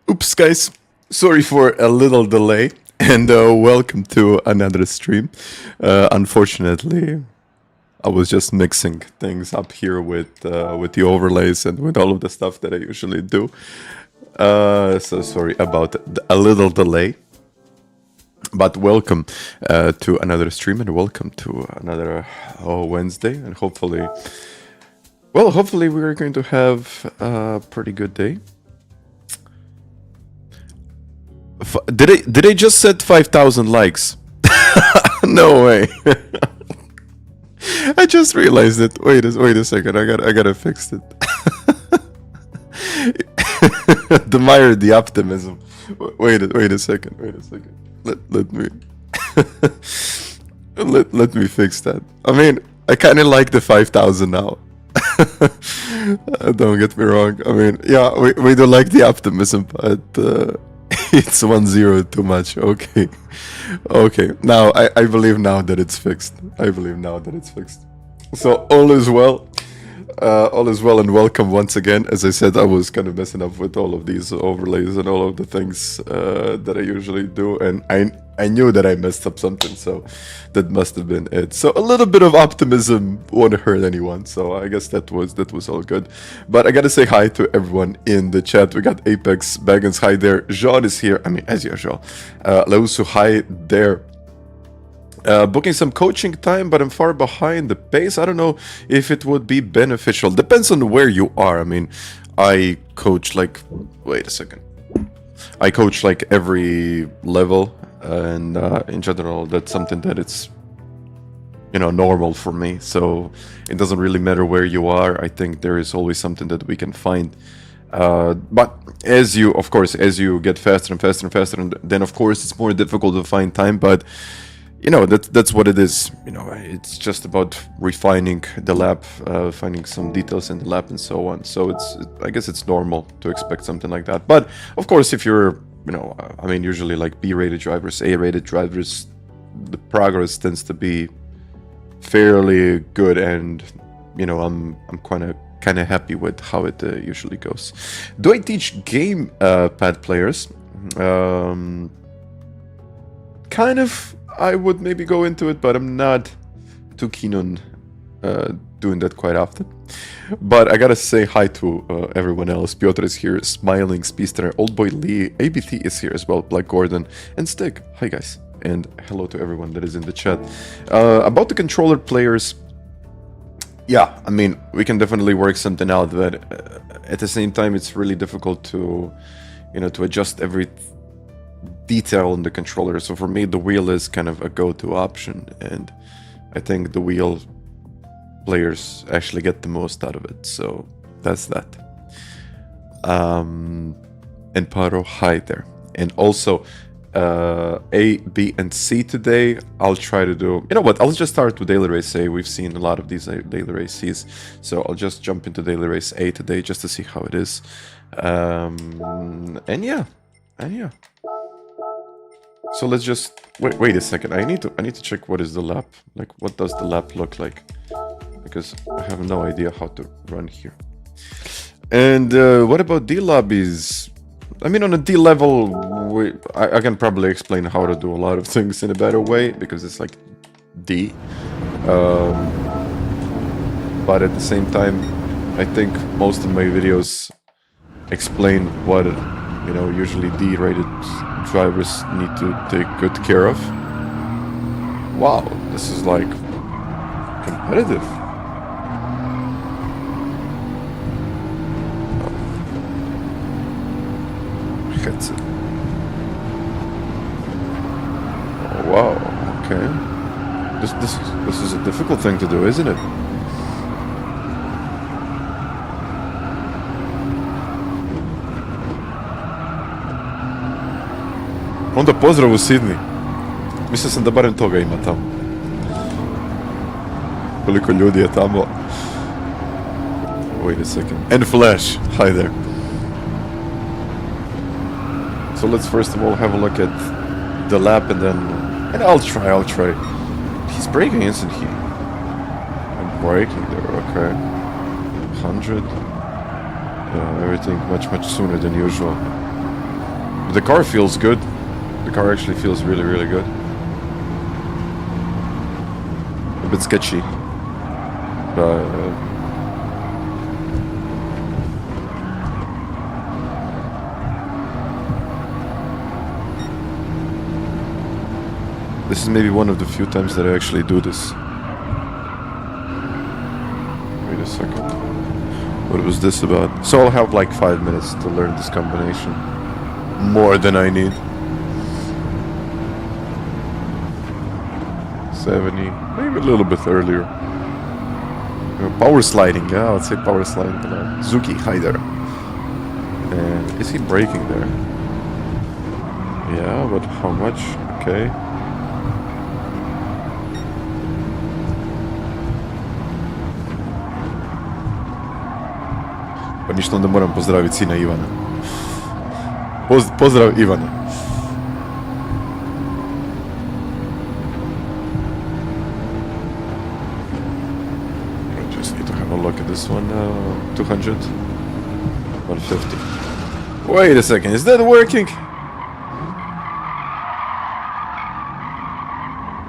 Oops, guys. Sorry for a little delay, and welcome to another stream. Unfortunately, I was just mixing things up here with the overlays and with all of the stuff that I usually do. So sorry about a little delay. But welcome to another stream, and welcome to another Wednesday, and hopefully we're going to have a pretty good day. Did I just set 5,000 likes? No way. I just realized it. Wait a second. I gotta fix it. Admire the optimism. Wait a second. Let me let me fix that. I mean, I kind of like the 5,000 now. Don't get me wrong. I mean, yeah, we do like the optimism, but it's 1-0 too much. Okay. Now I believe now that it's fixed. So all is well. All is well and welcome once again. As I said, I was kind of messing up with all of these overlays and all of the things that I usually do, and I knew that I messed up something, so that must have been it. So a little bit of optimism won't hurt anyone, so I guess that was all good. But I gotta say hi to everyone in the chat. We got Apex, Baggins, hi there. Jean is here, I mean, as usual. Lausu, hi there. Booking some coaching time, but I'm far behind the pace. I don't know if it would be beneficial. Depends on where you are. I mean, I coach like... Wait a second. I coach like every level, and in general, that's something that it's, you know, normal for me. So it doesn't really matter where you are. I think there is always something that we can find. But as you get faster and faster, and then of course it's more difficult to find time, but you know, that's what it is. You know, it's just about refining the lab, finding some details in the lab and so on. So I guess it's normal to expect something like that. But of course, if you're, you know, I mean, usually like B-rated drivers, A-rated drivers, the progress tends to be fairly good, and you know, I'm kind of happy with how it usually goes. Do I teach game pad players? Kind of. I would maybe go into it, but I'm not too keen on doing that quite often. But I gotta say hi to everyone else. Piotr is here, Smiling, Speedster, Old Boy Lee, ABT is here as well, Black Gordon, and Stig. Hi guys, and hello to everyone that is in the chat. About the controller players, yeah, I mean, we can definitely work something out, but at the same time, it's really difficult to, you know, to adjust every detail in the controller. So for me, the wheel is kind of a go-to option, and I think the wheel players actually get the most out of it. So that's that. And Paro, hi there. And also A, B, and C today, I'll try to do... You know what, I'll just start with Daily Race A. We've seen a lot of these Daily Race Cs, so I'll just jump into Daily Race A today just to see how it is. And yeah. So let's just wait a second. I need to check what is the lap. Like, what does the lap look like? Because I have no idea how to run here. And what about D lobbies? I mean, on a D level, I can probably explain how to do a lot of things in a better way, because it's like D. But at the same time, I think most of my videos explain what, you know, usually D-rated drivers need to take good care of. Wow, this is like competitive. Headset. Oh, wow, okay. This is a difficult thing to do, isn't it? Onda pozdrav u Sidni. Mislio sam da barem toga ima tamo. Koliko ljudi je tamo. Wait a second. And Flash, hi there. So let's first of all have a look at the lap, and then... And I'll try. He's braking, isn't he? I'm braking there, okay. 100. Everything much sooner than usual. The car feels good. The car actually feels really, really good. A bit sketchy. But... this is maybe one of the few times that I actually do this. Wait a second. What was this about? So I'll have like 5 minutes to learn this combination. More than I need. 70, maybe a little bit earlier. Power sliding, yeah, I'll say power sliding. Zuki, hi there. And is he braking there? Yeah, but how much? Okay. Pa ništa, onda moram pozdraviti sina Ivana. Pozdrav Ivana. I just need to have a look at this one. 200. 150. Wait a second, is that working?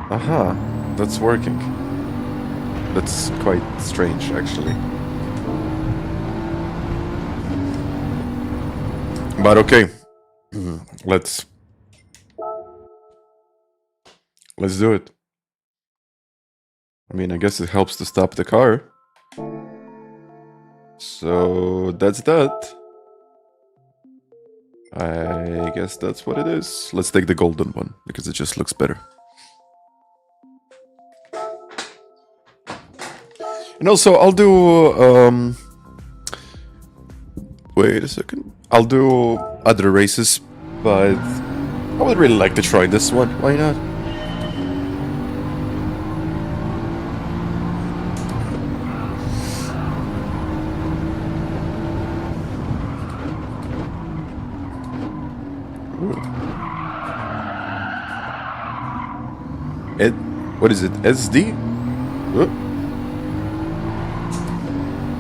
Aha, that's working. That's quite strange, actually. But okay, let's do it. I mean, I guess it helps to stop the car. So that's that. I guess that's what it is. Let's take the golden one because it just looks better. And also, I'll do wait a second. I'll do other races, but I would really like to try this one. Why not? What is it? SD?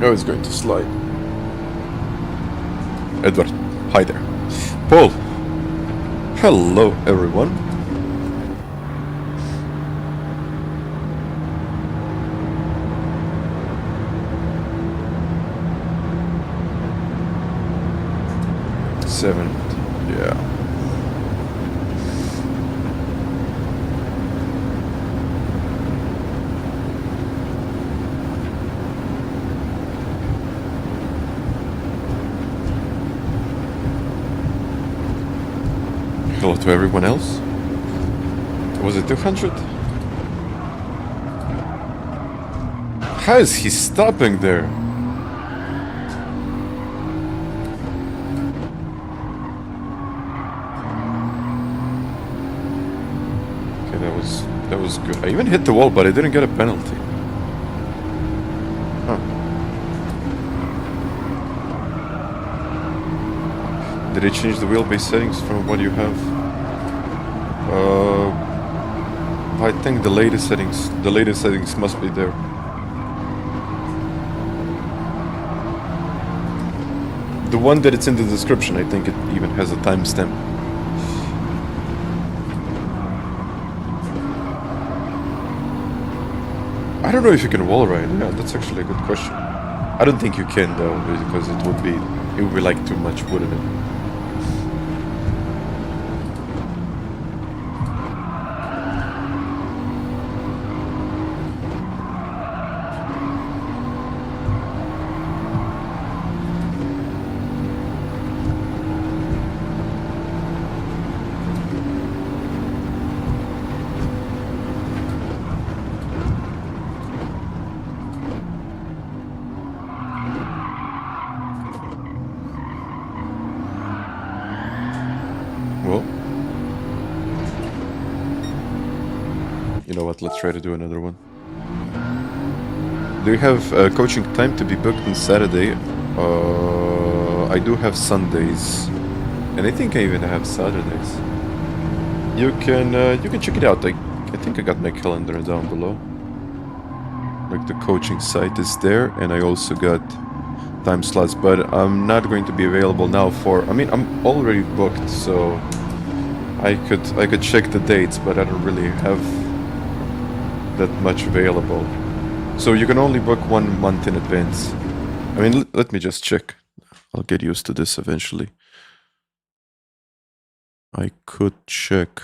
Oh, it's going to slide. Edward, hi there. Paul, hello everyone. Seven, yeah. Hello to everyone else. Was it 200? How is he stopping there? Okay, that was good. I even hit the wall, but I didn't get a penalty. Huh. Did it change the wheelbase settings from what you have? I think the latest settings must be there. The one that it's in the description, I think it even has a timestamp. I don't know if you can wall ride. Yeah, that's actually a good question. I don't think you can though, because it would be like too much, wouldn't it? Let's try to do another one. Do you have coaching time to be booked on Saturday? I do have Sundays, and I think I even have Saturdays. You can check it out. I think I got my calendar down below. Like the coaching site is there, and I also got time slots, but I'm not going to be available now for... I mean, I'm already booked, so I could check the dates, but I don't really have that much available. So you can only book 1 month in advance. I mean, let me just check. I'll get used to this eventually. I could check.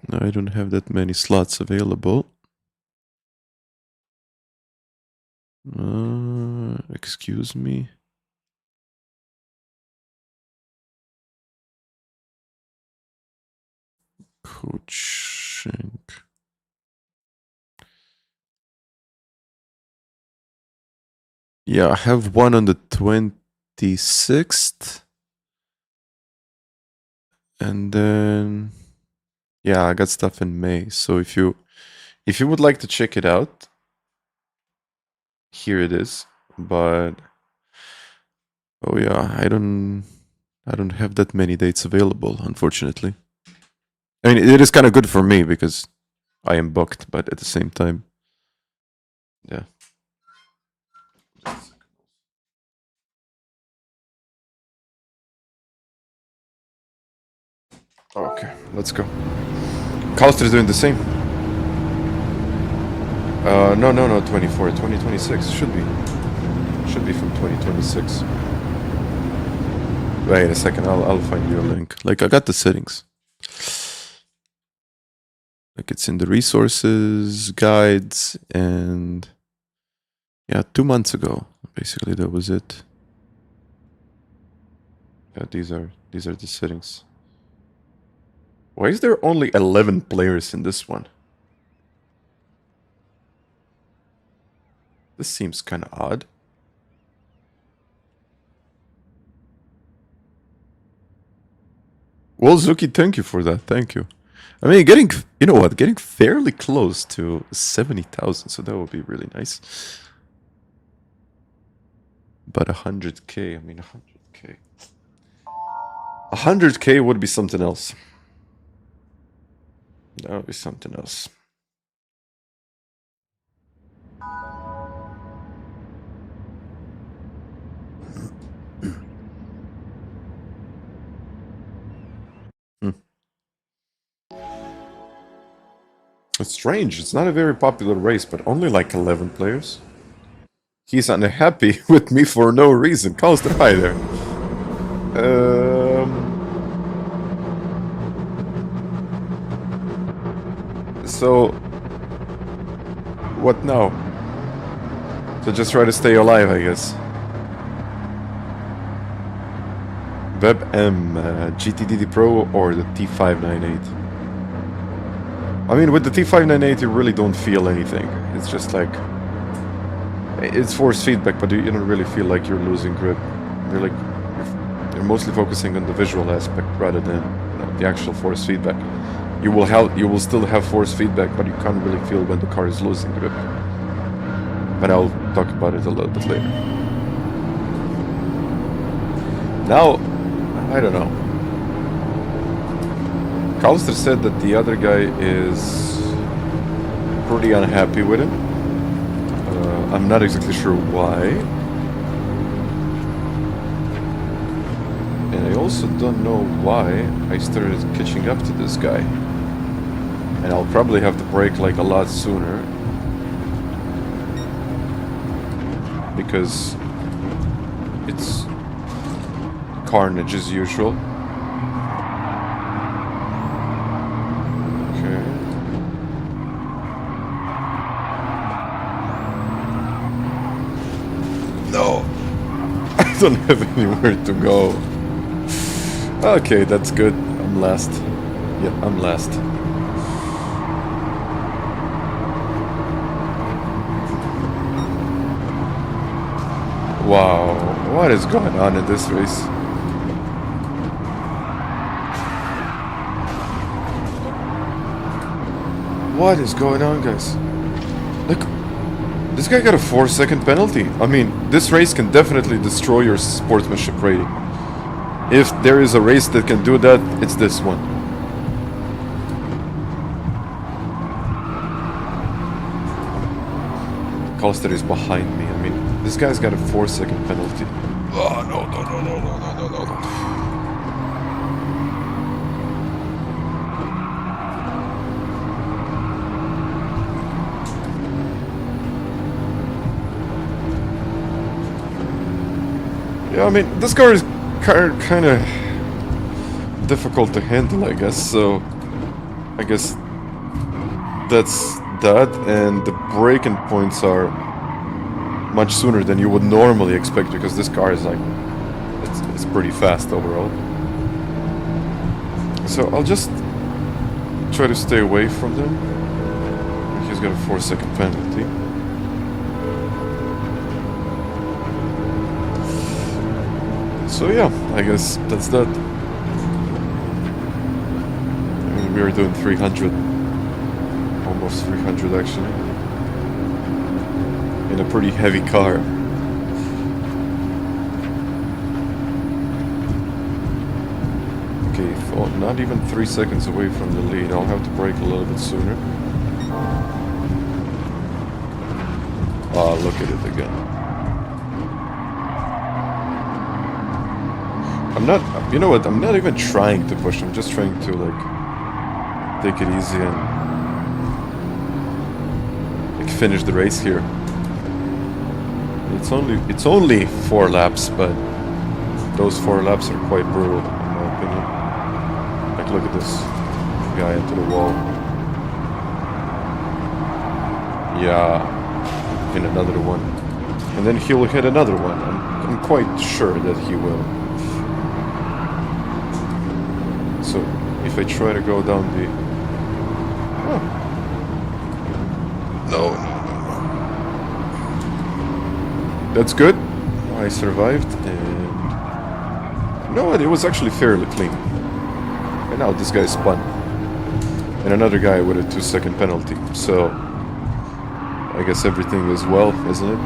No, I don't have that many slots available. Excuse me. Coaching. Yeah, I have one on the 26th. And then yeah, I got stuff in May. So if you would like to check it out, here it is. But oh yeah, I don't have that many dates available, unfortunately. I mean, it is kind of good for me because I am booked, but at the same time, yeah. Okay, let's go. Calster is doing the same. No, 24, 2026 should be from 2026. Wait a second, I'll find you a link. Like, I got the settings. Like, it's in the resources, guides, and yeah, 2 months ago, basically that was it. Yeah, these are the settings. Why is there only 11 players in this one? This seems kind of odd. Well, Zuki, thank you for that. Thank you. I mean, you know what? Getting fairly close to 70,000, so that would be really nice. But 100k, I mean, 100k. 100k would be something else. That would be something else. It's strange. It's not a very popular race, but only like 11 players. He's unhappy with me for no reason. Calls the hi there. So, what now? So just try to stay alive, I guess. WebM, GTDD Pro or the T598? I mean, with the T598 you really don't feel anything. It's just like... It's force feedback, but you don't really feel like you're losing grip. You're mostly focusing on the visual aspect rather than, you know, the actual force feedback. You will still have force feedback, but you can't really feel when the car is losing grip. But I'll talk about it a little bit later. Now, I don't know. Calster said that the other guy is pretty unhappy with him. I'm not exactly sure why. And I also don't know why I started catching up to this guy. And I'll probably have to brake like a lot sooner. Because it's carnage as usual. Okay. No. I don't have anywhere to go. Okay, that's good. I'm last. Yeah, I'm last. Wow, what is going on in this race? What is going on, guys? Look, this guy got a 4-second penalty. I mean, this race can definitely destroy your sportsmanship rating. If there is a race that can do that, it's this one. Calster is behind me, I mean... This guy's got a 4-second penalty. Oh, no, no, no, no, no, no, no, no. Yeah, I mean, this car is kind of difficult to handle, I guess, so I guess that's that, and the braking points are much sooner than you would normally expect, because this car is like, it's pretty fast overall. So I'll just try to stay away from them. He's got a 4-second penalty. So yeah, I guess that's that. And we are doing 300, almost 300 actually, in a pretty heavy car. Okay, not even 3 seconds away from the lead. I'll have to brake a little bit sooner. Ah, look at it again. I'm not, you know what, I'm not even trying to push, I'm just trying to, like, take it easy and, like, finish the race here. It's only 4 laps, but those 4 laps are quite brutal, in my opinion. Like, look at this guy into the wall. Yeah, hit another one. And then he'll hit another one. I'm quite sure that he will. So, if I try to go down the... Oh. No. That's good. I survived, and... You know what? It was actually fairly clean. And now this guy spun. And another guy with a 2-second penalty. So, I guess everything is well, isn't it?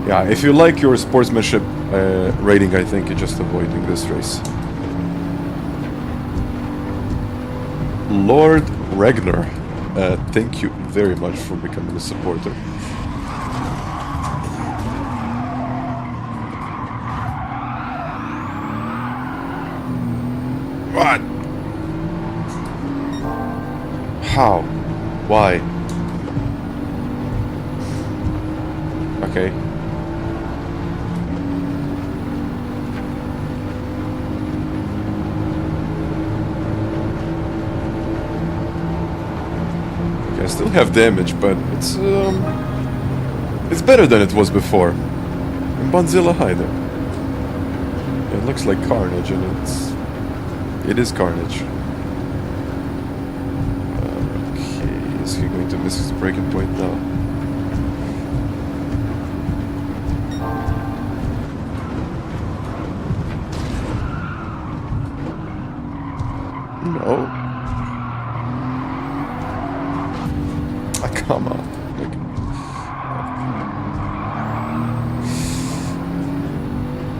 Yeah, if you like your sportsmanship rating, I think you're just avoiding this race. Lord Ragnar, thank you very much for becoming a supporter. What? How? Why? Okay. I still have damage, but it's better than it was before. In Banzilla Hider. It looks like carnage, and it is carnage. Okay, is he going to miss his braking point now? No. Come on.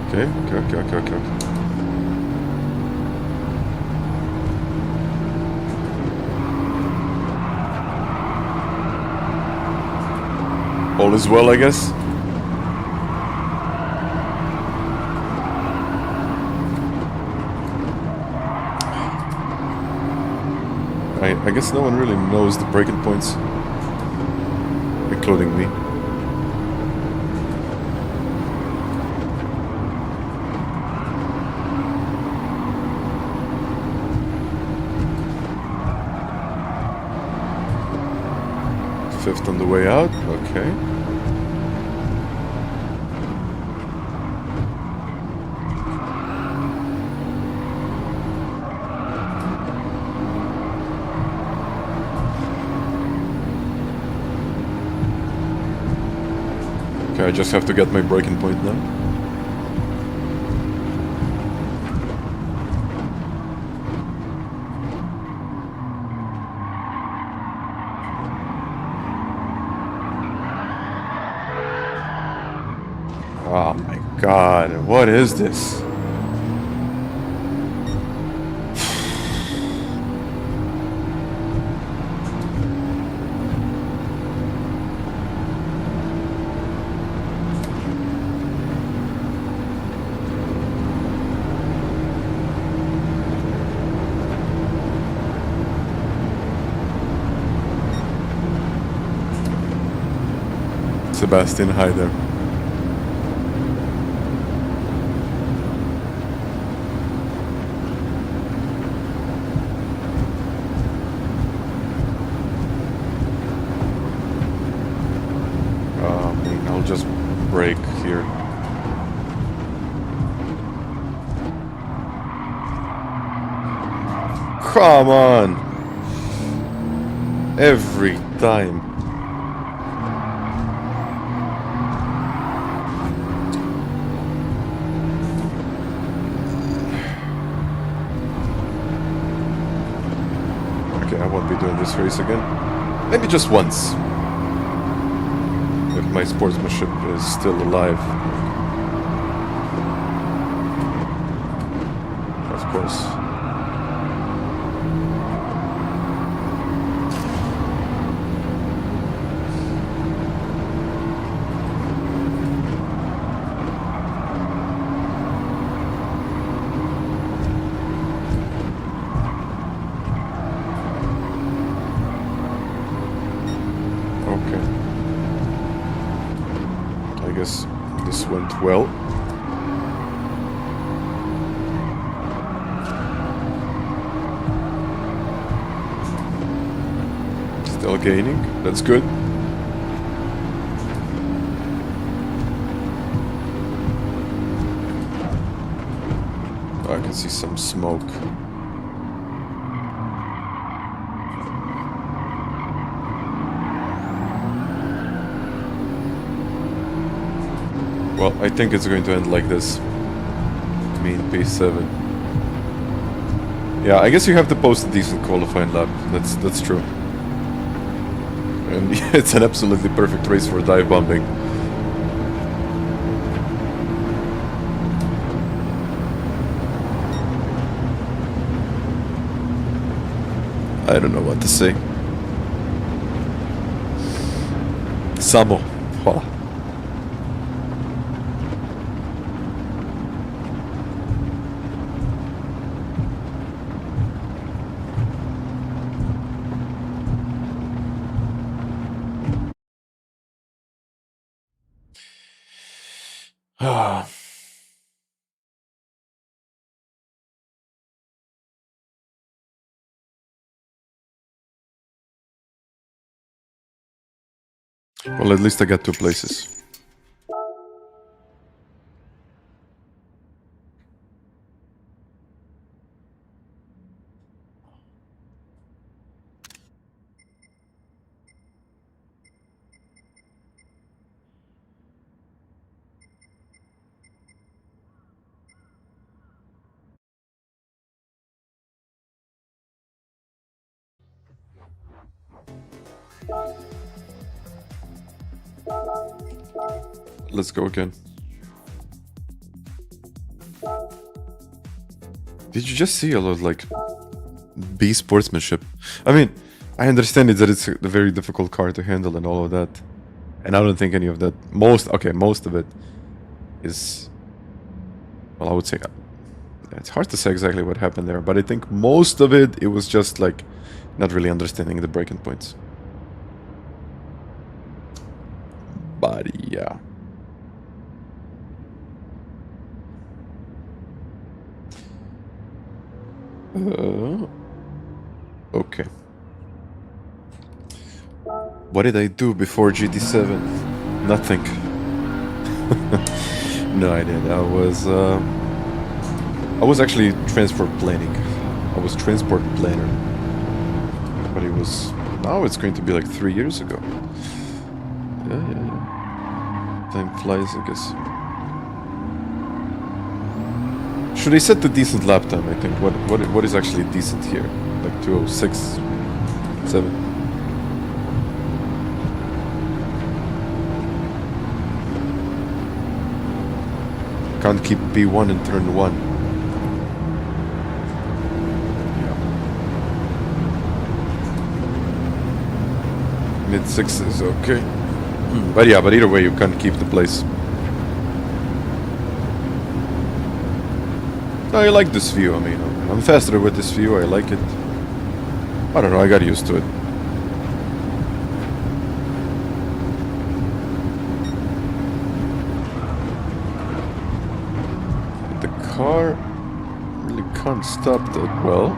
Okay. All is well, I guess. I guess no one really knows the breaking points, including me. Fifth on the way out, okay. Okay, I just have to get my breaking point now. Oh my god, what is this? Sebastian, hi there. I'll just brake here. Come on! Every time. Okay, I won't be doing this race again. Maybe just once. If my sportsmanship is still alive. Of course. This went well. Still gaining, that's good. Oh, I can see some smoke. Well, I think it's going to end like this. Me in P7. Yeah, I guess you have to post a decent qualifying lap. That's true. And it's an absolutely perfect race for dive bombing. I don't know what to say. Samo. Hvala. Well, at least I got 2 places. Let's go again. Did you just see a lot of, like, B sportsmanship? I mean, I understand that it's a very difficult car to handle and all of that. And I don't think any of that... most of it is... well, I would say... it's hard to say exactly what happened there, but I think most of it was just, like, not really understanding the breaking points. But, yeah. Okay. What did I do before GT7? Nothing. No idea. I was actually transport planning. I was transport planner. But it was... now it's going to be like 3 years ago. Yeah. Time flies, I guess. Should I set the decent lap time, I think? What is actually decent here? Like 206, 7. Can't keep P1 in turn 1. Yeah. Mid 6 is okay. But yeah, but either way you can't keep the place. I like this view, I mean, I'm faster with this view, I like it. I don't know, I got used to it. car really can't stop that well.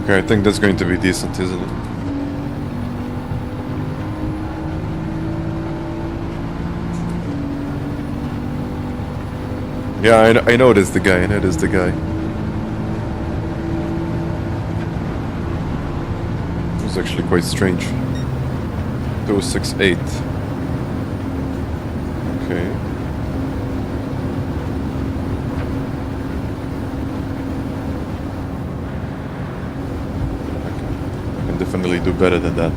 Okay, I think that's going to be decent, isn't it? Yeah, I know it is the guy, It was actually quite strange. 268. Okay. Definitely do better than that.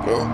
Oh.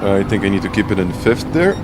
I think I need to keep it in 5th there.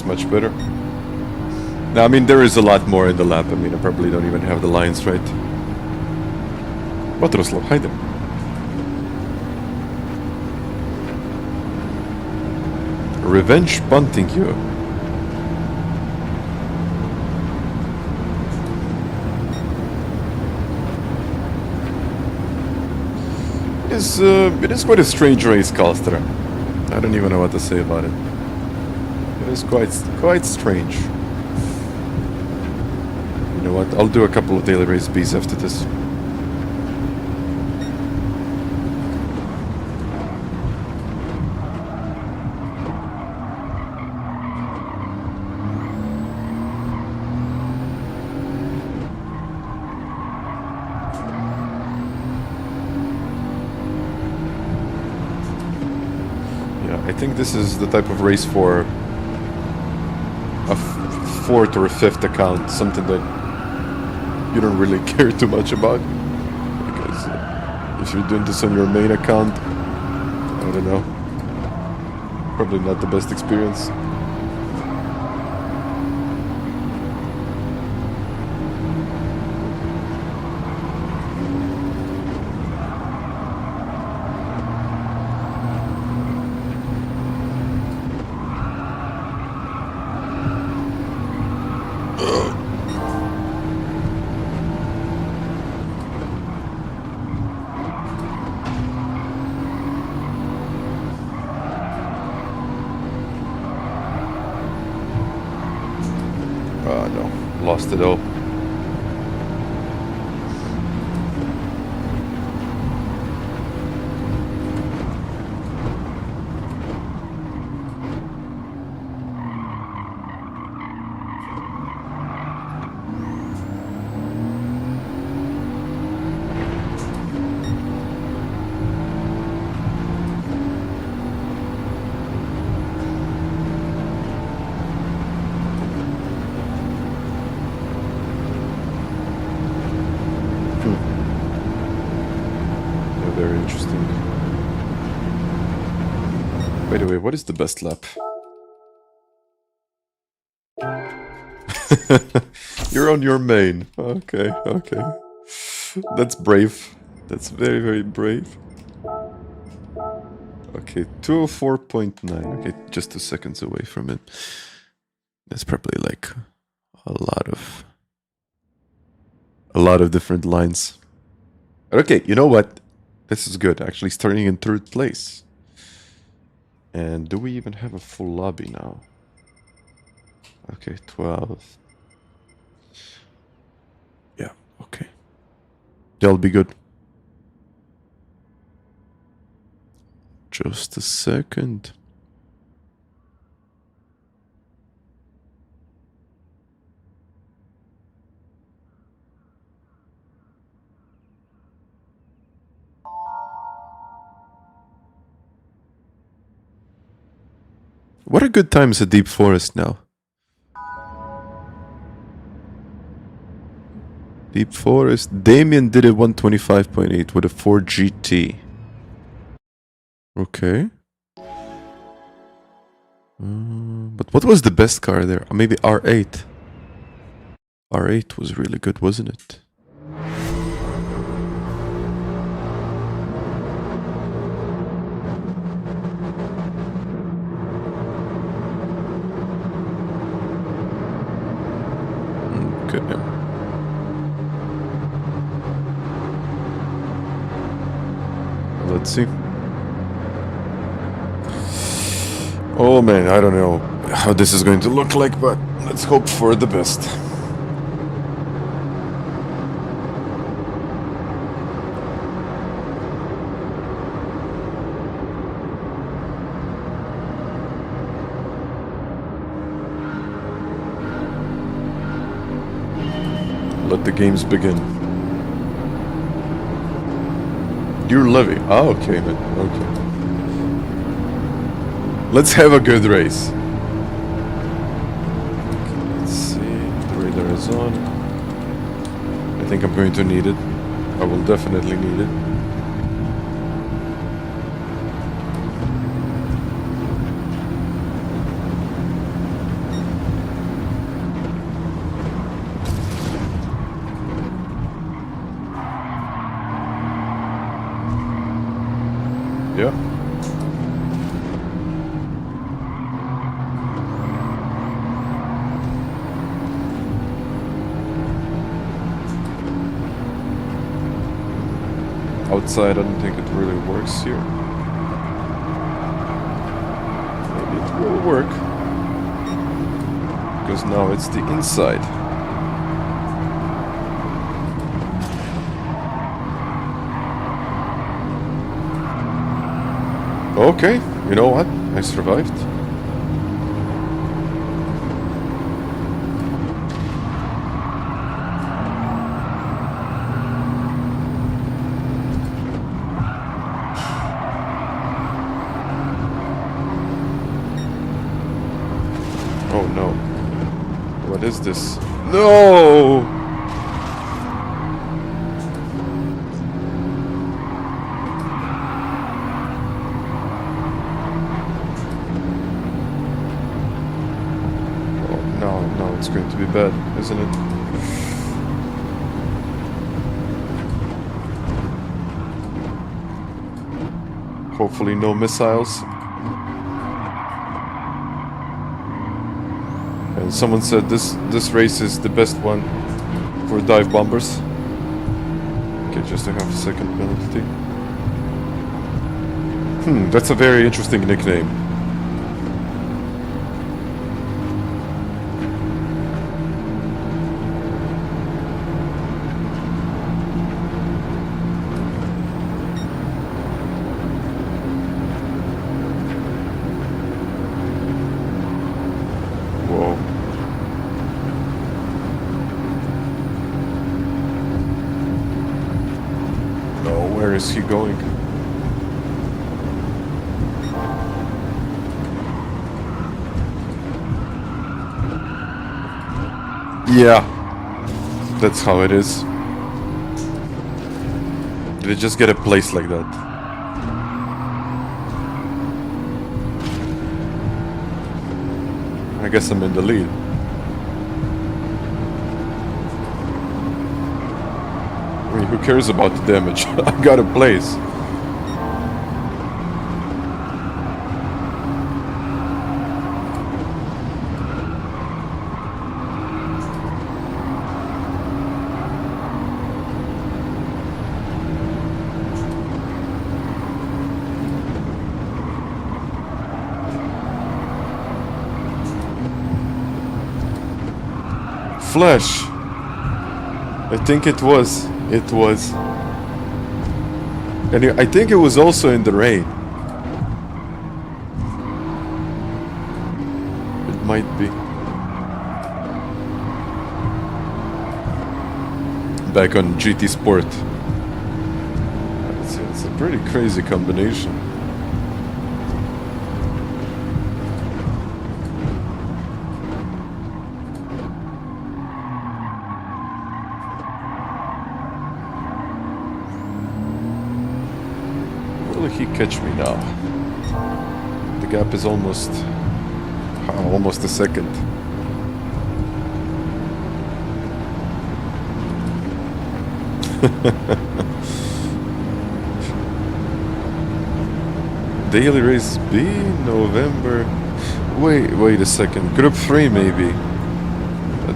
Much better. Now, I mean, there is a lot more in the lap. I mean, I probably don't even have the lines right. Vatroslav, hi there. Revenge punting you. It is quite a strange race, Kalstra. I don't even know what to say about it. It is quite strange. You know what? I'll do a couple of daily race Bs after this. Yeah, I think this is the type of race for a 4th or a 5th account, something that you don't really care too much about, because if you're doing this on your main account, I don't know, probably not the best experience. fast at all. Very interesting. By the way, what is the best lap? You're on your main. Okay, okay. That's brave. That's very, very brave. Okay, 204.9. Okay, just 2 seconds away from it. That's probably like a lot of different lines. Okay, you know what? This is good. Actually starting in 3rd place. And do we even have a full lobby now? Okay, 12. Yeah, okay. That'll be good. Just a second. What are good times at Deep Forest now? Deep Forest. Damien did it 125.8 with a 4 GT. Okay. But what was the best car there? Maybe R8. R8 was really good, wasn't it? Okay. Let's see. Oh man, I don't know how this is going to look like, but let's hope for the best. Let the games begin. You're Levy. Oh, okay, man. Okay. Let's have a good race. Okay, let's see. The radar is on. I think I'm going to need it. I will definitely need it. Yeah. Outside, I don't think it really works here. Maybe it will work. Because now it's the inside. Okay, you know what? I survived. Oh no. What is this? No! It's going to be bad, isn't it? Hopefully no missiles. And someone said this race is the best one for dive bombers. Okay, just a half a second penalty. That's a very interesting nickname. Where is he going? Yeah, that's how it is. Did it just get a place like that? I guess I'm in the lead. I mean, who cares about the damage? I got a place. Flash. I think it was. It was. And I think it was also in the rain. It might be. Back on GT Sport. It's a pretty crazy combination. He catch me now. The gap is almost a second. Daily race B, November. Wait a second. Group 3 maybe.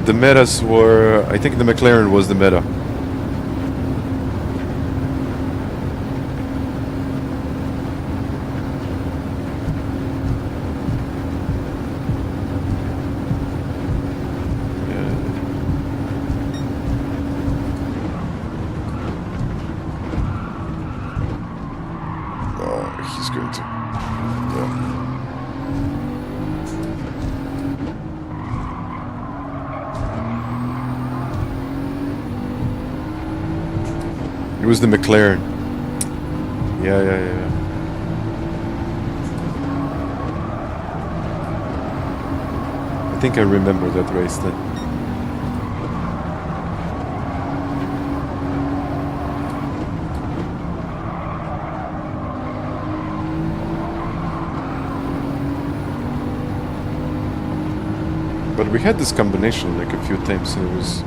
The metas were, I think the McLaren was the meta. It was the McLaren. Yeah. I think I remember that race then. But we had this combination like a few times, and it was,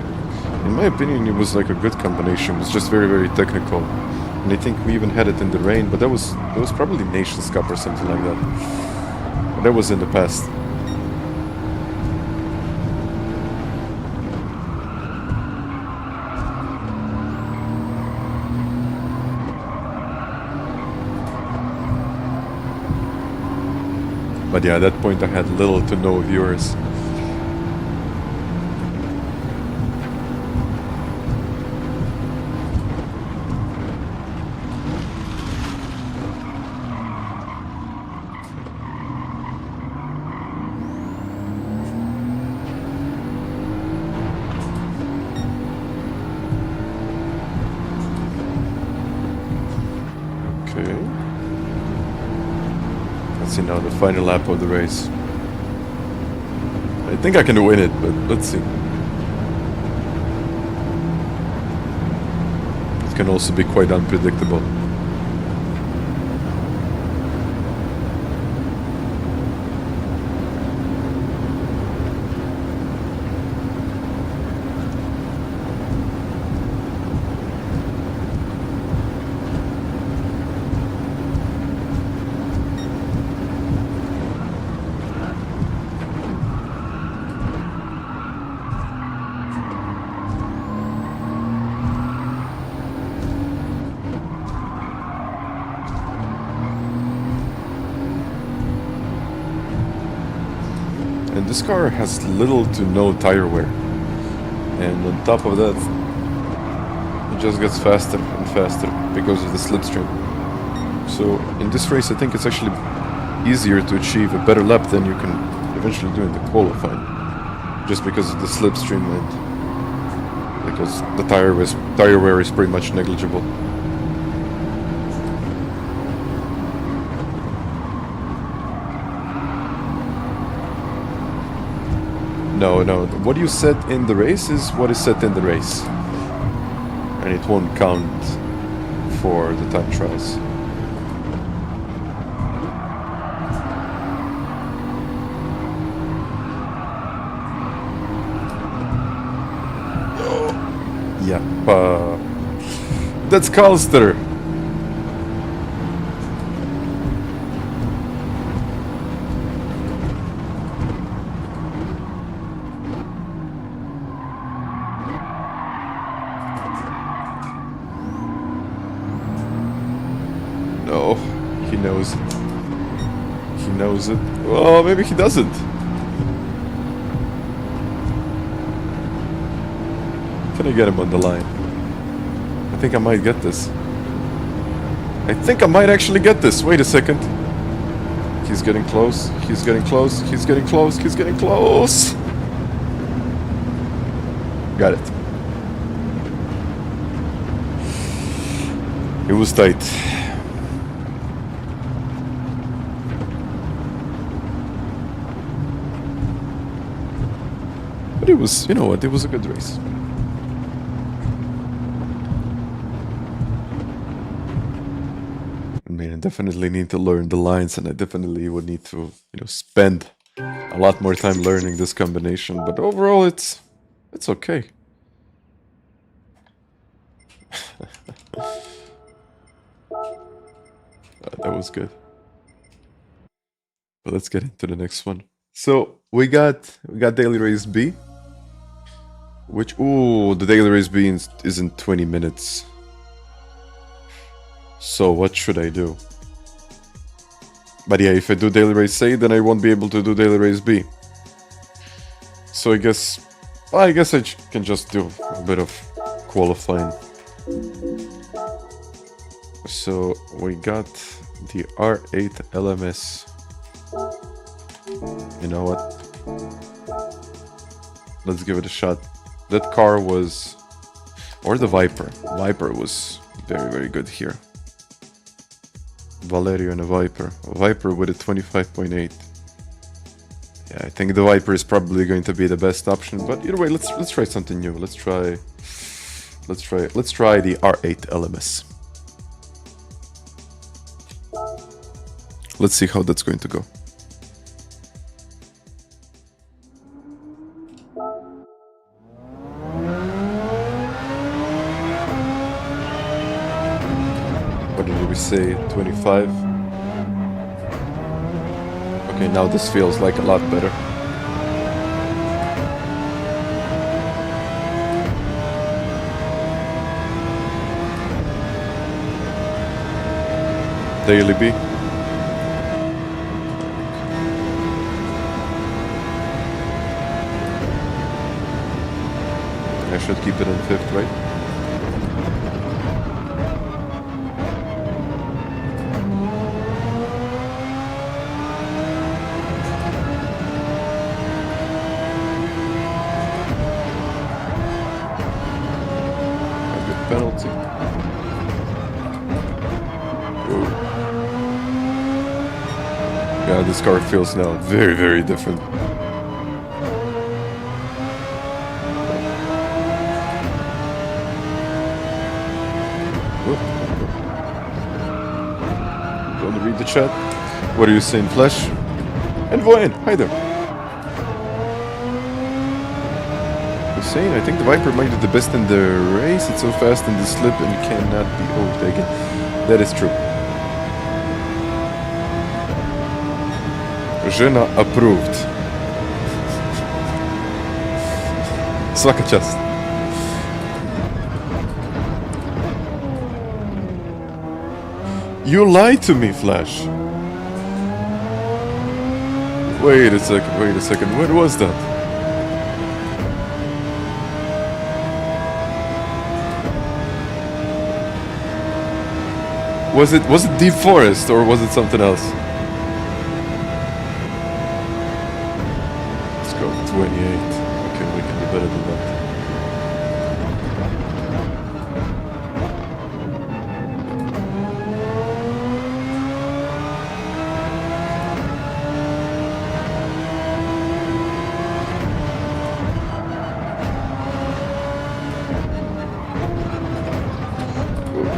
in my opinion, it was like a good combination. It was just very, very technical. And I think we even had it in the rain, but that was probably Nations Cup or something like that. But that was in the past. But yeah, at that point I had little to no viewers. Now the final lap of the race. I think I can win it, but let's see. It can also be quite unpredictable. And this car has little to no tire wear, and on top of that it just gets faster and faster because of the slipstream. So in this race I think it's actually easier to achieve a better lap than you can eventually do in the qualifying, just because of the slipstream and because the tire wear is pretty much negligible. No. What you set in the race is what is set in the race. And it won't count for the time trials. Yeah, that's Calster. No, he knows it. He knows it. Oh, maybe he doesn't. Can I get him on the line? I think I might get this. I think I might actually get this. Wait a second. He's getting close. He's getting close. He's getting close. He's getting close. Got it. It was tight. But it was, you know what, it was a good race. I mean, I definitely need to learn the lines, and I definitely would need to, you know, spend a lot more time learning this combination. But overall, it's okay. That was good. But let's get into the next one. So we got daily race B, which the daily race B is in 20 minutes. So what should I do? But yeah, if I do daily race A, then I won't be able to do daily race B. So I guess I can just do a bit of qualifying. So we got the R8 LMS. You know what? Let's give it a shot. That car was, or the Viper. Viper was very, very good here. Valerio and a Viper. A Viper with a 25.8. Yeah, I think the Viper is probably going to be the best option. But either way, let's try something new. Let's try the R8 LMS. Let's see how that's going to go. What did we say? 25? Okay, now this feels like a lot better. Daily B. I should keep it in 5th, right? A good penalty. Whoa. Yeah, this car feels now very, very different. Read the chat. What are you saying, Flash? And Voyen, hi there. Hussein, I think the Viper might be the best in the race. It's so fast in the slip and cannot be overtaken. That is true. Žena approved. Svaka čast. You lied to me, Flash. Wait a second. When was that? Was it Deep Forest or was it something else? Let's go 28. Okay, we can do better than that.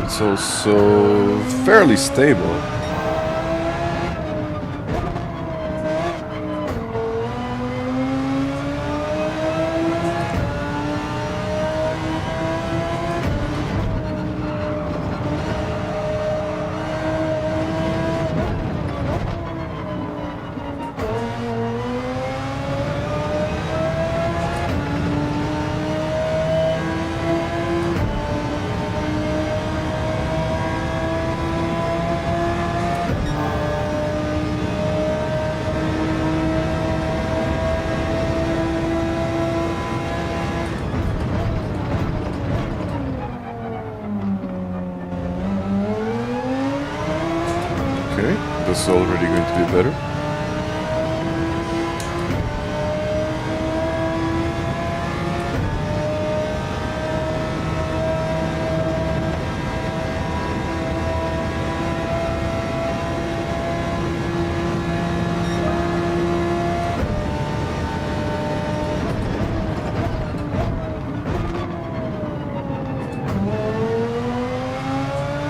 It's also fairly stable. This is already going to be better.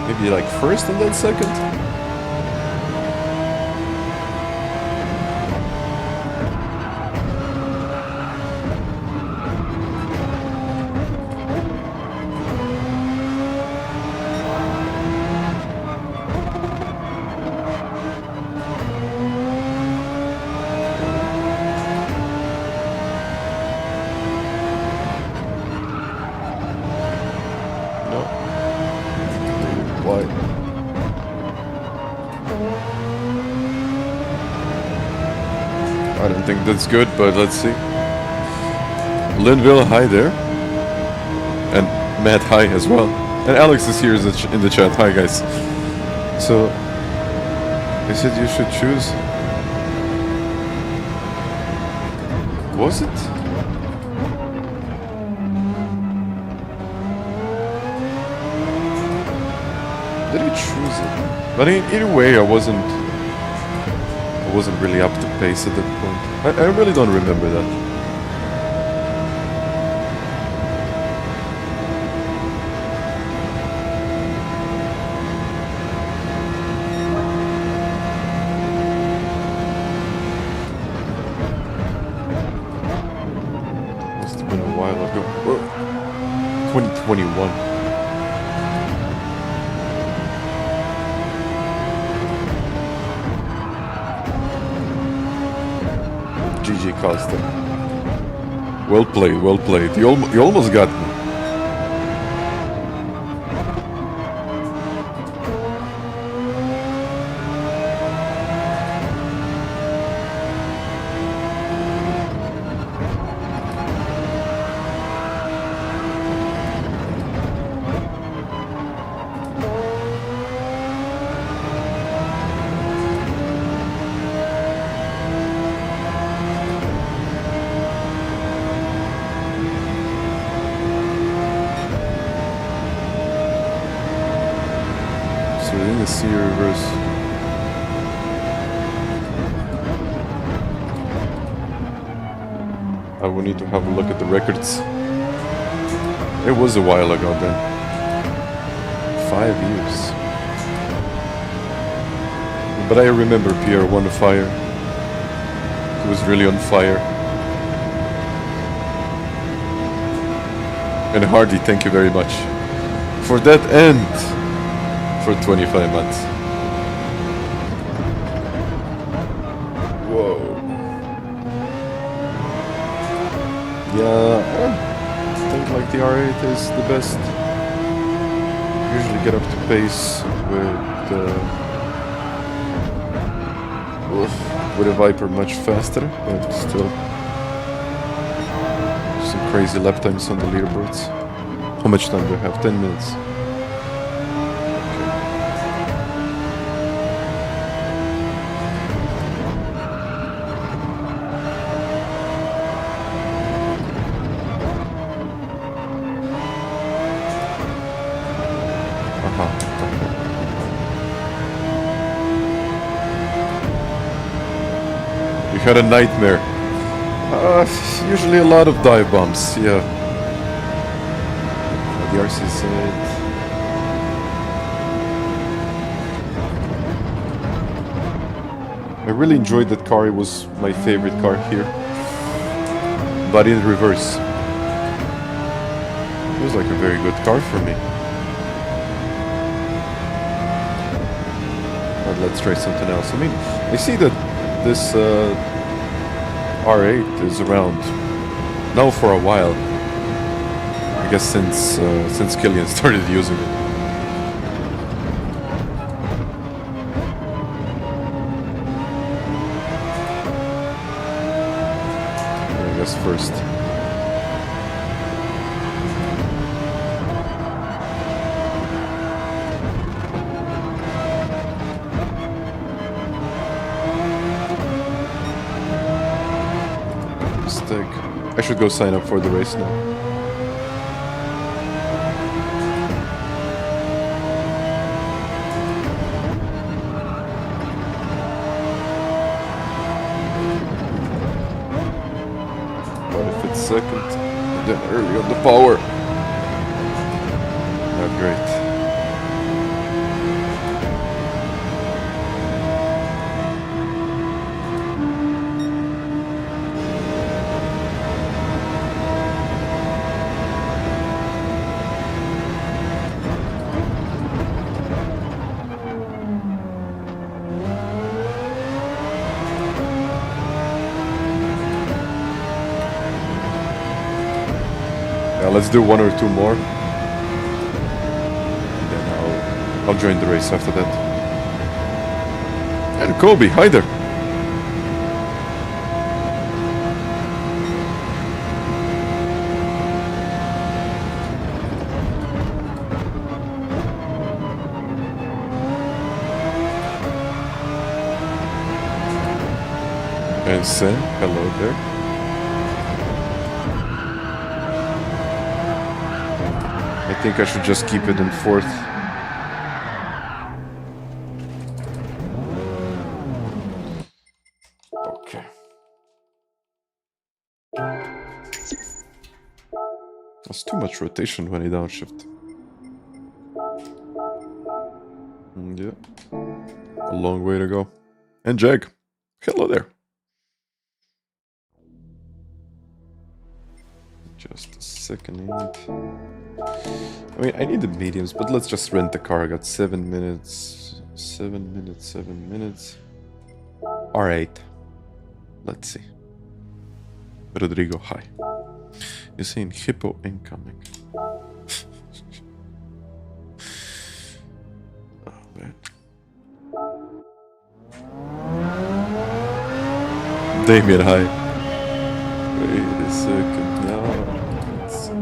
Maybe like first and then second? I don't think that's good, but let's see. Linville, hi there. And Matt, hi as well. And Alex is here in the chat. Hi, guys. So, they said you should choose. Was it? Did I choose it? But either way, I wasn't really up to pace at that point. I really don't remember that. Must have been a while ago. Whoa. 2021. GG Costa. Well played, well played. You almost got me. I will need to have a look at the records. It was a while ago then. 5 years. But I remember Pierre won a fire. He was really on fire. And Hardy, thank you very much for that end for 25 months. Whoa. Yeah, I think like the R8 is the best. Usually get up to pace with a Viper much faster, but still some crazy lap times on the leaderboards. How much time do I have? 10 minutes. Had a nightmare. Usually a lot of dive bombs, yeah. The RC said I really enjoyed that car. It was my favorite car here. But in reverse. It was like a very good car for me. But let's try something else. I mean, I see that this R8 is around now for a while. I guess since Killian started using it. I guess first. Mistake. I should go sign up for the race now. Second, and then early on the power. Not great. Let's do one or two more. And then I'll join the race after that. And Kobe, hi there. And Sam, hello there. I think I should just keep it in fourth. Okay. That's too much rotation when I downshift. Yeah. A long way to go. And Jag. Hello there. Just a second. I mean, I need the mediums, but let's just rent the car. I got 7 minutes. 7 minutes, 7 minutes. R8. Let's see. Rodrigo, hi. You're saying hippo incoming. Oh, man. Damien, hi. Wait a second now. Let's go.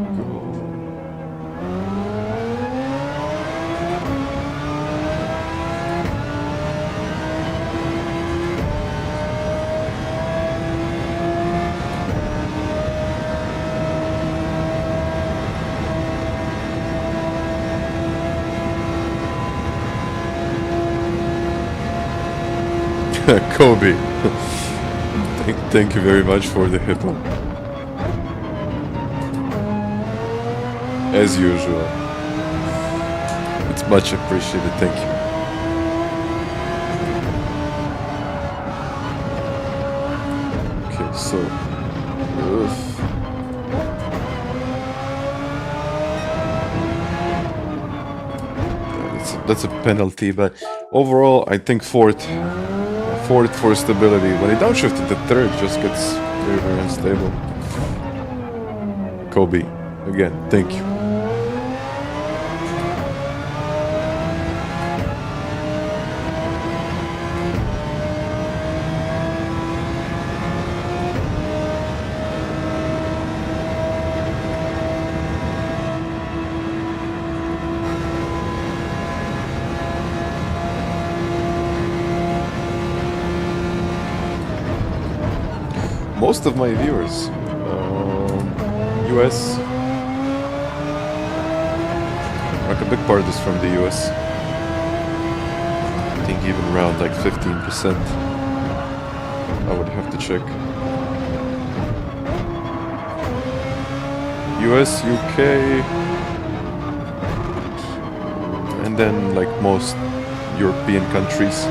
Kobe. Thank you very much for the hippo. As usual. It's much appreciated, thank you. Okay, so... That's a penalty, but overall I think fourth for stability. When I downshifted the third, it just gets very, very unstable. Kobe, again, thank you. Most of my viewers, US, like a big part is from the US. I think even around like 15%. I would have to check. US, UK, and then like most European countries.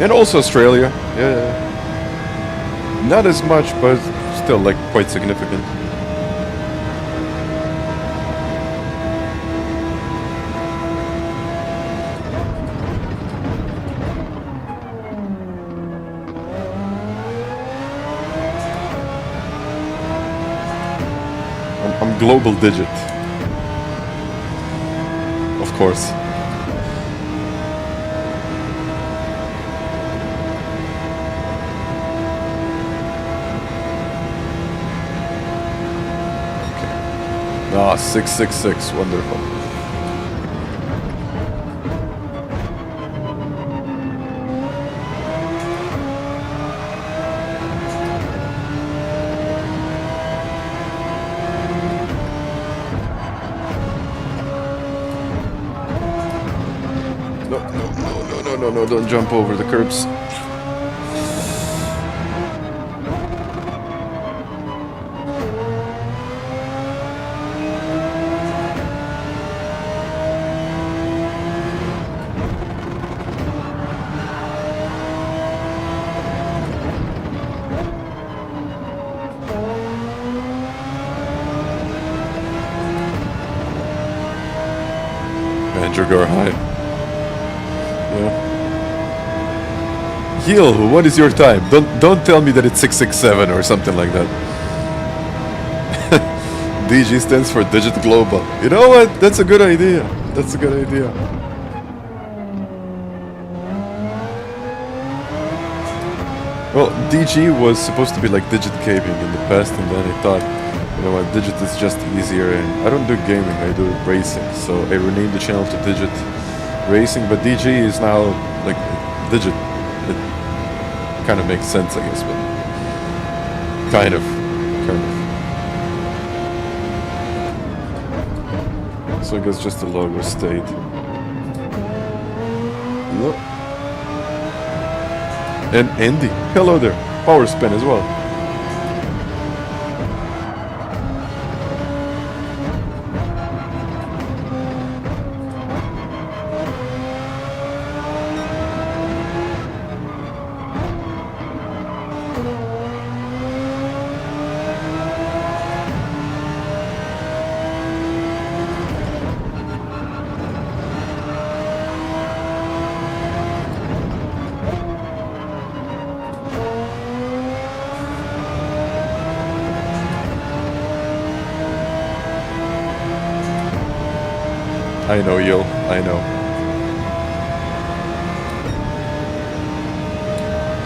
And also Australia. Yeah. Not as much, but still like quite significant. I'm global digit. Of course. Ah, 666, wonderful. No, don't jump over the curbs. Sugar high. Yeah. Heal, what is your time? Don't tell me that it's 667 or something like that. DG stands for Digit Global. You know what? That's a good idea. That's a good idea. Well, DG was supposed to be like Digit Gaming in the past, and then I thought, you know what, Digit is just easier, and I don't do gaming, I do racing, so I renamed the channel to Digit Racing, but DG is now like Digit. It kind of makes sense, I guess, but kind of. So I guess just the logo stayed. Look. And Andy, hello there, power spin as well. I know, yo, I know.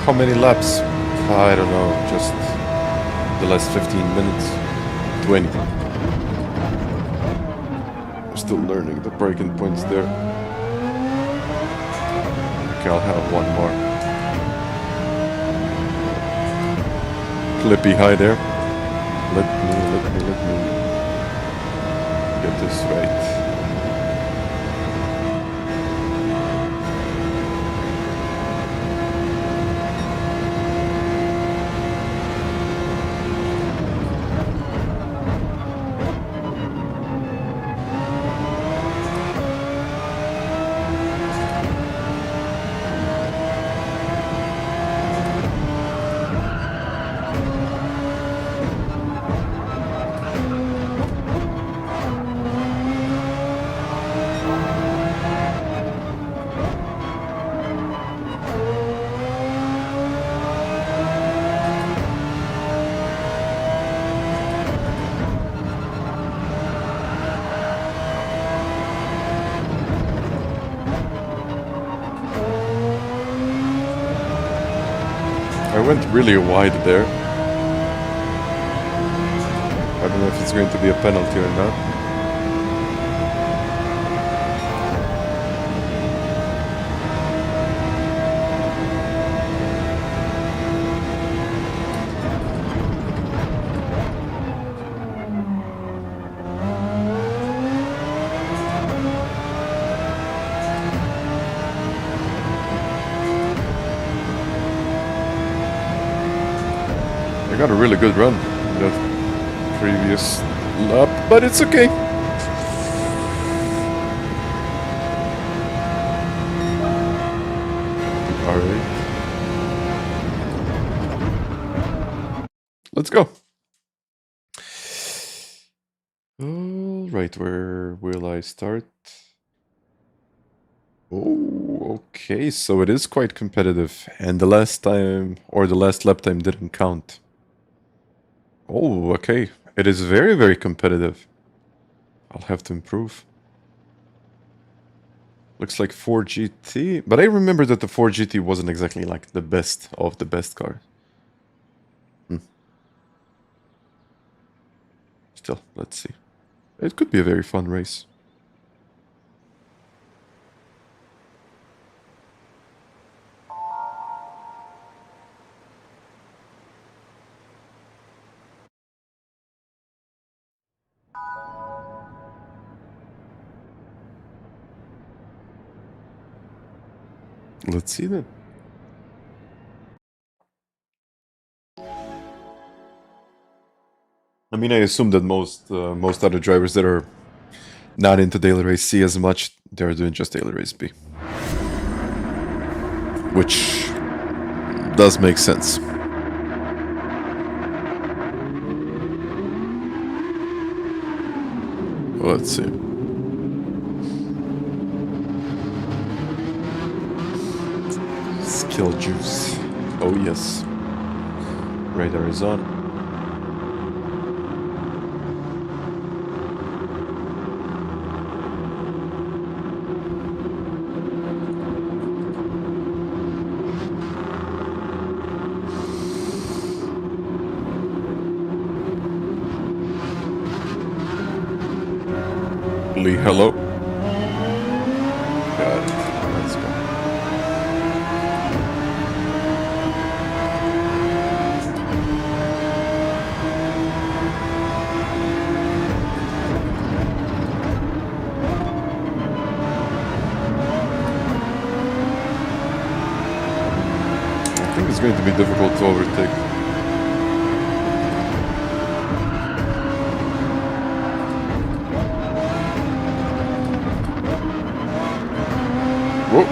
How many laps? I don't know, just the last 15 minutes. 20. I'm still learning the braking points there. Okay, I'll have one more. Clippy, hi there. Let me get this right. I went really wide there. I don't know if it's going to be a penalty or not. I got a really good run in that previous lap, but it's okay. Alright. let's go. All right, where will I start? Oh, okay, so it is quite competitive, and the last time, or the last lap time didn't count. Oh, okay, it is very, very competitive. I'll have to improve. Looks like 4GT, but I remember that the 4GT wasn't exactly like the best of the best cars. Still, let's see. It could be a very fun race. Let's see then. I mean, I assume that most other drivers that are not into daily race C as much, they're doing just daily race B, which does make sense. Let's see. Skill juice. Oh yes. Radar is on. Hello. Got it. Let's go. I think it's going to be difficult to overtake. Whoa.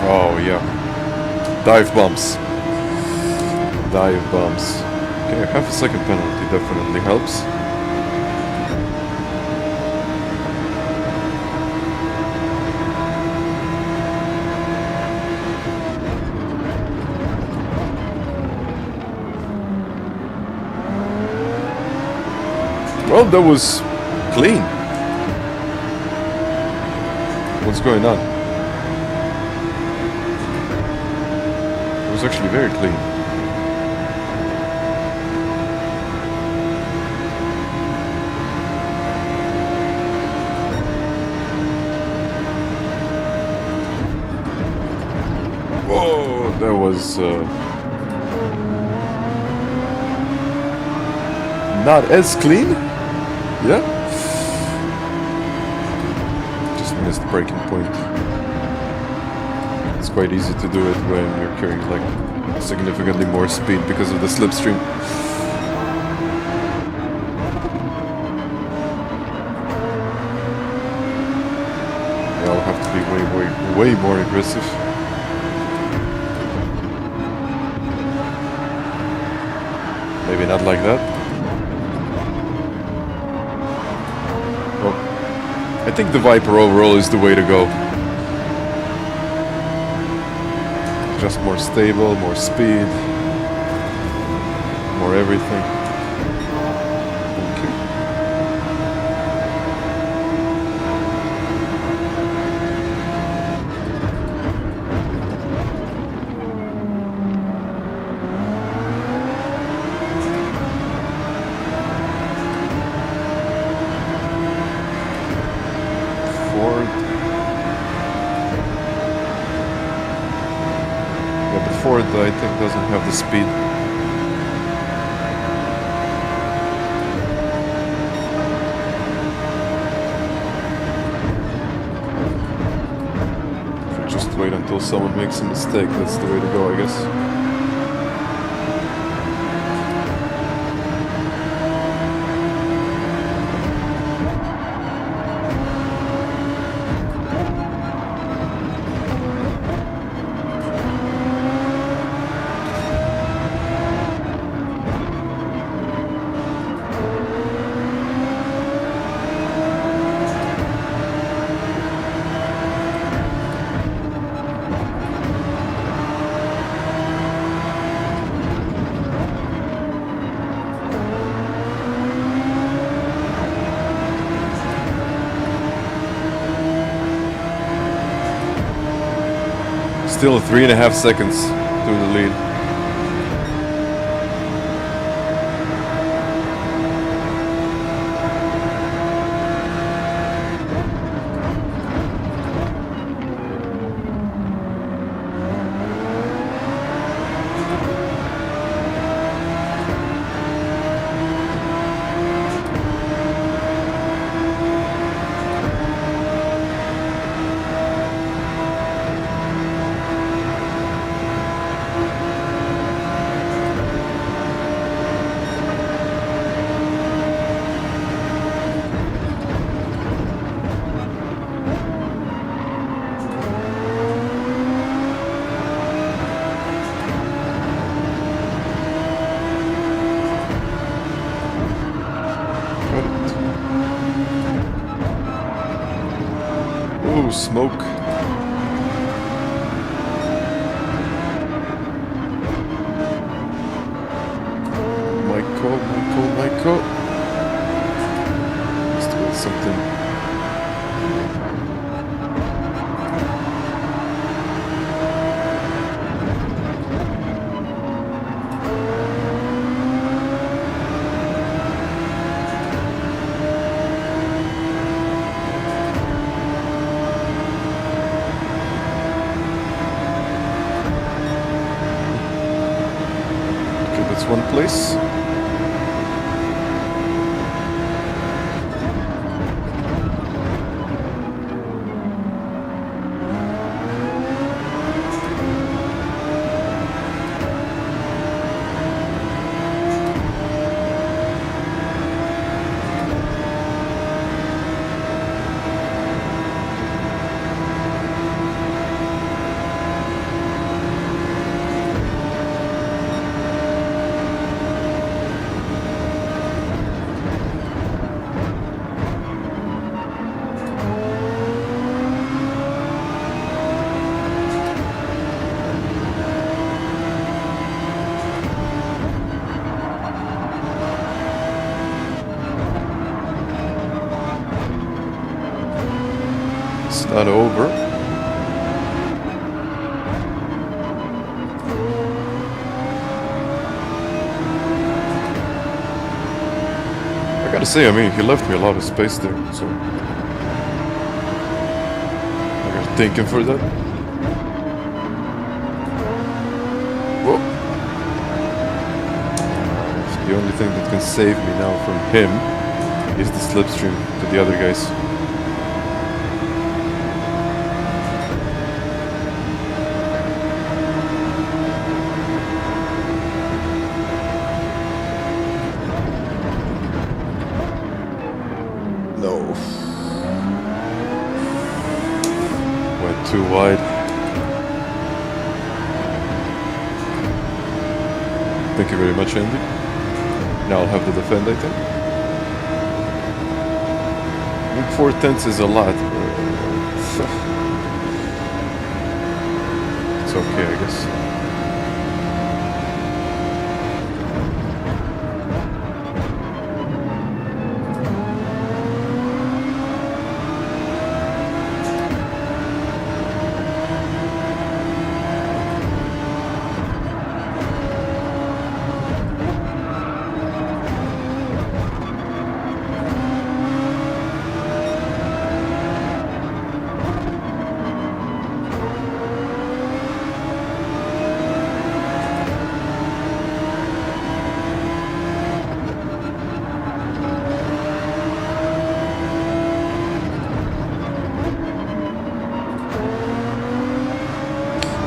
Oh yeah. Dive bombs. Dive bombs. Okay, half a second penalty definitely helps. Well, that was clean. What's going on? It was actually very clean. Whoa, that was not as clean. Yeah. Just missed the breaking point. It's quite easy to do it when you're carrying like significantly more speed because of the slipstream. Yeah, I'll have to be way more aggressive. Maybe not like that. I think the Viper overall is the way to go. Just more stable, more speed, more everything. Thank you. Ford, I think, doesn't have the speed. until someone makes a mistake. That's the way to go, I guess. Still 3.5 seconds through the lead. Ooh, smoke. Marko. Must have been something. Okay, that's one place. Not over. I gotta say, I mean, he left me a lot of space there, so I gotta thank him for that. Whoa. The only thing that can save me now from him is the slipstream to the other guys. Too wide. Thank you very much, Andy. Now I'll have to defend, I think. I think 4/10 is a lot. It's okay, I guess.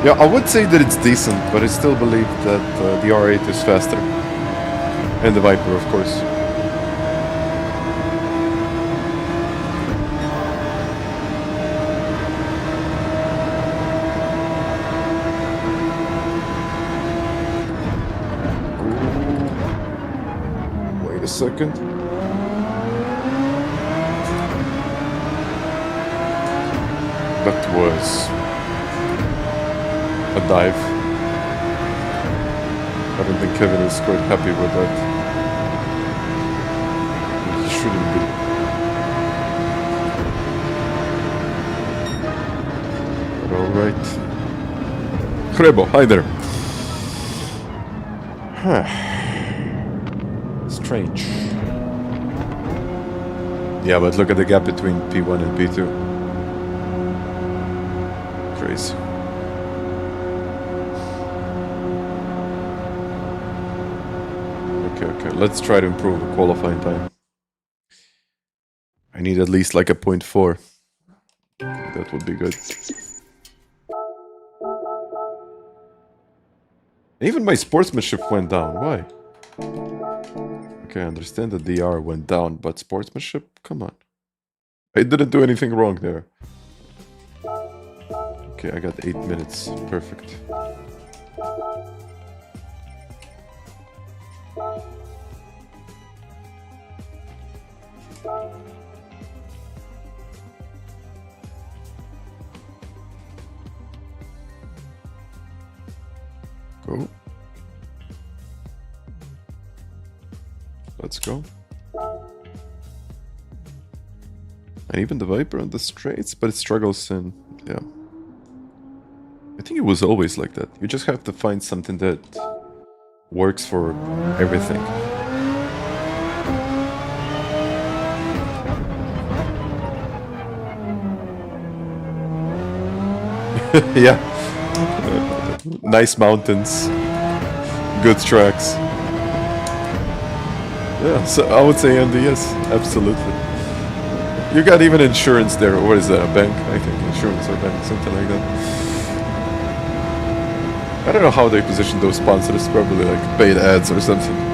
Yeah, I would say that it's decent, but I still believe that the R8 is faster. And the Viper, of course. Wait a second. That was a dive. I don't think Kevin is quite happy with that. He shouldn't be. But alright. Krebo, hi there. Huh. Strange. Yeah, but look at the gap between P1 and P2. Crazy. Okay, let's try to improve the qualifying time. I need at least like a 0.4. That would be good. Even my sportsmanship went down. Why? Okay, I understand that DR went down, but sportsmanship? Come on. I didn't do anything wrong there. Okay, I got 8 minutes. Perfect. Go. Let's go. And even the Viper on the straights, but it struggles in, yeah. I think it was always like that. You just have to find something that works for everything. Yeah. Nice mountains. Good tracks. Yeah, so I would say Andy, yes, absolutely. You got even insurance there. What is that, a bank? I think insurance or bank, something like that. I don't know how they position those sponsors, probably like paid ads or something.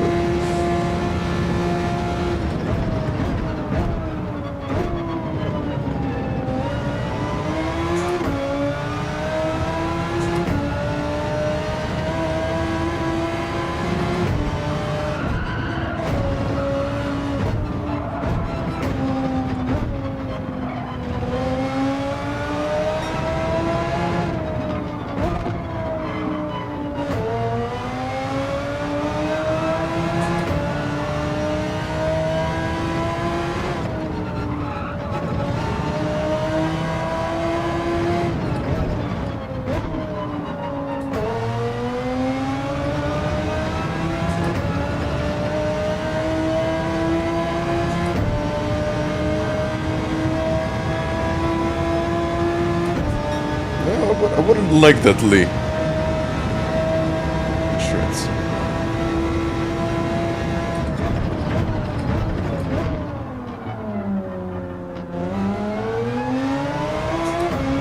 I wouldn't like that, Lee. Insurance.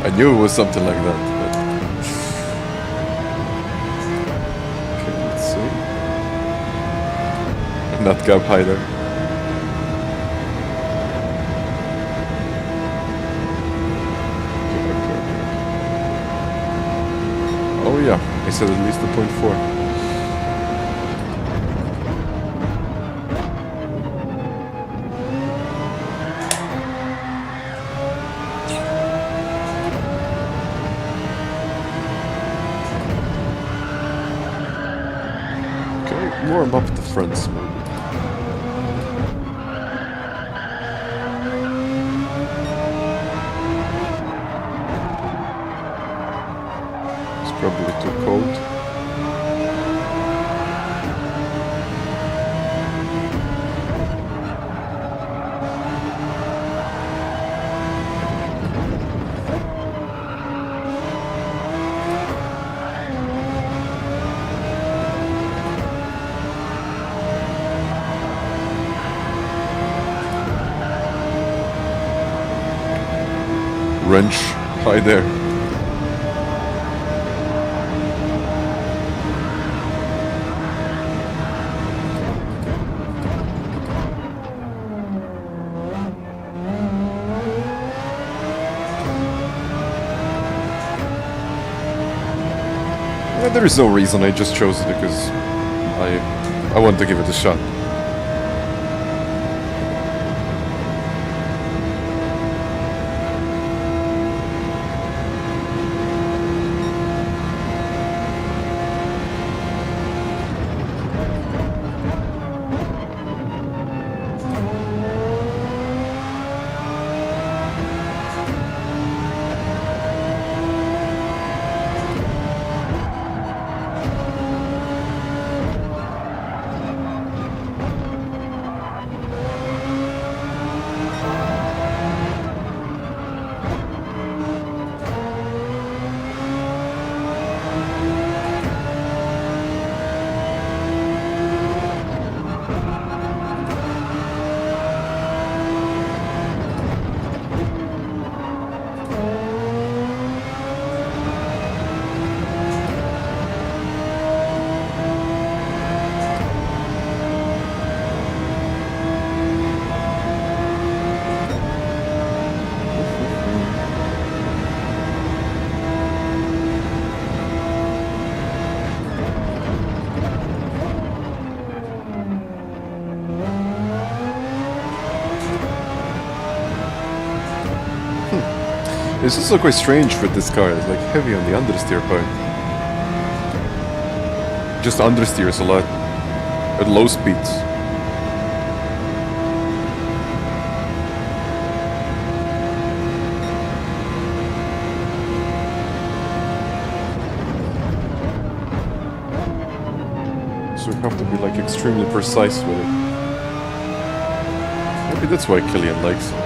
I knew it was something like that. But... Okay, let's see. Not gap hider. Oh yeah, I said at least a 0.4. Okay, warm up the fronts maybe. Probably too cold. Wrench, hi there. There is no reason, I just chose it because I want to give it a shot. It's also quite strange with this car, it's like heavy on the understeer part. Just understeers a lot at low speeds. So you have to be like extremely precise with it. Maybe that's why Killian likes it.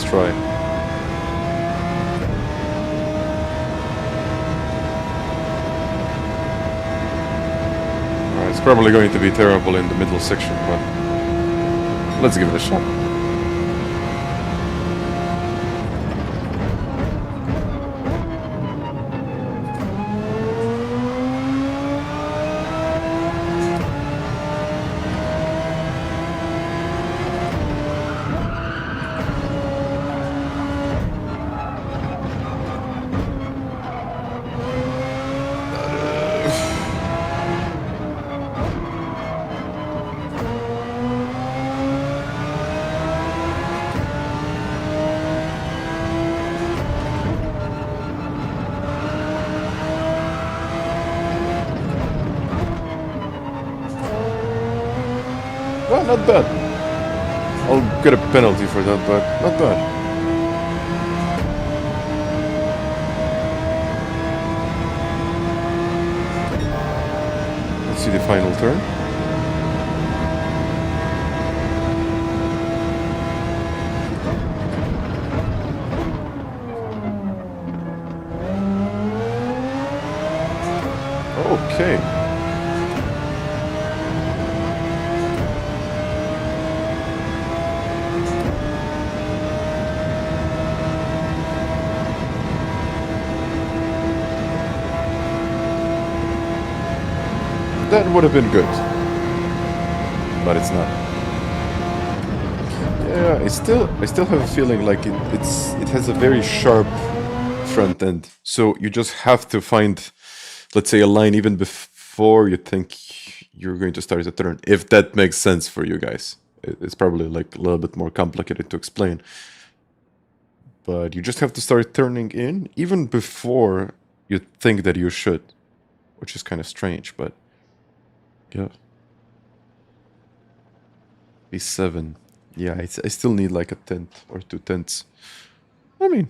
Try. Alright, it's probably going to be terrible in the middle section, but let's give it a shot. Well, not bad. I'll get a penalty for that, but not bad. Let's see the final turn. Okay. That would have been good, but it's not. Yeah, I still have a feeling like it has a very sharp front end. So you just have to find, let's say, a line even before you think you're going to start the turn. If that makes sense for you guys, it's probably like a little bit more complicated to explain. But you just have to start turning in even before you'd think that you should, which is kind of strange, but yeah. B7. Yeah, I still need like a tint or 2 tints. I mean,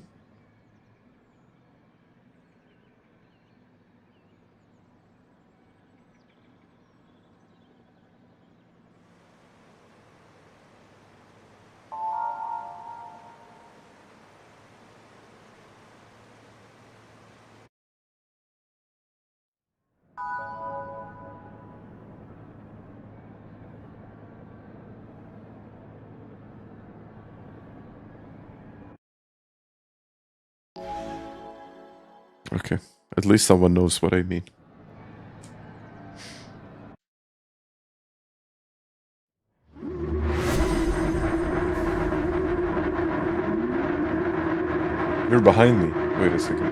okay. At least someone knows what I mean. You're behind me. Wait a second.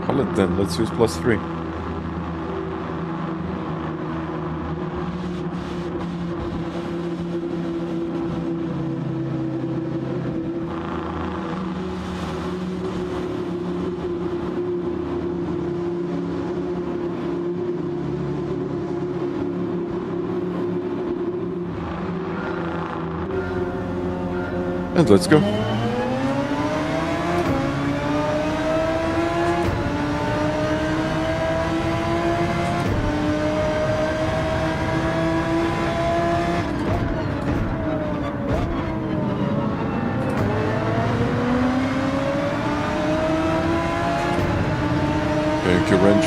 Call it then. Let's use +3. And let's go. Thank you, wrench.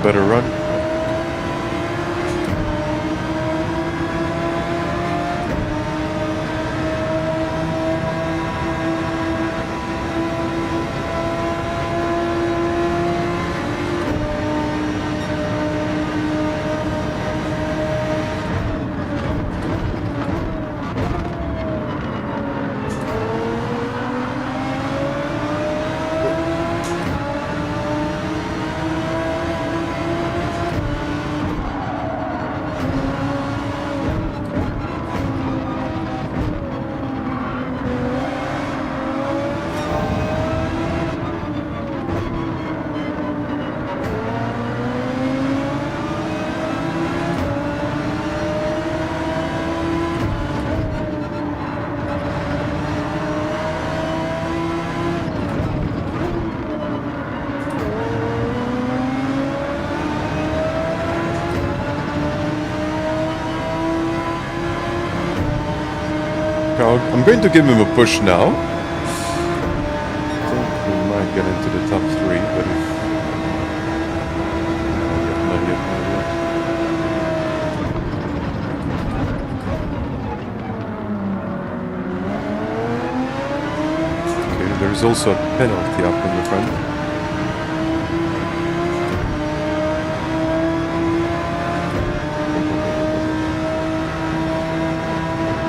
Better run. I'm going to give him a push now. I think we might get into the top 3, but if... Not yet. Okay, there's also a penalty up in the front.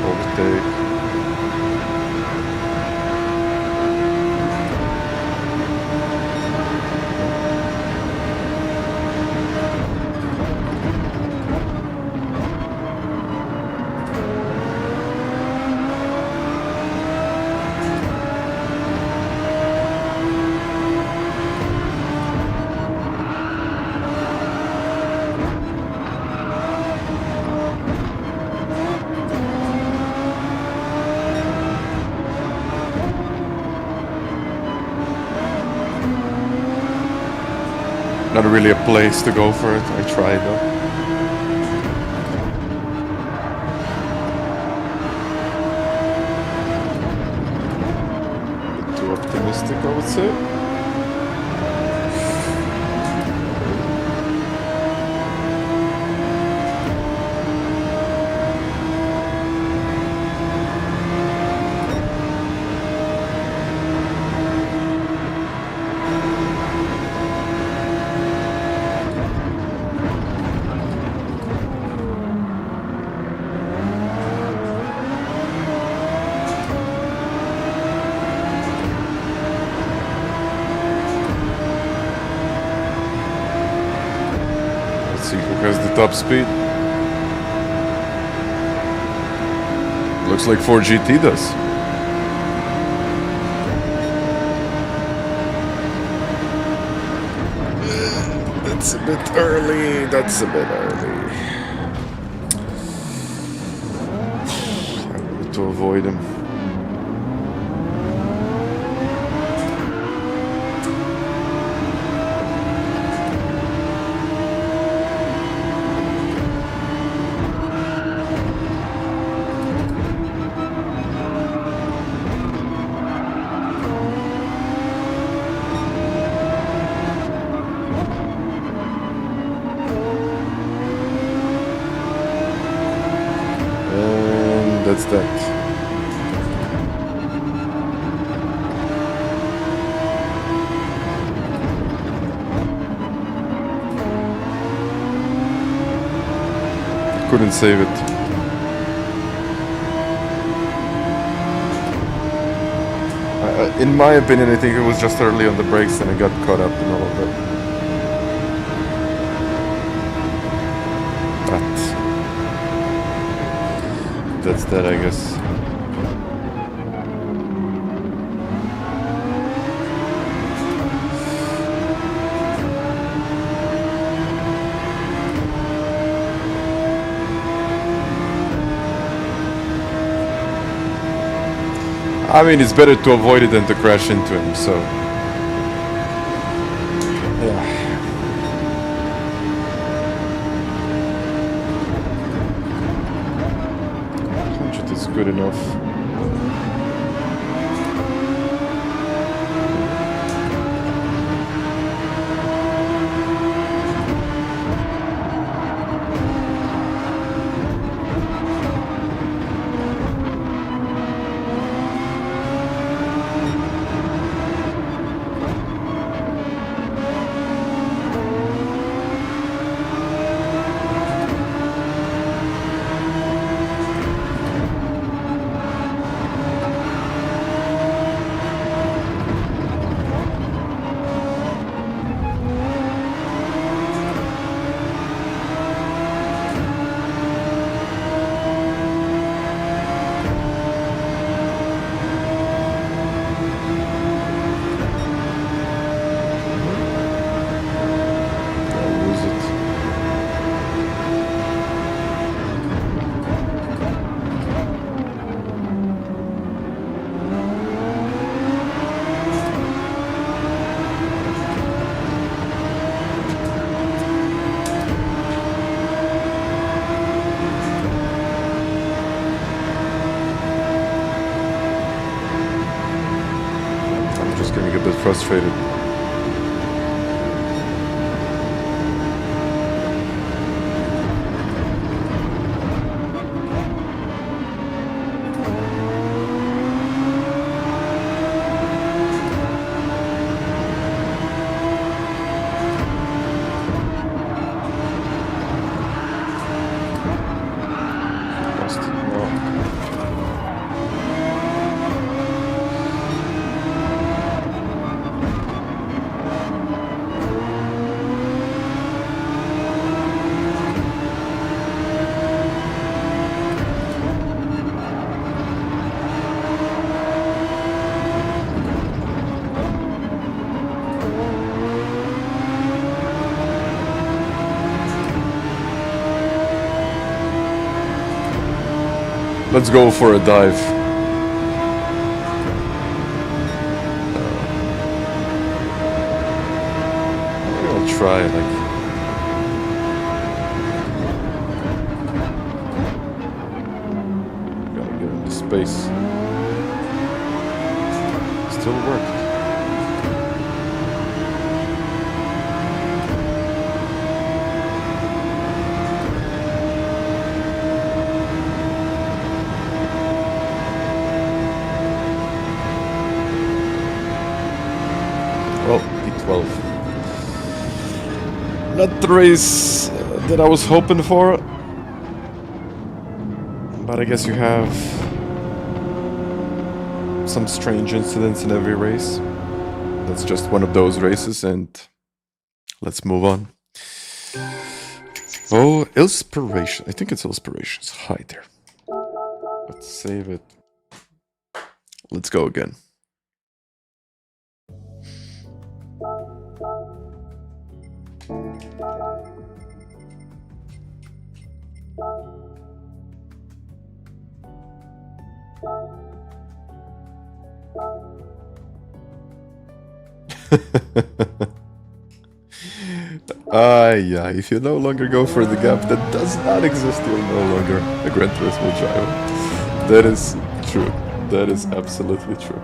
Overtake. Not really a place to go for it. I tried though. A bit too optimistic, I would say. Has the top speed. Looks like 4GT does. That's a bit early. That's a bit early. I wanted to avoid him. That's that. Couldn't save it. In my opinion, I think it was just early on the brakes and I got caught up in all of that. That's that, I guess. I mean, it's better to avoid it than to crash into him, so... yeah. 100 is good enough. Frustrated. Let's go for a dive. I'll try, like... Gotta get into space. Still worked. Well, P12. Not the race that I was hoping for. But I guess you have some strange incidents in every race. That's just one of those races, and let's move on. Oh, Inspiration. I think it's Inspirations. Hi there. Let's save it. Let's go again. Yeah, if you no longer go for the gap that does not exist, you're no longer a Gran Turismo driver. That is true. That is absolutely true.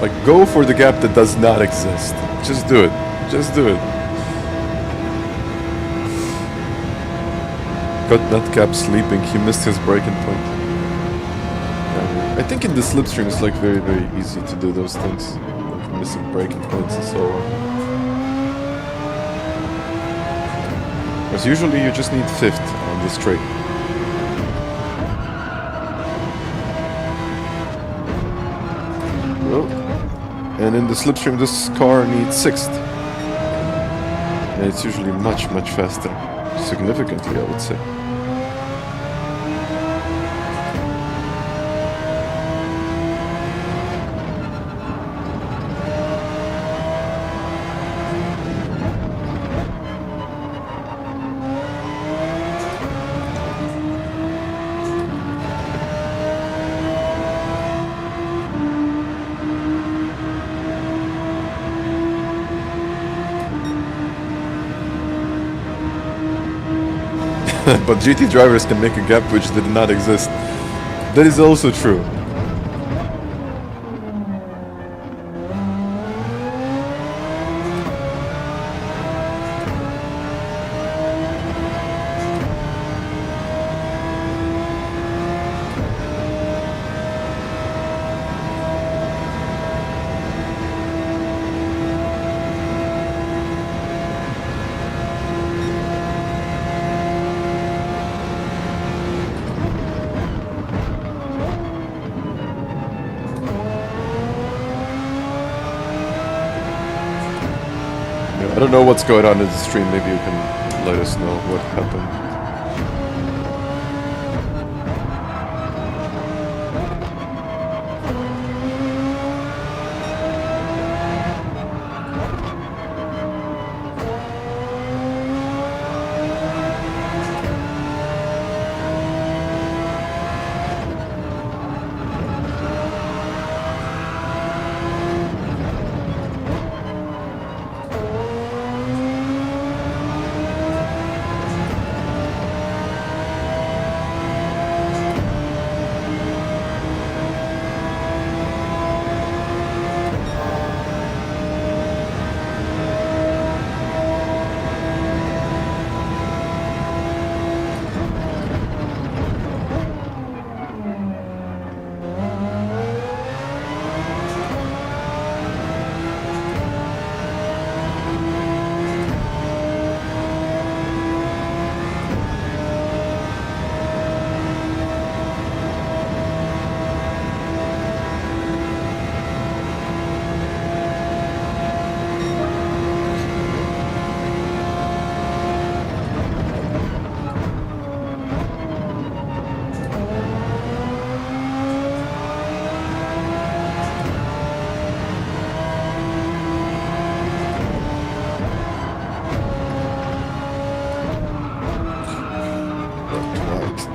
Like, go for the gap that does not exist. Just do it. Just do it. Got Nutcap sleeping. He missed his breaking point. I think in the slipstream it's like very, very easy to do those things. Like missing breaking points and so on. Because usually you just need 5th on the straight. Well, and in the slipstream this car needs 6th. And it's usually much, much faster. Significantly, I would say. But GT drivers can make a gap which did not exist. That is also true. I don't know what's going on in the stream. Maybe you can let us know what happened.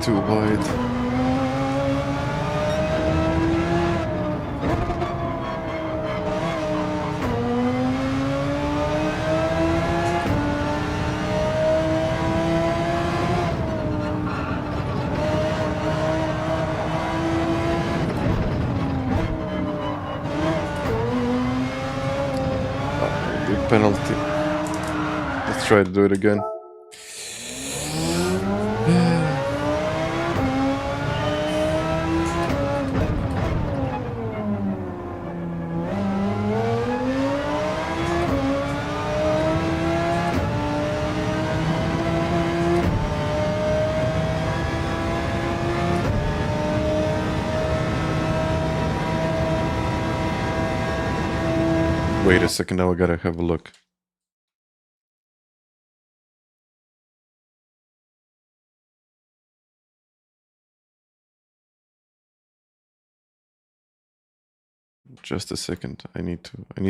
too wide. Big penalty. Let's try to do it again. Wait a second, now I gotta have a look. Just a second. I need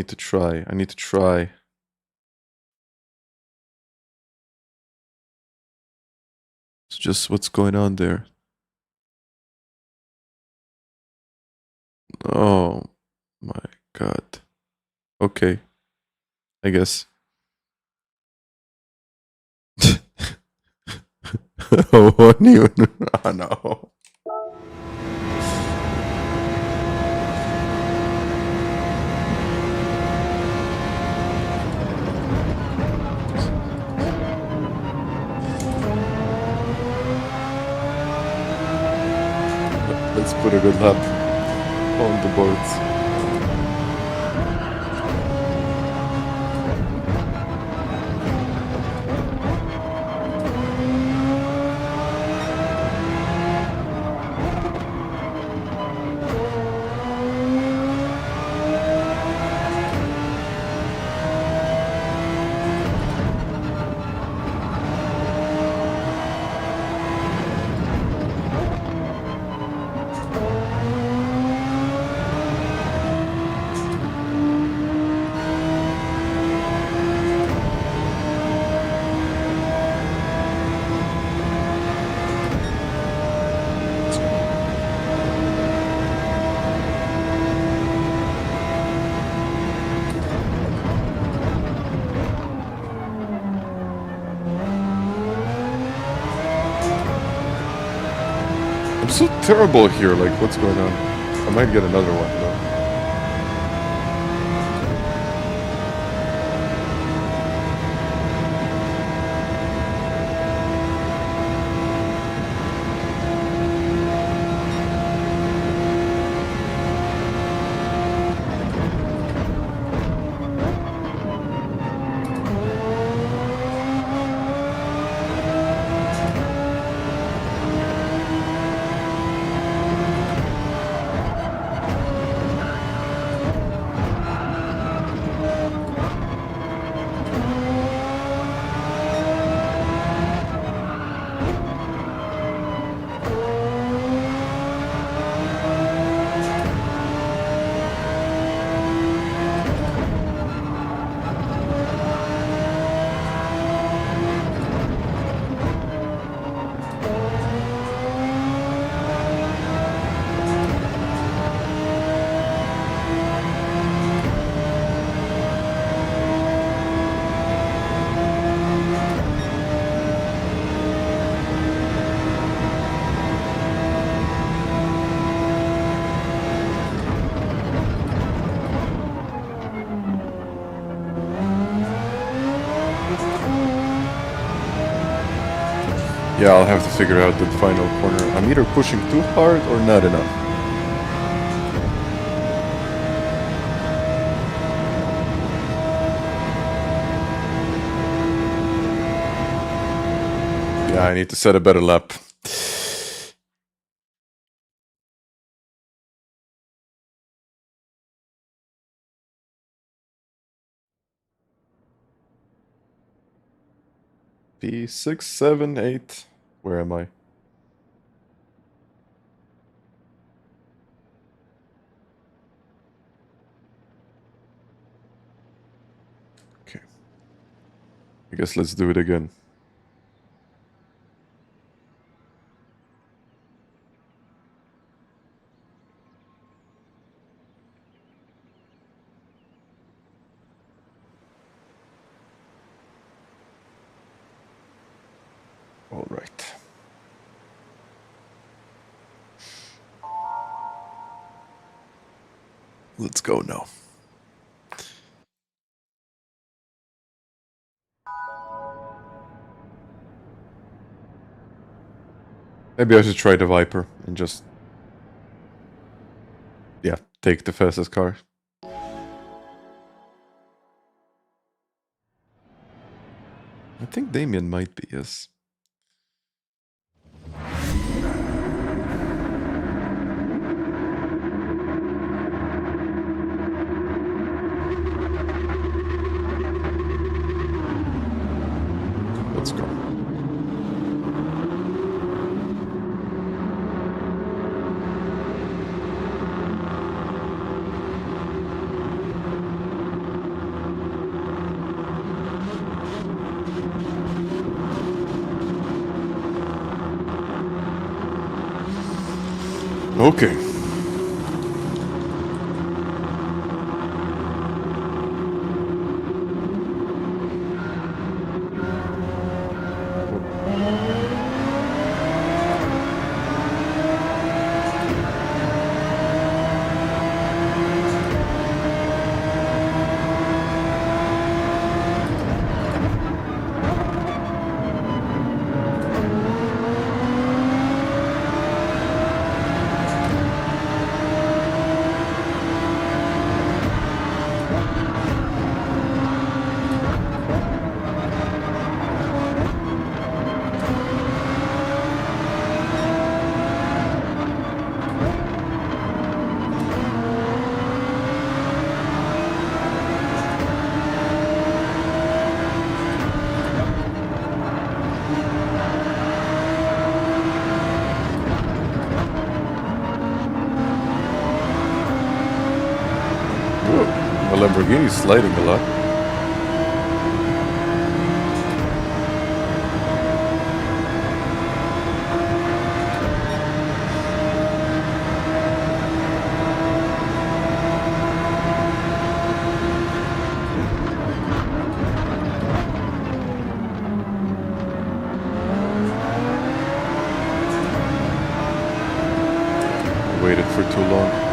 to try. It's just what's going on there. Oh my god. Okay. I guess. Oh no. Let's put a good lap on the boards. I'm so terrible here, like what's going on? I might get another one though. Yeah, I'll have to figure out the final corner. I'm either pushing too hard or not enough. Yeah, I need to set a better lap. P6, 7, 8. Where am I? Okay. I guess let's do it again. All right. Let's go now. Maybe I should try the Viper and just, yeah, take the fastest car. I think Damien might be, yes. Let's go. Okay. Lamborghini's sliding a lot. Waited for too long.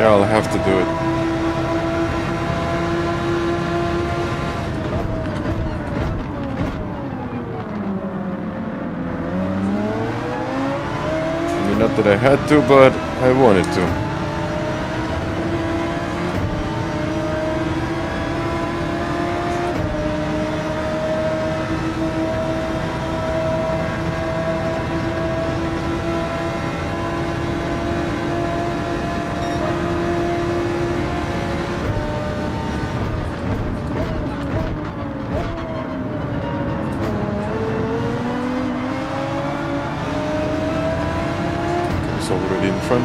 Yeah, I'll have to do it. I mean, not that I had to, but I wanted to. Already in front.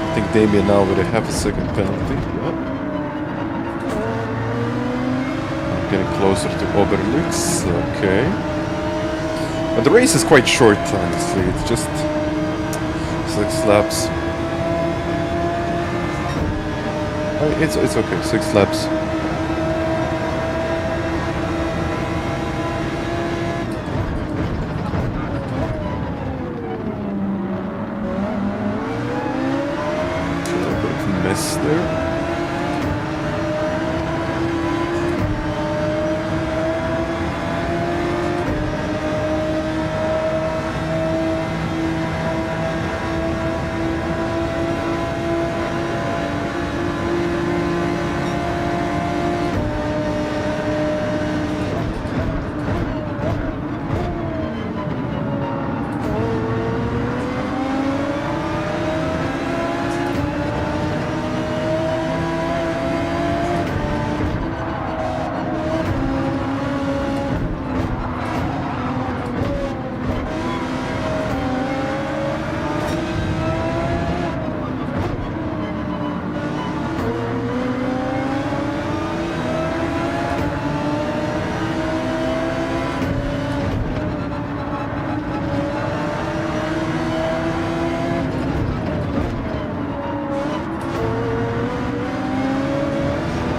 I think Damien now with a half a second penalty. Yep. Getting closer to Oberlix, okay. But the race is quite short, honestly. It's just 6 laps. It's okay, 6 laps. A little bit of mess there.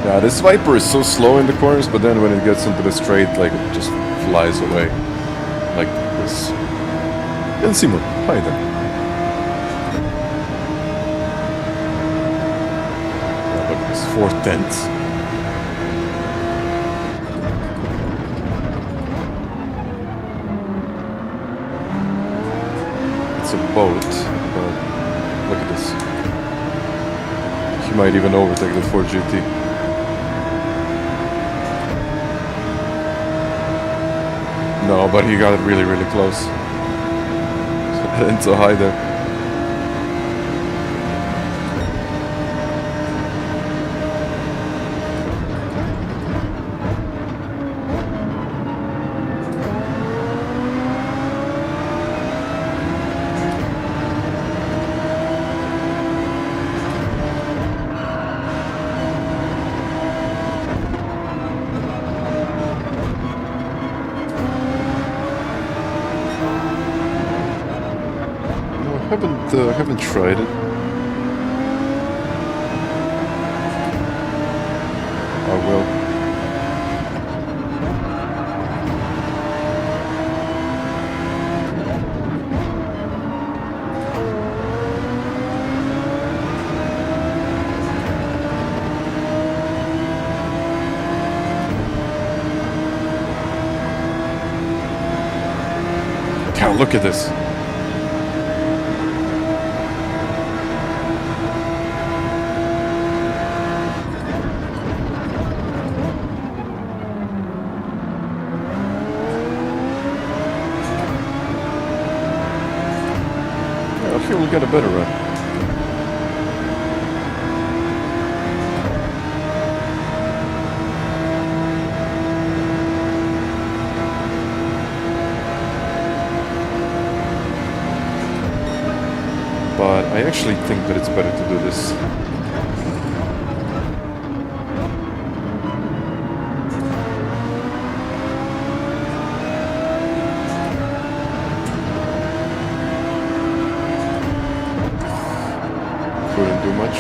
Yeah, this Viper is so slow in the corners, but then when it gets into the straight, like, it just flies away. Like this. Encima, hi there. Yeah, look at this, 4/10. It's a boat, but look at this. He might even overtake the 4GT. No, but he got it really, really close. And so high there. I haven't tried it. I will. God, look at this. We'll get a better run. But I actually think that it's better to do this. Couldn't do much.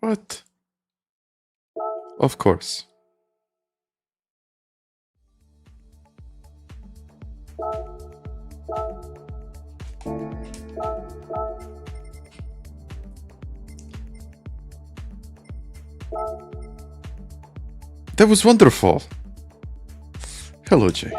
What? Of course. That was wonderful. Hello, Jay.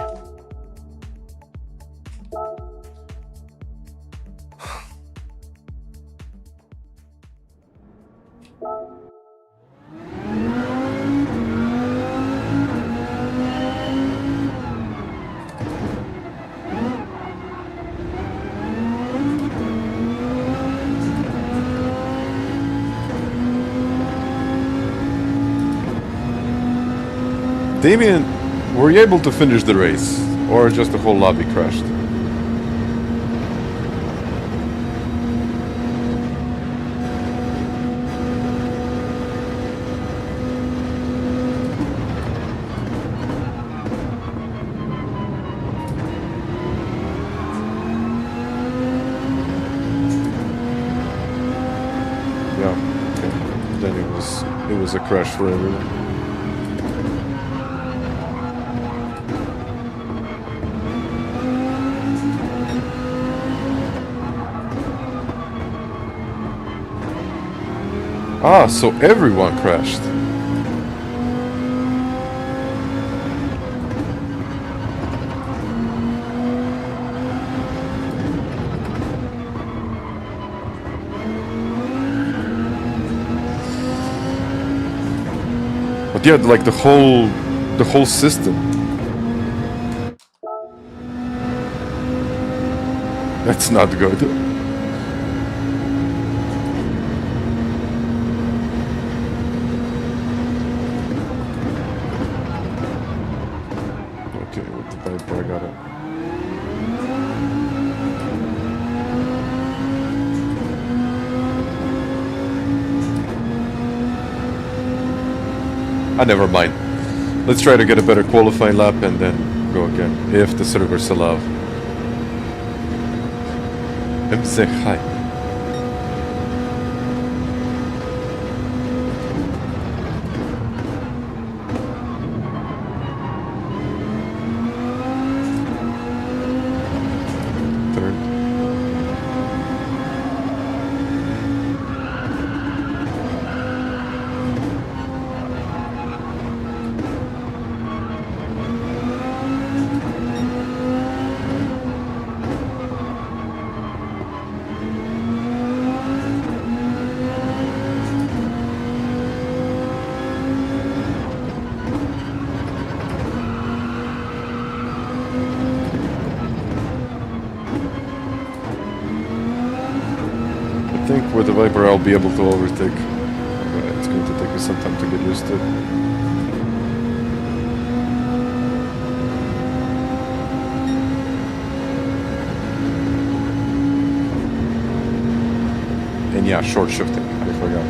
Damien, were you able to finish the race? Or just the whole lobby crashed? Yeah, okay. Then it was a crash for everyone. Ah, so everyone crashed. But yeah, like the whole system. That's not good. Never mind. Let's try to get a better qualifying lap and then go again, if the servers allow. MC, hi. With the Viper I'll be able to overtake. It's going to take me some time to get used to it. And yeah, short shifting, I forgot.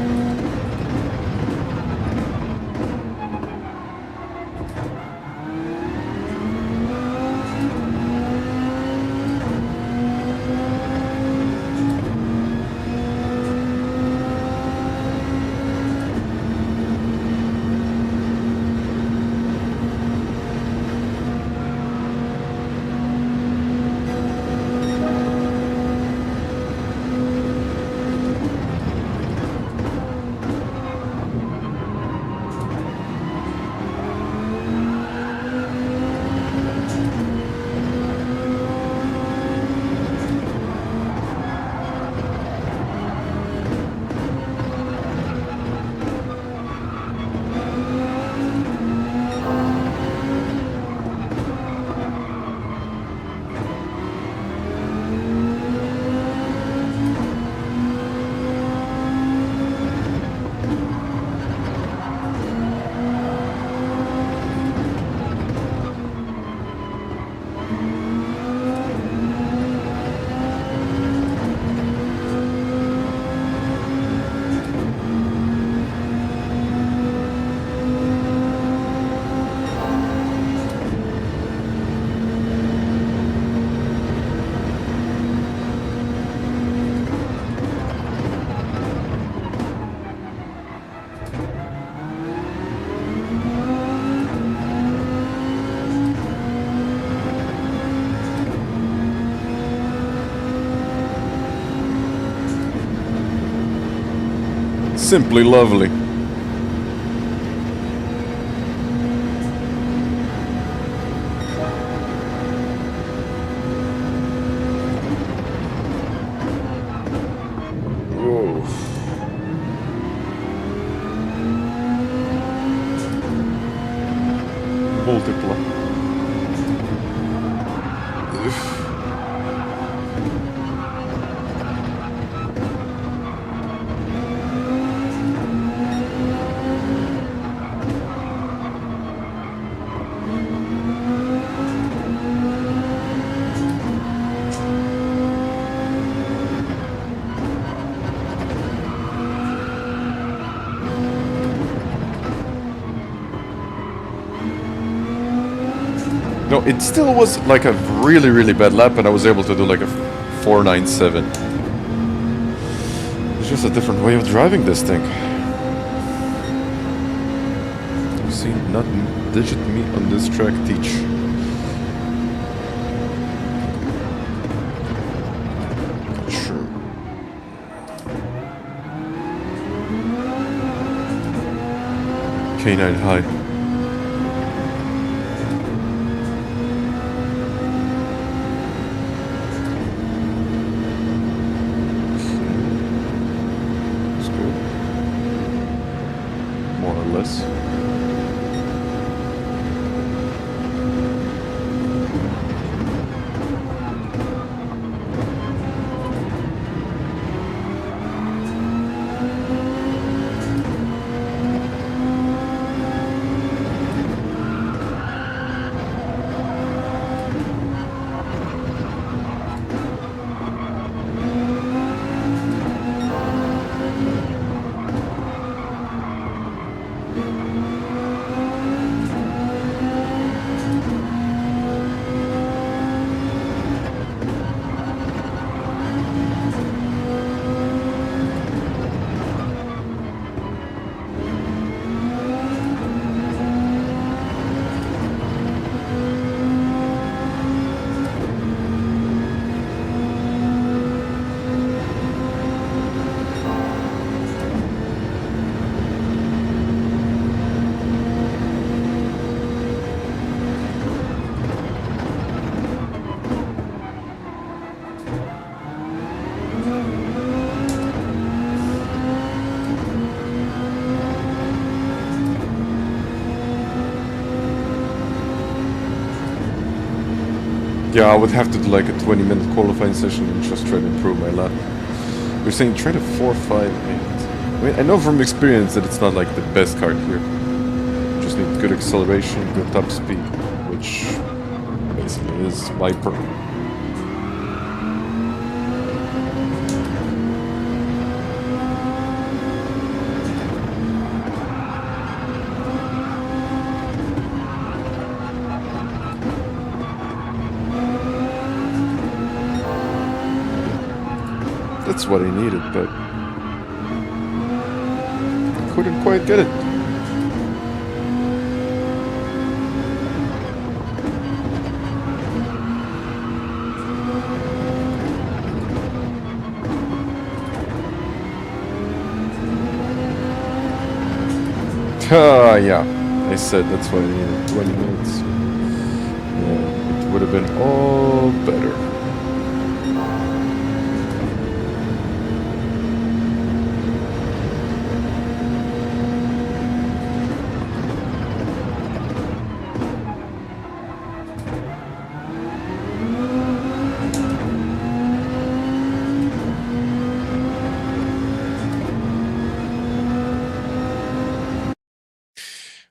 Simply lovely. No, it still was like a really, really bad lap, and I was able to do like a 497. It's just a different way of driving this thing. You see, not digit me on this track, teach. Sure. K9 high. Yeah, I would have to do like a 20-minute qualifying session and just try to improve my lap. You're saying try to 4.58. I mean, I know from experience that it's not like the best car here. You just need good acceleration, good top speed, which basically is Viper. That's what I needed, but couldn't quite get it. Yeah, I said that's what I needed, 20 minutes. Yeah, it would have been all better.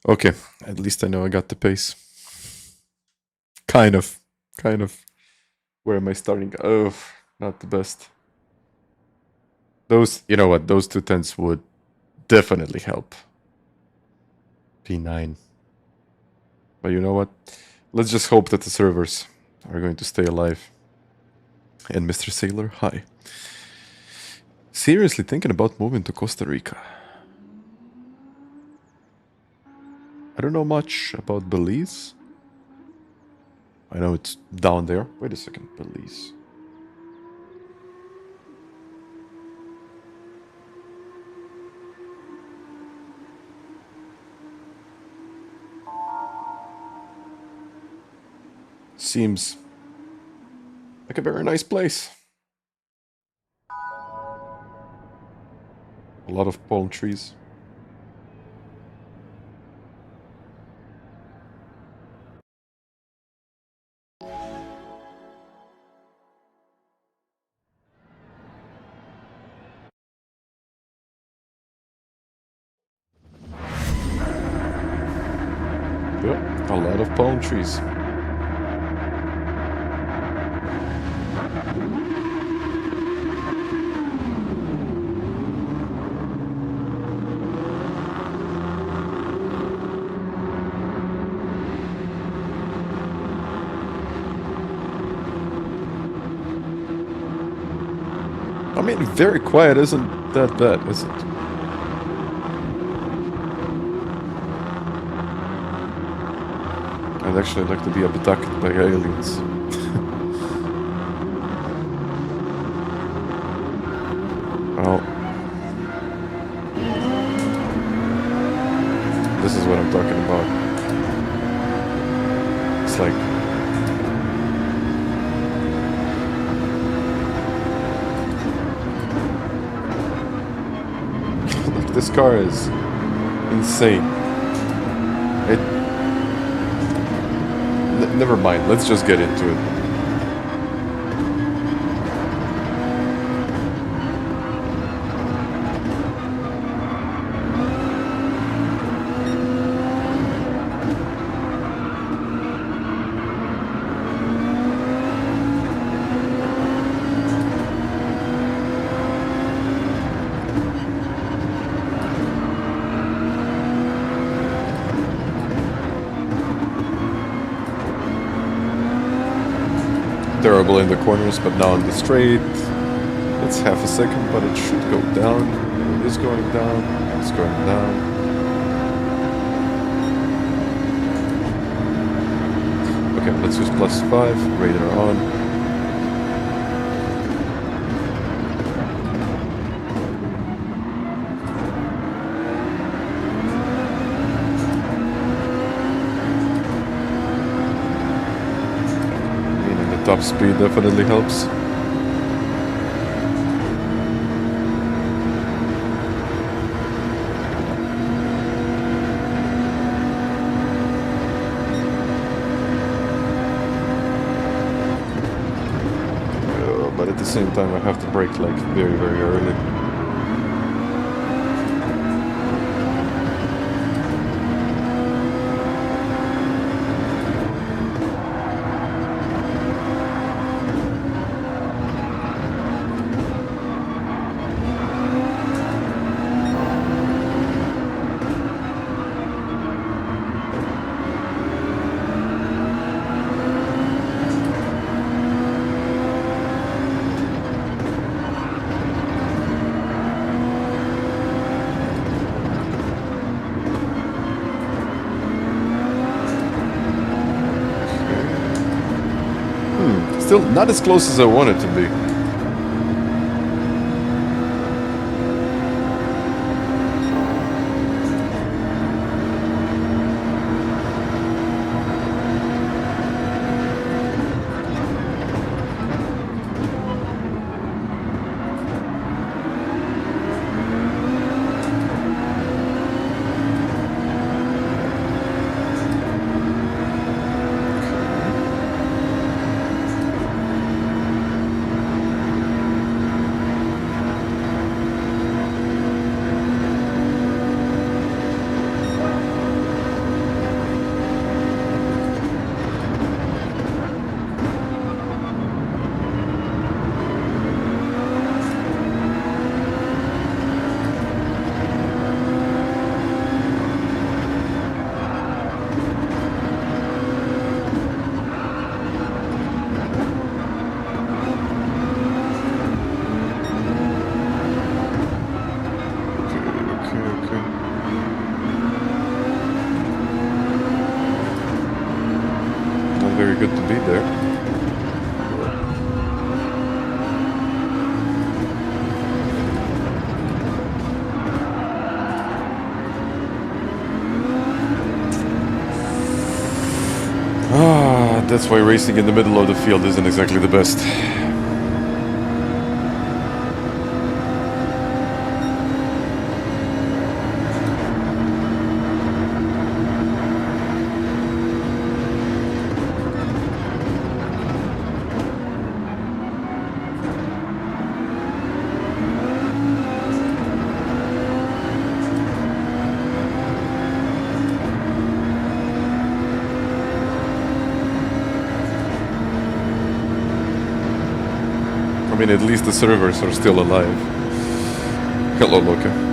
Okay, at least I know I got the pace. Kind of. Where am I starting? Oh, not the best. Those, you know what, those 210s would definitely help. P9. But you know what? Let's just hope that the servers are going to stay alive. And Mr. Sailor, hi. Seriously thinking about moving to Costa Rica. I don't know much about Belize. I know it's down there. Wait a second, Belize. Seems like a very nice place. A lot of palm trees. Yep, a lot of palm trees. mean, very quiet isn't that bad, is it? I'd actually like to be abducted by aliens. Well, this is what I'm talking about. It's like look, this car is insane. Never mind, let's just get into it. Terrible in the corners, but now on the straight, it's half a second, but it should go down. It is going down. It's going down. Okay, let's use +5. Radar on. Top speed definitely helps. But at the same time I have to brake like very, very early. Still not as close as I want it to be. Good to be there. That's why racing in the middle of the field isn't exactly the best. I mean, at least the servers are still alive. Hello, Loka.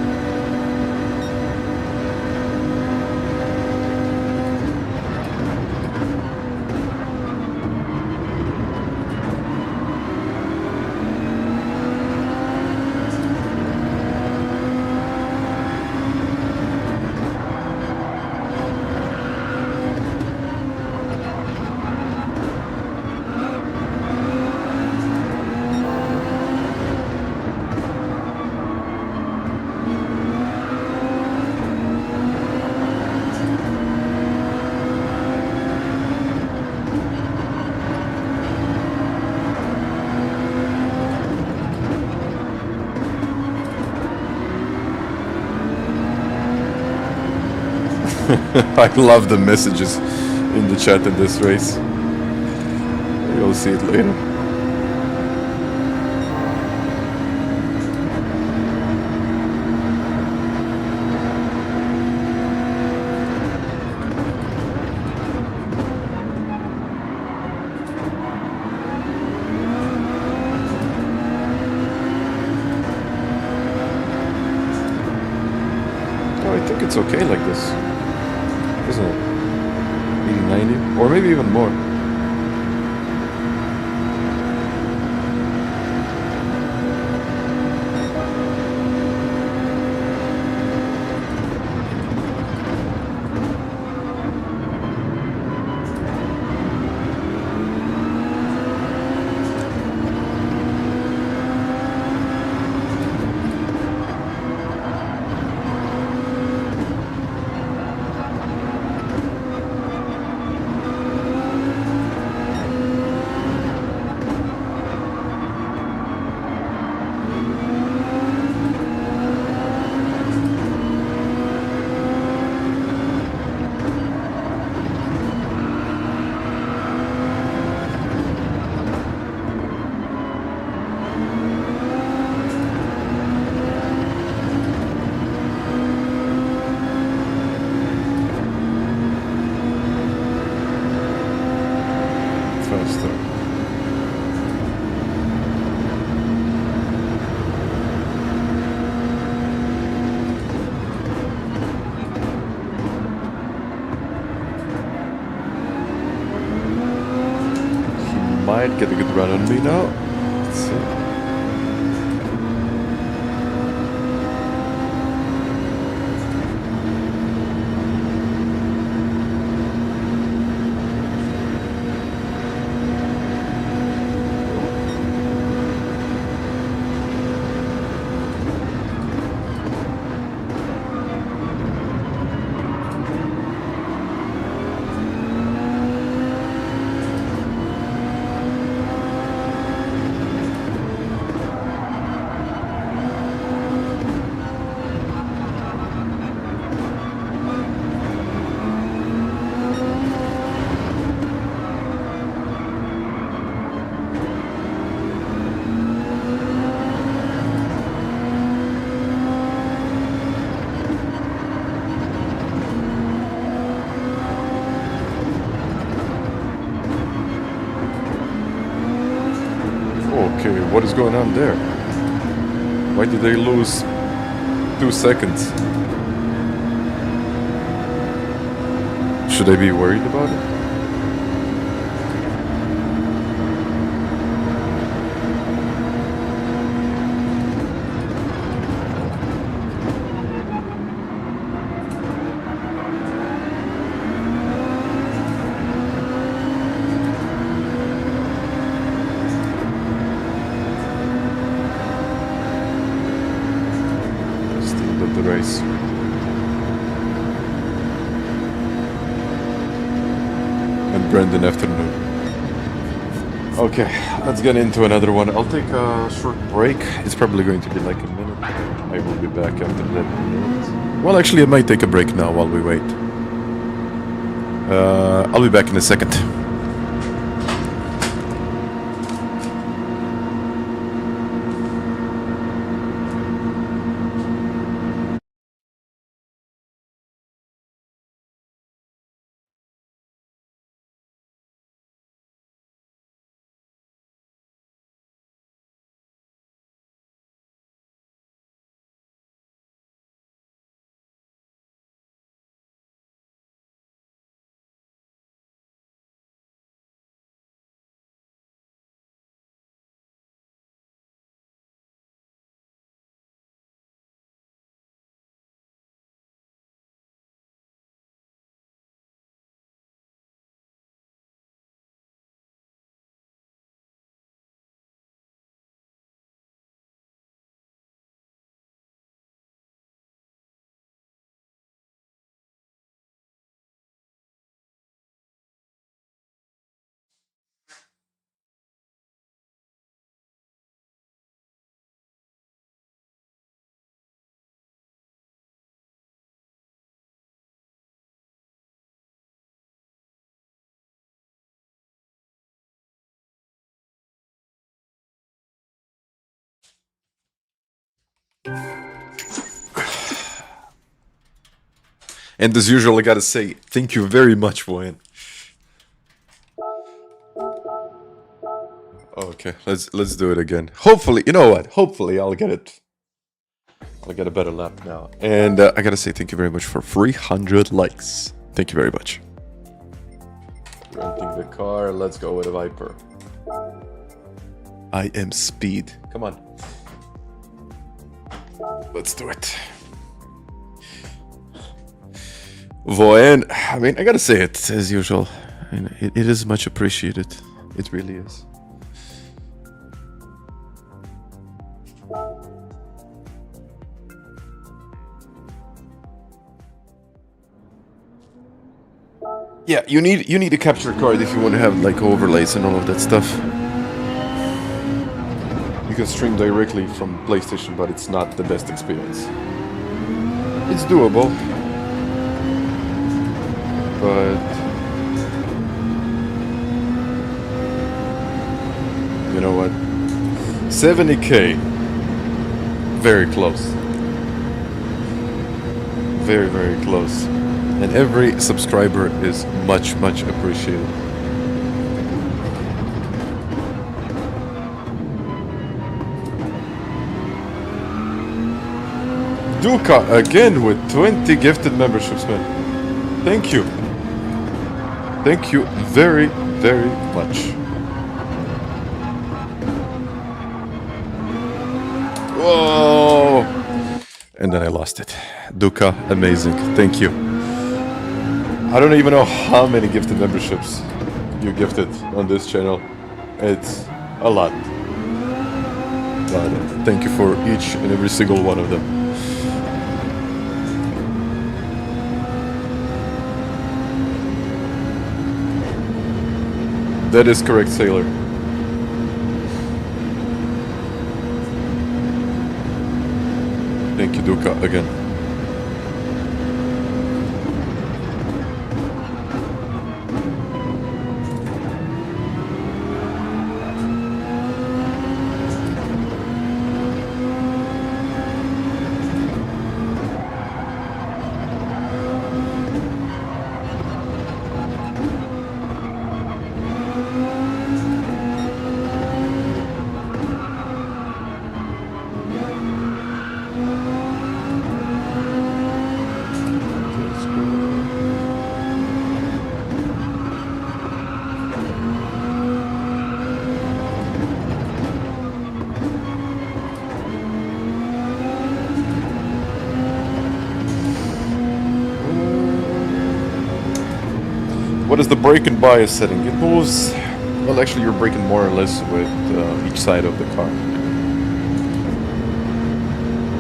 I love the messages in the chat in this race. You'll see it later. I think it's okay like this, isn't it? 80, 90, or maybe even more. Might get a good run on me now. Let's see. Okay, what is going on there? Why did they lose 2 seconds? Should I be worried about it? Race. And Brendan afternoon. Okay, let's get into another one. I'll take a short break. It's probably going to be like a minute. I will be back after that minute. Well, actually, I might take a break now while we wait. I'll be back in a second. And as usual, I gotta say, thank you very much, Voyan. Okay, let's do it again. Hopefully, you know what? Hopefully, I'll get it. I'll get a better lap now. And I gotta say thank you very much for 300 likes. Thank you very much. Renting the car. Let's go with a Viper. I am speed. Come on. Let's do it. Voyan, I mean, I gotta say it as usual. I mean, it is much appreciated. It really is. Yeah, you need a capture card if you want to have like overlays and all of that stuff. You can stream directly from PlayStation, but it's not the best experience. It's doable, but you know what? 70k, very close. Very, very close. And every subscriber is much appreciated. Duka again with 20 gifted memberships, man. Thank you. Thank you very, very much. Whoa! And then I lost it. Duka, amazing. Thank you. I don't even know how many gifted memberships you gifted on this channel. It's a lot. But thank you for each and every single one of them. That is correct, Sailor. Thank you, Duka, again. What is the brake and bias setting? It moves, well actually you're braking more or less with each side of the car.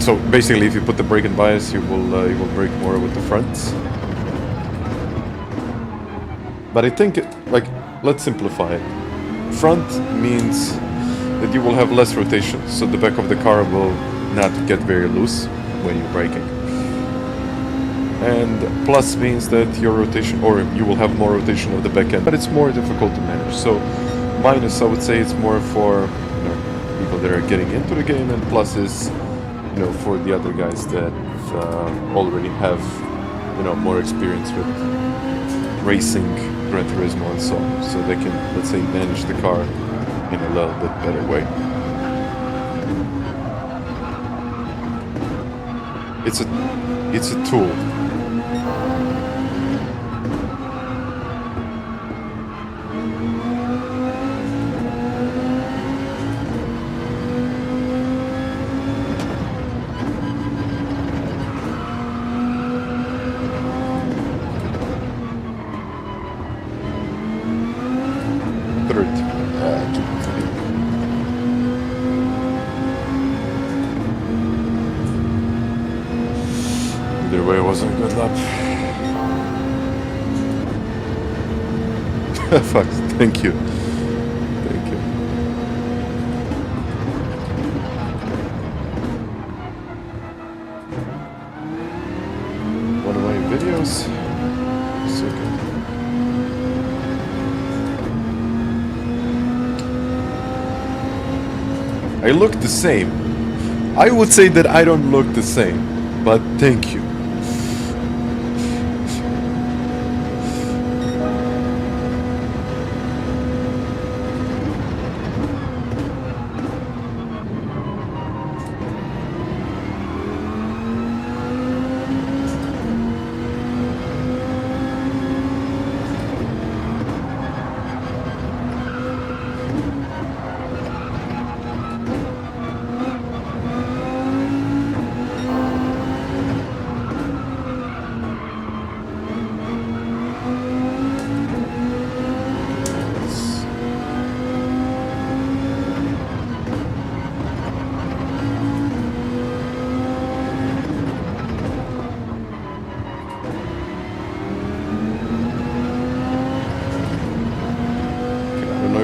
So basically if you put the brake and bias you will brake more with the fronts. But I think, let's simplify it. Front means that you will have less rotation, so the back of the car will not get very loose when you're braking. And plus means that your rotation, or you will have more rotation of the back end, but it's more difficult to manage. So minus, I would say it's more for people that are getting into the game, and plus is for the other guys that already have more experience with racing, Gran Turismo and so on, so they can, let's say, manage the car in a little bit better way. It's a tool. Fuck, thank you. Thank you. One of my videos. So good. I look the same. I would say that I don't look the same, but thank you.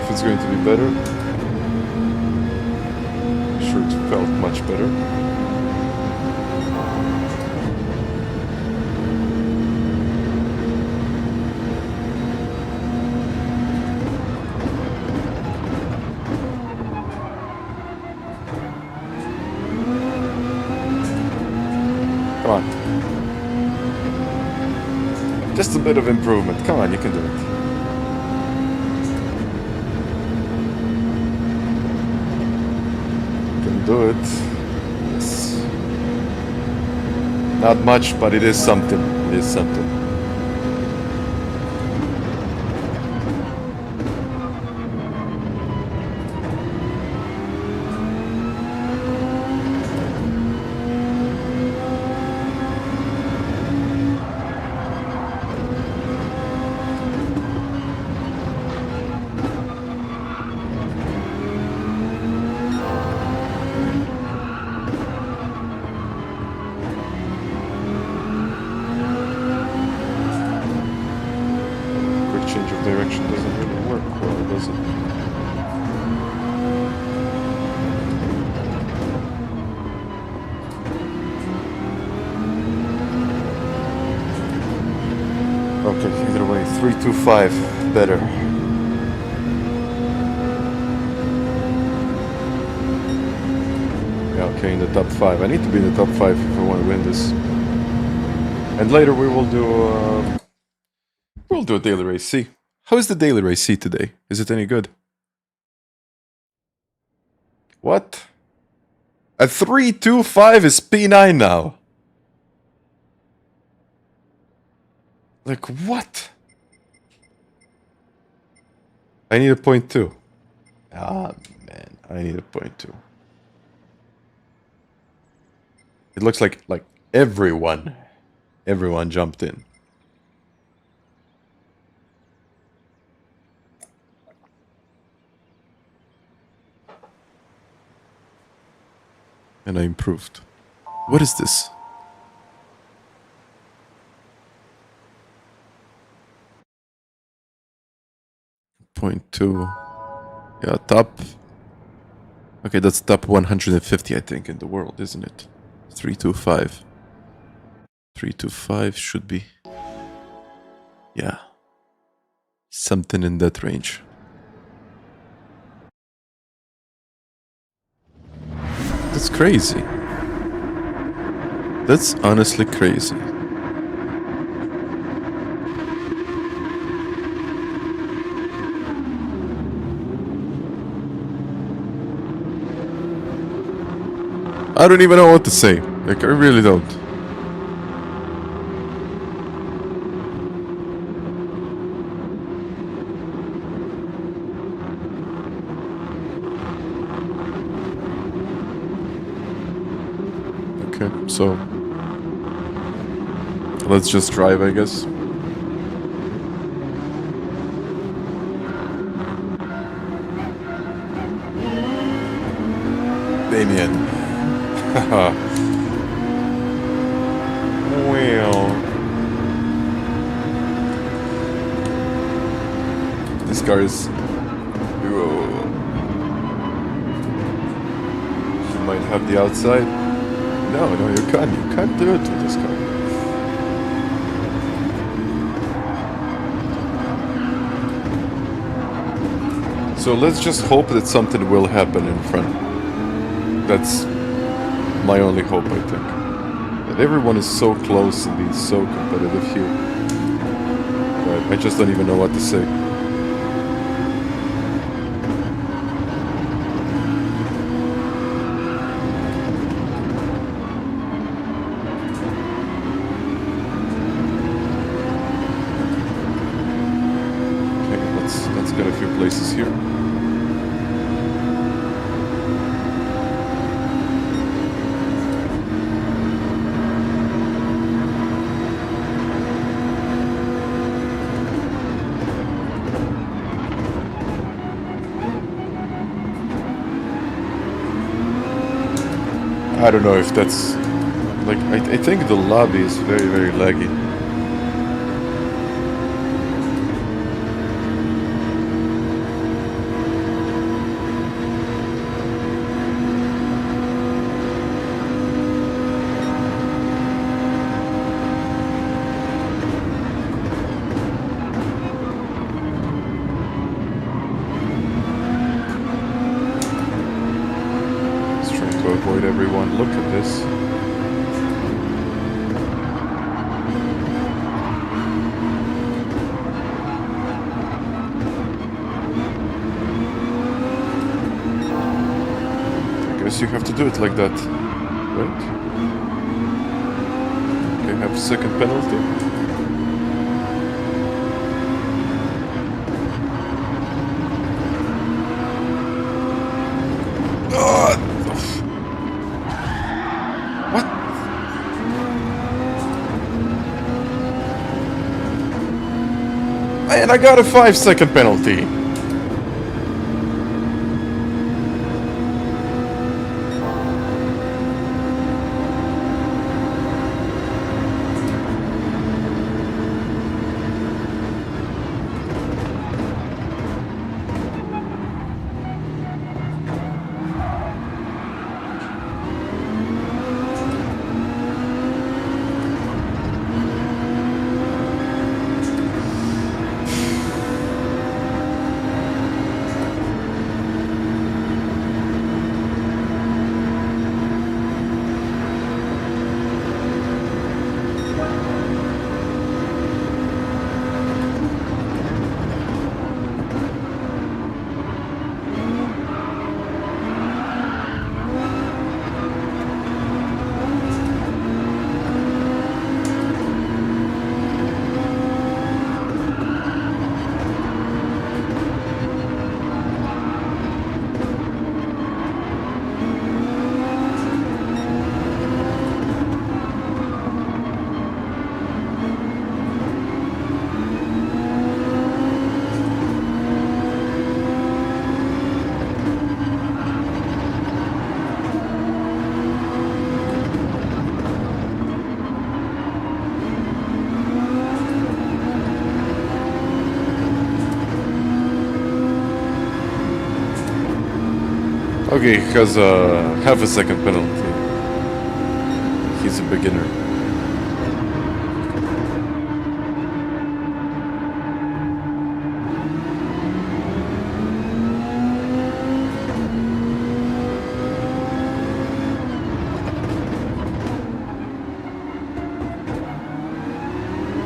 It's going to be better. I'm sure it felt much better. Come on. Just a bit of improvement. Come on, you can do it. Do it. Yes. Not much, but it is something. It is something. Direction doesn't really work well, does it? Okay, either way, 325 better. Yeah, okay, in the top 5. I need to be in the top 5 if I want to win this. And later we will do a daily race. See. How is the daily race C today? Is it any good? What? A 325 is P9 now. Like what? I need a 0.2. Ah man, I need a 0.2. It looks like everyone jumped in. And I improved. What is this? .2. Yeah, top. Okay, that's top 150, I think, in the world, isn't it? 325. 325 should be. Yeah. Something in that range. That's crazy. That's honestly crazy. I don't even know what to say. Like, I really don't. Okay, so let's just drive, I guess. Damien. Well. This car is... Whoa. You might have the outside. No, you can't. You can't do it with this car. So let's just hope that something will happen in front. That's my only hope, I think. That everyone is so close and being so competitive here. But I just don't even know what to say. Let's get a few places here. I don't know if that's like I think the lobby is very, very laggy. Avoid everyone. Look at this. I guess you have to do it like that, right? Okay, have second penalty. And I got a 5-second penalty. Okay, he has half a second penalty. He's a beginner.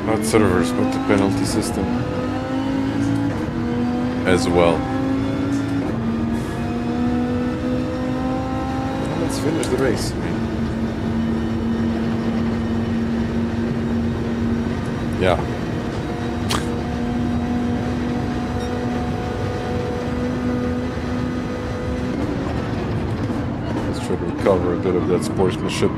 Not servers, but the penalty system as well. Let's finish the race. I mean, yeah. Let's try to recover a bit of that sportsmanship.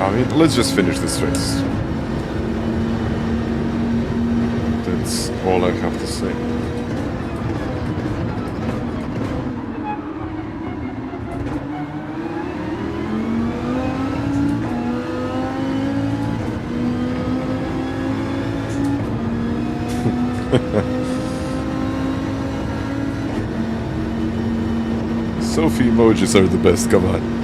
I mean, let's just finish this race. That's all I have to say. Sophie emojis are the best, come on.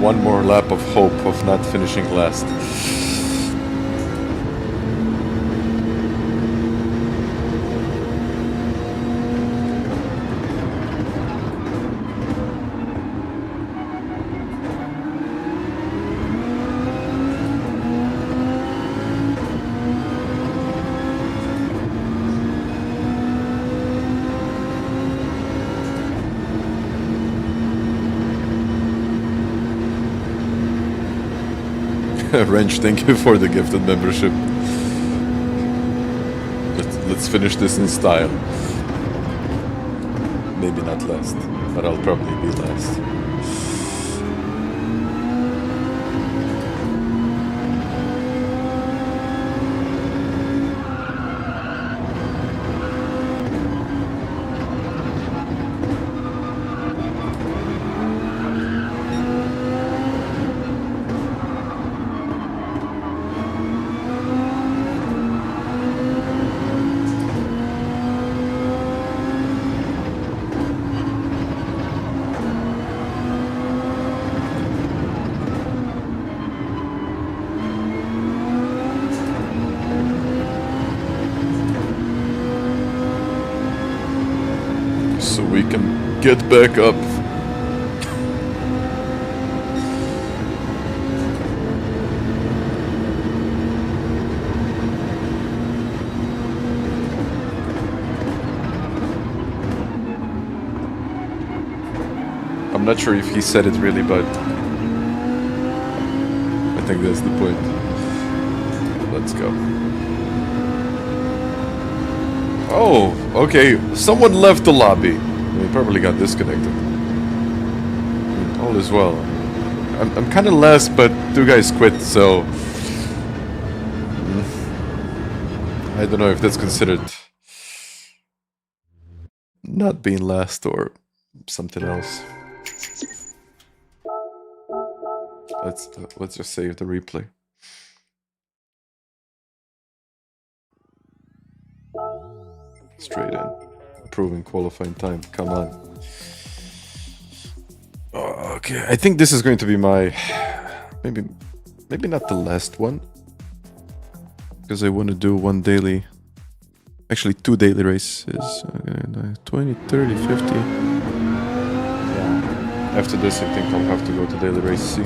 One more lap of hope of not finishing last. Wrench, thank you for the gifted membership. Let's finish this in style. Maybe not last, but I'll probably be last. Get back up. I'm not sure if he said it really, but I think that's the point. Let's go. Oh, okay. Someone left the lobby. He probably got disconnected. All is well. I'm kind of last, but two guys quit, so I don't know if that's considered not being last or something else. Let's just save the replay. Straight in. Improving qualifying time. Come on. Oh, okay, I think this is going to be my maybe not the last one, because I want to do one daily, actually 2 daily races. 20, 30, 50. Yeah. After this, I think I'll have to go to daily race C.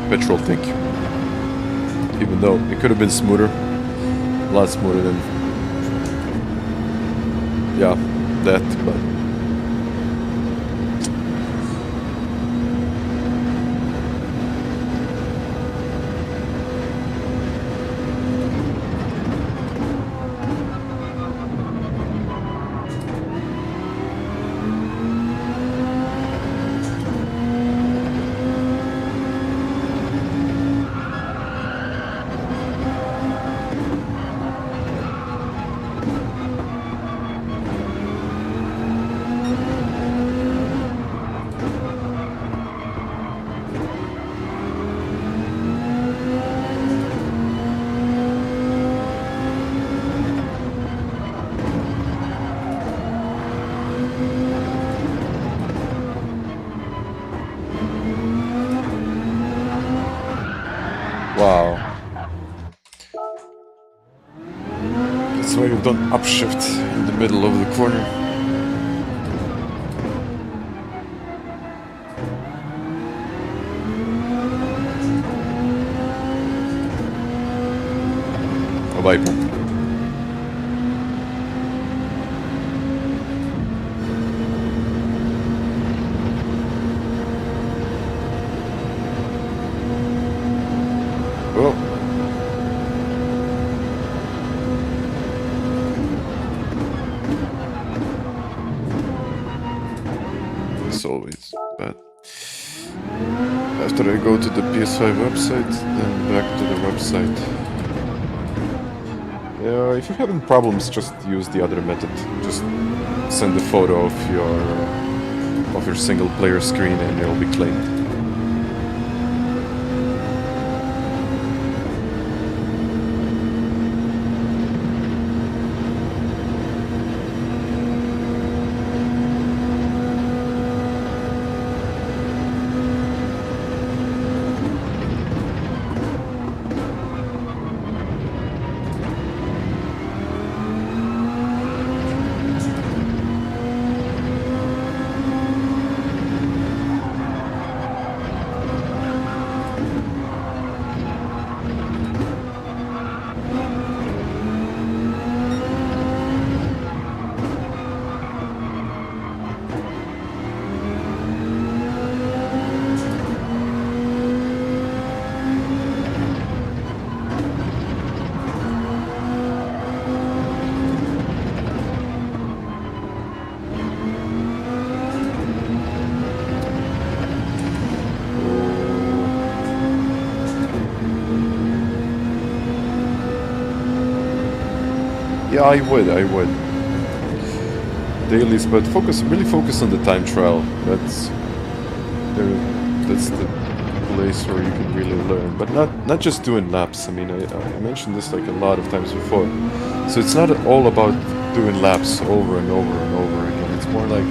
Petrol, thank you. Even though it could have been smoother, a lot smoother than, yeah, that, but on upshift in the middle of the corner. A Viper. Oh. It's always bad. After I go to the PS5 website, then back to the website. Yeah, if you're having problems, just use the other method. Just send a photo of your single player screen and it'll be claimed. Yeah, I would. Dailies, but really focus on the time trial. That's the place where you can really learn. But not just doing laps. I mean, I mentioned this like a lot of times before. So it's not all about doing laps over and over and over again. It's more like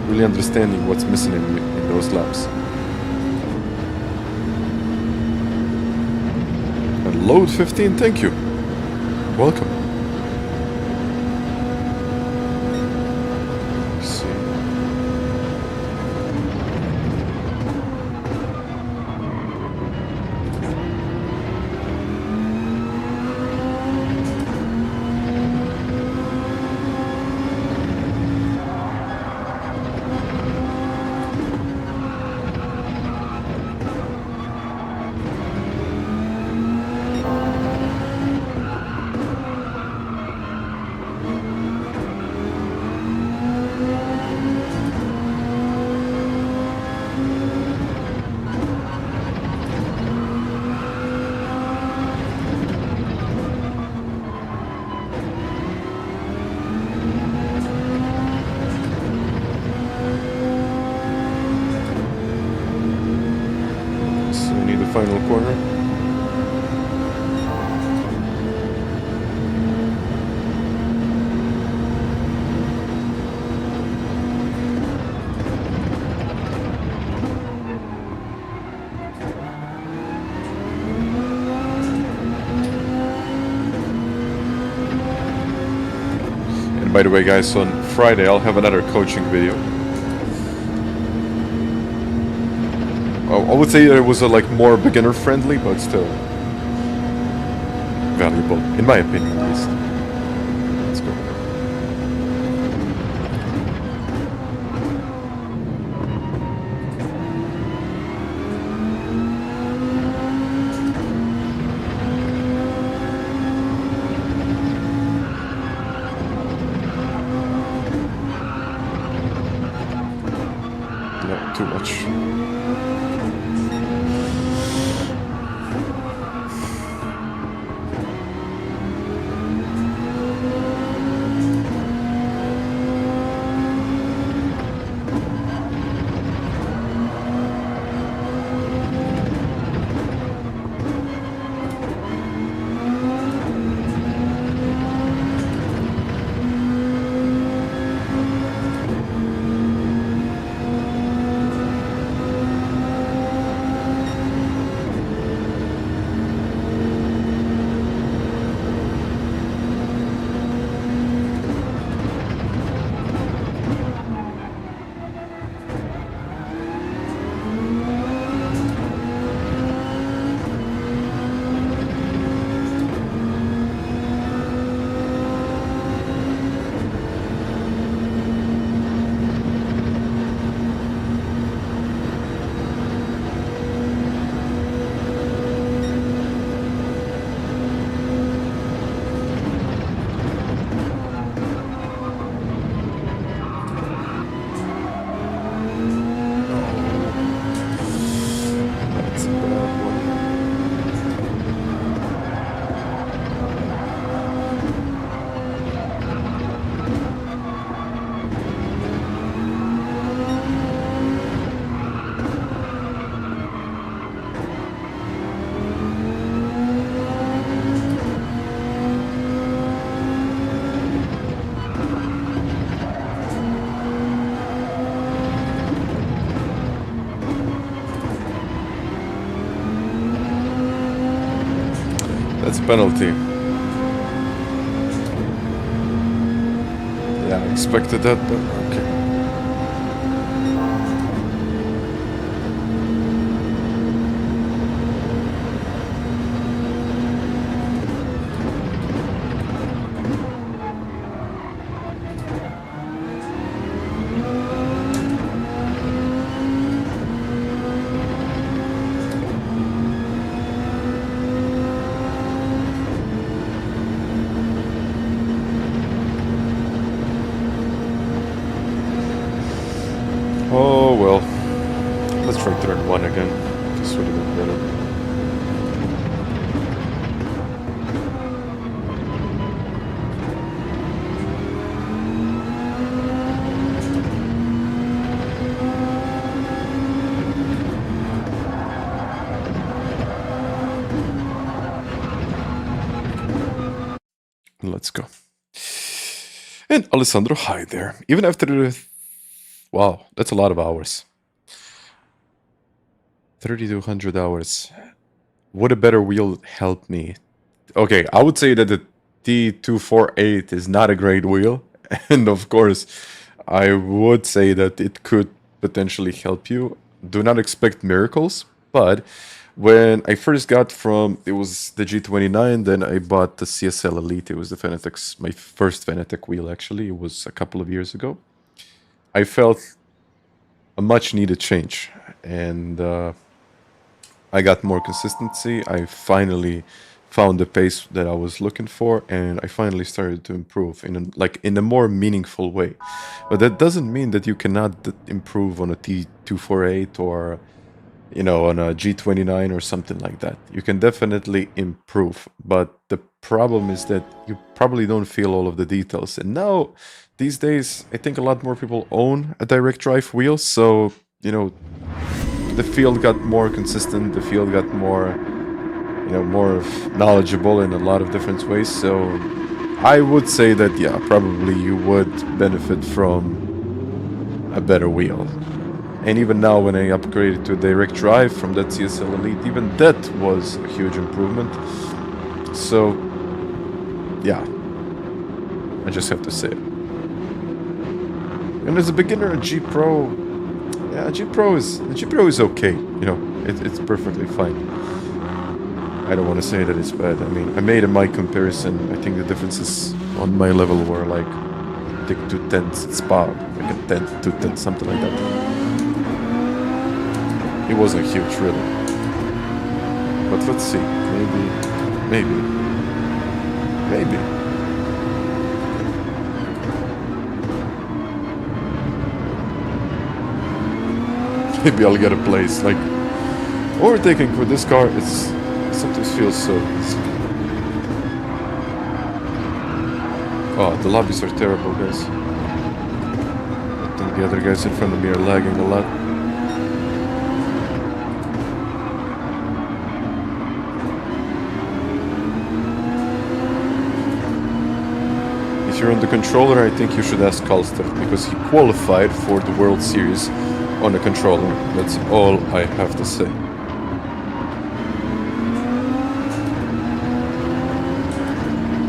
really understanding what's missing in those laps. And load 15, thank you. Welcome. Final corner. And by the way, guys, on Friday I'll have another coaching video. I would say it was like more beginner friendly, but still valuable, in my opinion at least. Let's go. Yeah, too much. It's a penalty. Yeah, I expected that, but okay. Oh well, let's try turn 1 again. This would have been better. Let's go. And Alessandro, hi there. Even after the... Wow, that's a lot of hours. 3,200 hours. Would a better wheel help me? Okay, I would say that the T248 is not a great wheel. And of course, I would say that it could potentially help you. Do not expect miracles, but when I first got from, it was the G29, then I bought the CSL Elite. It was the FANATEC's, my first FANATEC wheel actually. It was a couple of years ago. I felt a much needed change, and I got more consistency. I finally found the pace that I was looking for, and I finally started to improve in a more meaningful way. But that doesn't mean that you cannot improve on a T248 or, you know, on a G29 or something like that. You can definitely improve, but the problem is that you probably don't feel all of the details. And now, these days, I think a lot more people own a direct drive wheel, so, you know, the field got more consistent, the field got more, you know, more knowledgeable in a lot of different ways. So I would say that, yeah, probably you would benefit from a better wheel. And even now, when I upgraded to direct drive from that CSL Elite, even that was a huge improvement. So, yeah, I just have to say it. And as a beginner, a G Pro, yeah, G Pro is okay. You know, it's perfectly fine. I don't want to say that it's bad. I mean, I made a mic comparison. I think the differences on my level were like, I think 2/10 Spa, like a 10, 2/10, something like that. It wasn't huge, really. But let's see. Maybe. Maybe I'll get a place. Like, overtaking with this car, it sometimes feels so easy. Oh, the lobbies are terrible, guys. I think the other guys in front of me are lagging a lot. If you're on the controller, I think you should ask Kalster, because he qualified for the World Series on a controller. That's all I have to say.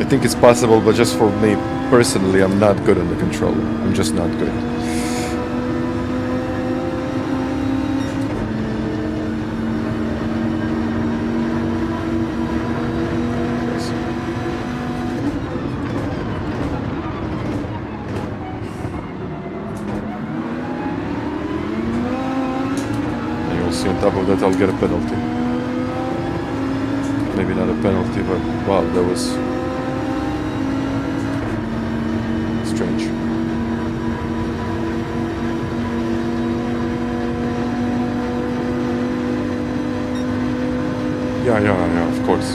I think it's possible, but just for me personally, I'm not good on the controller. I'm just not good. On top of that, I'll get a penalty. Maybe not a penalty, but wow, that was strange. Yeah, of course.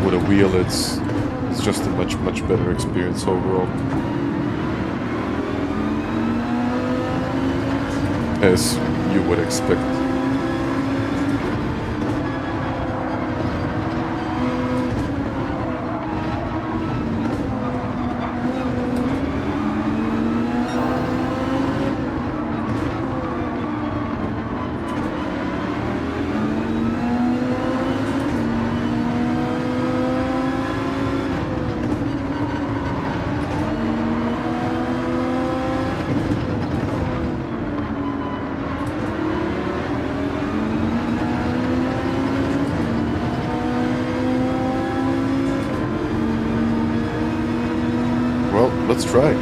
With a wheel, it's just a much better experience overall. As you would expect. let's try.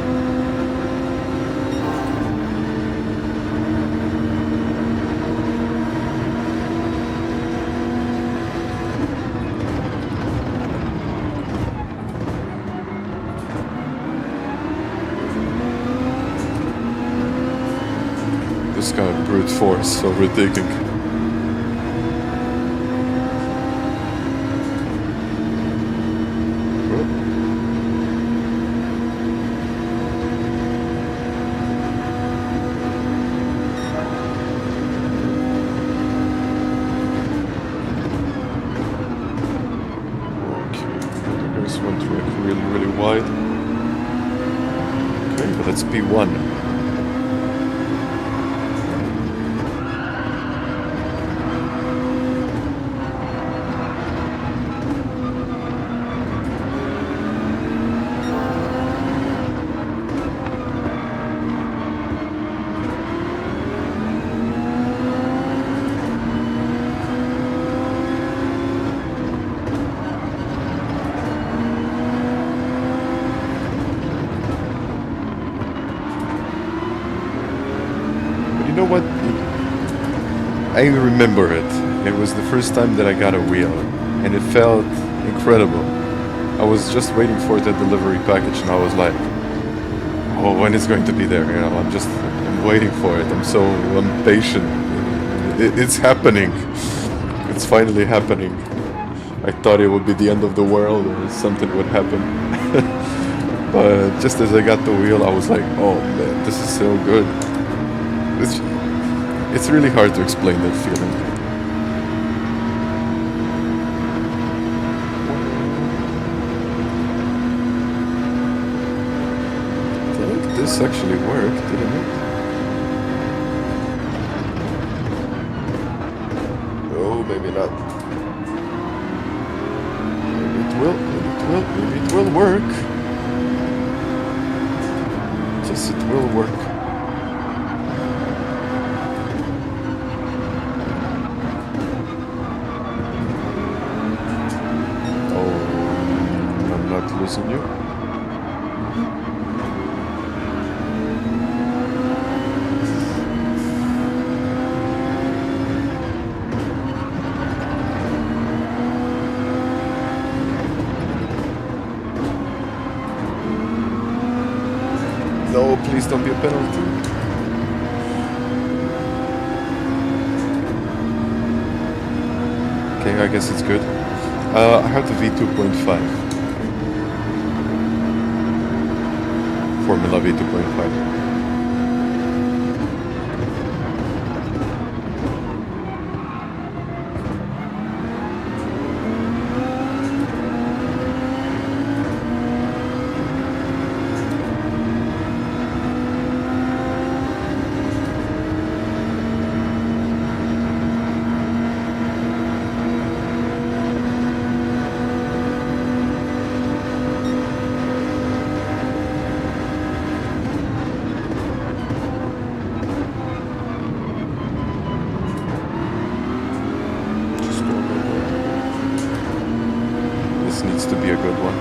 This kind of brute force overtaking. Let's P1. You know what? I remember it. It was the first time that I got a wheel, and it felt incredible. I was just waiting for the delivery package, and I was like, "Oh, when is it going to be there?" You know, I'm waiting for it. I'm so impatient. It's happening. It's finally happening. I thought it would be the end of the world, or something would happen. But just as I got the wheel, I was like, "Oh man, this is so good." It's really hard to explain that feeling. I think this actually worked, didn't it? Oh, maybe not. Maybe it will, maybe it will work. Yes, it will work. Losing you. No, please don't be a penalty. Okay, I guess it's good. I have the V2.5. Formula V2.5. To be a good one.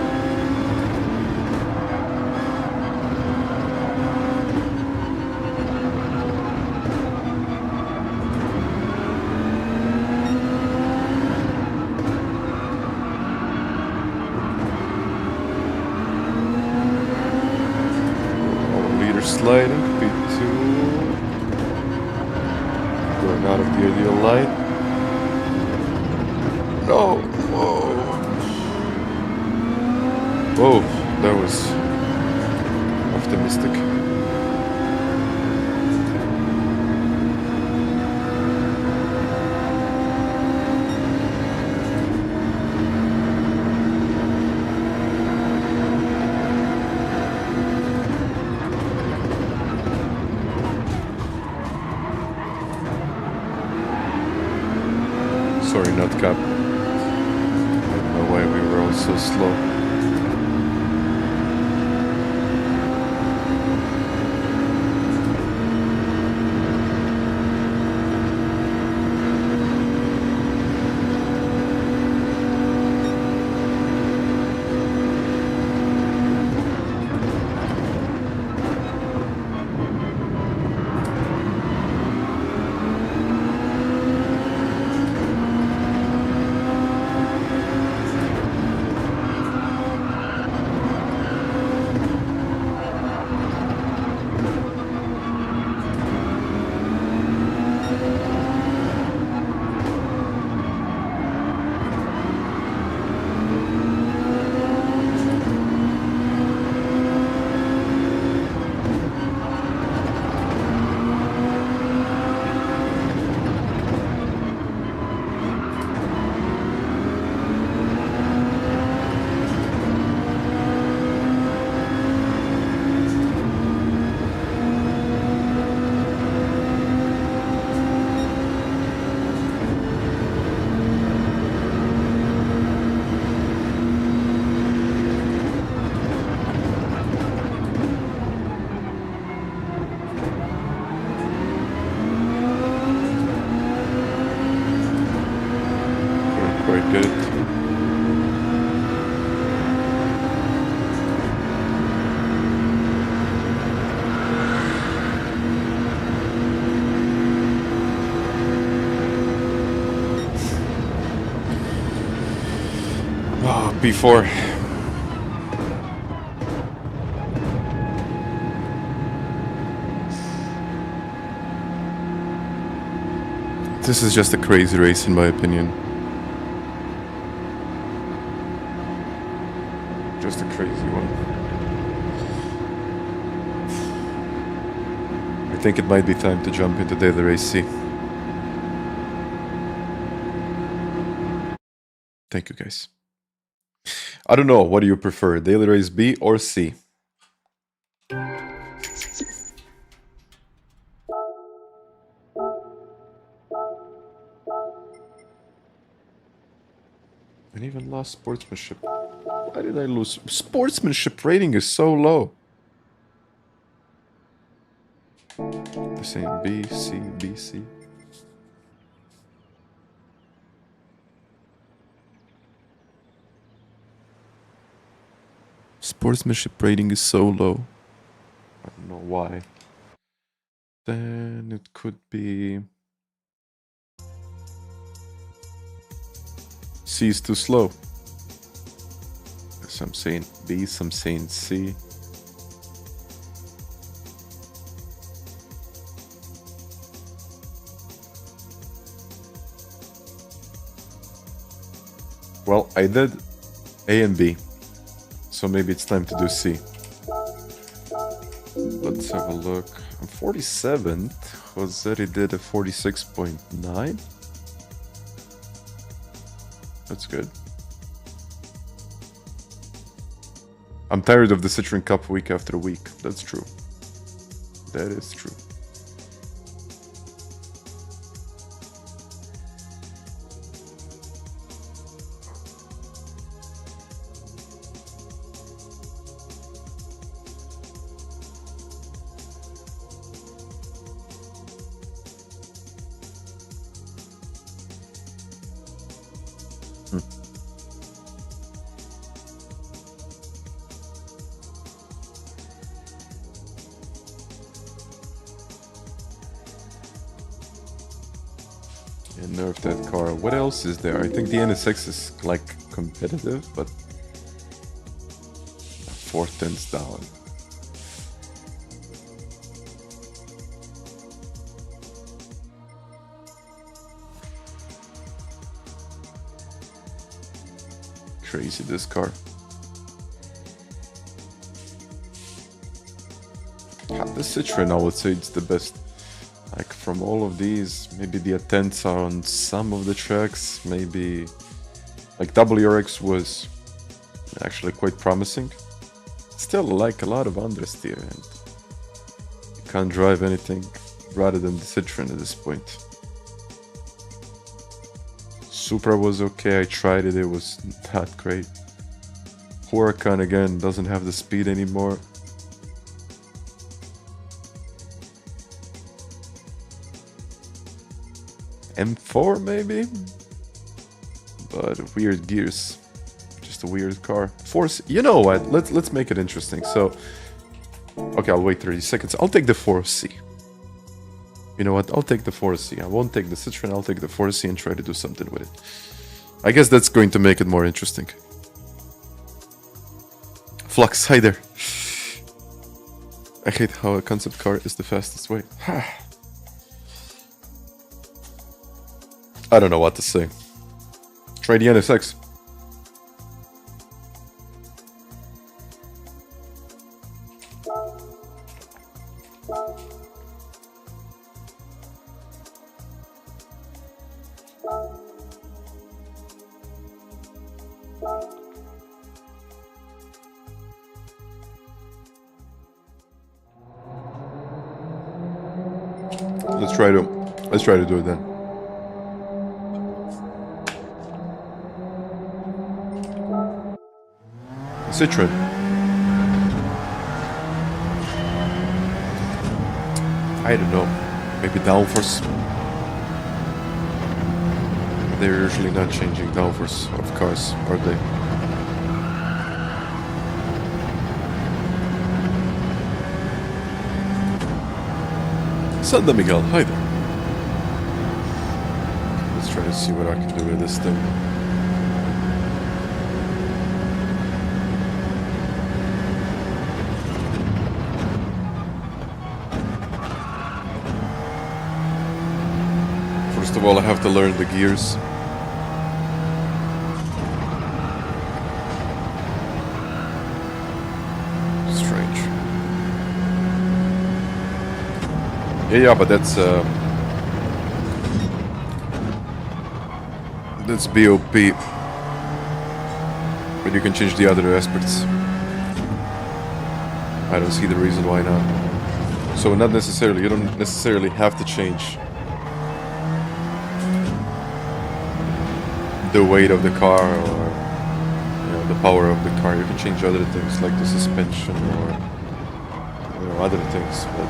Leader sliding, P2. Going out of the ideal line. No! Whoa! Whoa, that was optimistic. Sorry, not cap. I don't know why we were all so slow. good. Oh, P4. This is just a crazy race in my opinion. Just a crazy one. I think it might be time to jump into daily race C. Thank you guys. I don't know, what do you prefer, daily race B or C? And even lost sportsmanship. Why did I lose? Sportsmanship rating is so low. They're saying B, C, B, C. Sportsmanship rating is so low. I don't know why. Then it could be... C is too slow. Some saying B, some saying C. Well, I did A and B, so maybe it's time to do C. Let's have a look. I'm 47th. Jose did a 46.9. That's good. I'm tired of the Citroen Cup week after week. That's true. That is true. Nerf that car. What else is there? I think the NSX is like competitive, but 4/10 down. Crazy this car. The Citroen, I would say it's the best. Like from all of these, maybe the attempts are on some of the tracks, maybe like WRX was actually quite promising. Still like a lot of understeer and you can't drive anything rather than the Citroen at this point. Supra was okay, I tried it, it was not great. Huracan again doesn't have the speed anymore. M4 maybe? But weird gears. Just a weird car. Force, you know what? Let's make it interesting. So, okay, I'll wait 30 seconds. I'll take the 4C. You know what? I'll take the 4C. I won't take the Citroen, I'll take the 4C and try to do something with it. I guess that's going to make it more interesting. Flux, hi there. I hate how a concept car is the fastest way. I don't know what to say. Try the NSX. Let's try to do it then. Citroen. I don't know. Maybe downforce. They're usually not changing downforce of cars, are they? Santa Miguel, hi there. Let's try to see what I can do with this thing. First of all, I have to learn the gears. Strange. Yeah, but that's BOP. But you can change the other aspects. I don't see the reason why not. So not necessarily, you don't necessarily have to change the weight of the car or the power of the car. You can change other things like the suspension or other things. But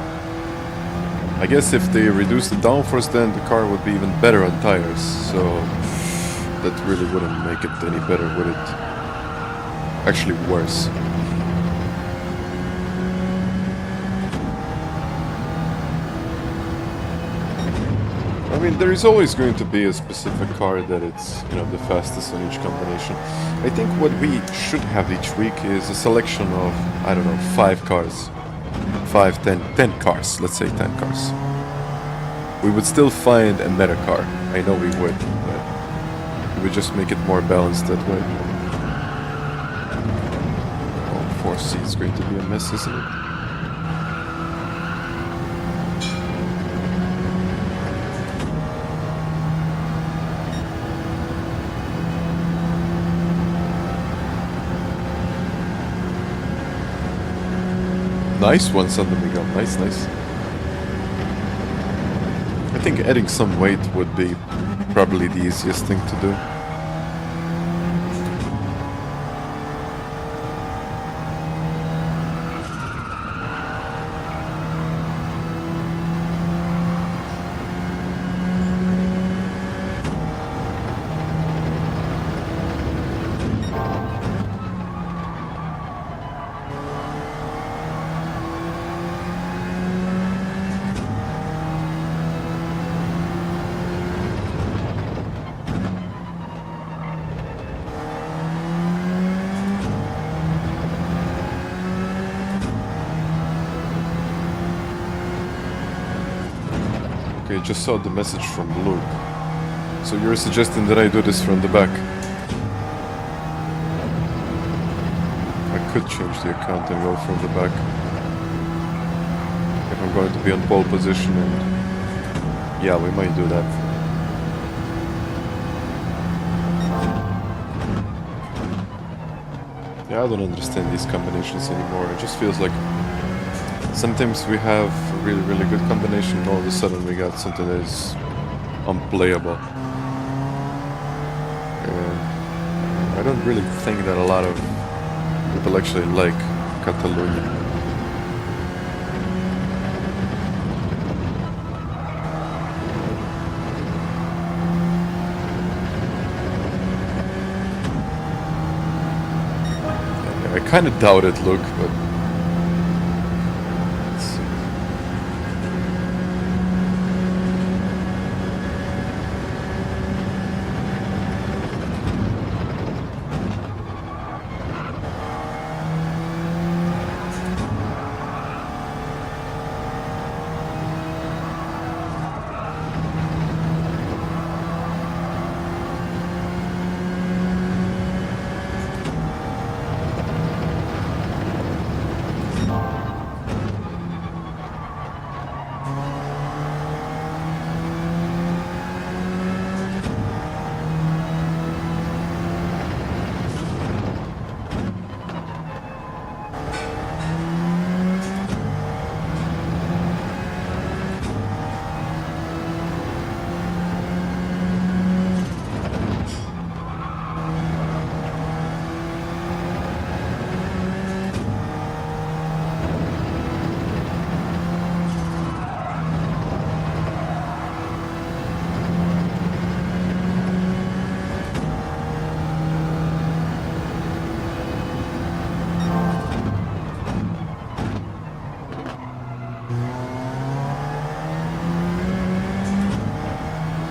I guess if they reduce the downforce, then the car would be even better on tires. So that really wouldn't make it any better, would it? Actually worse. I mean, there is always going to be a specific car that it's, the fastest on each combination. I think what we should have each week is a selection of, 5 cars. 5, 10 cars, let's say 10 cars. We would still find a meta car. I know we would, but we would just make it more balanced that way. Oh, 4C is going to be a mess, isn't it? Nice one, Santa Miguel. Nice, nice. I think adding some weight would be probably the easiest thing to do. Okay, just saw the message from Luke. So you're suggesting that I do this from the back? I could change the account and go from the back. If I'm going to be on pole position, and yeah, we might do that. Yeah, I don't understand these combinations anymore. It just feels like sometimes we have a really, really good combination, and all of a sudden we got something that is unplayable. And I don't really think that a lot of people actually like Catalonia. I kind of doubt it, Luke, but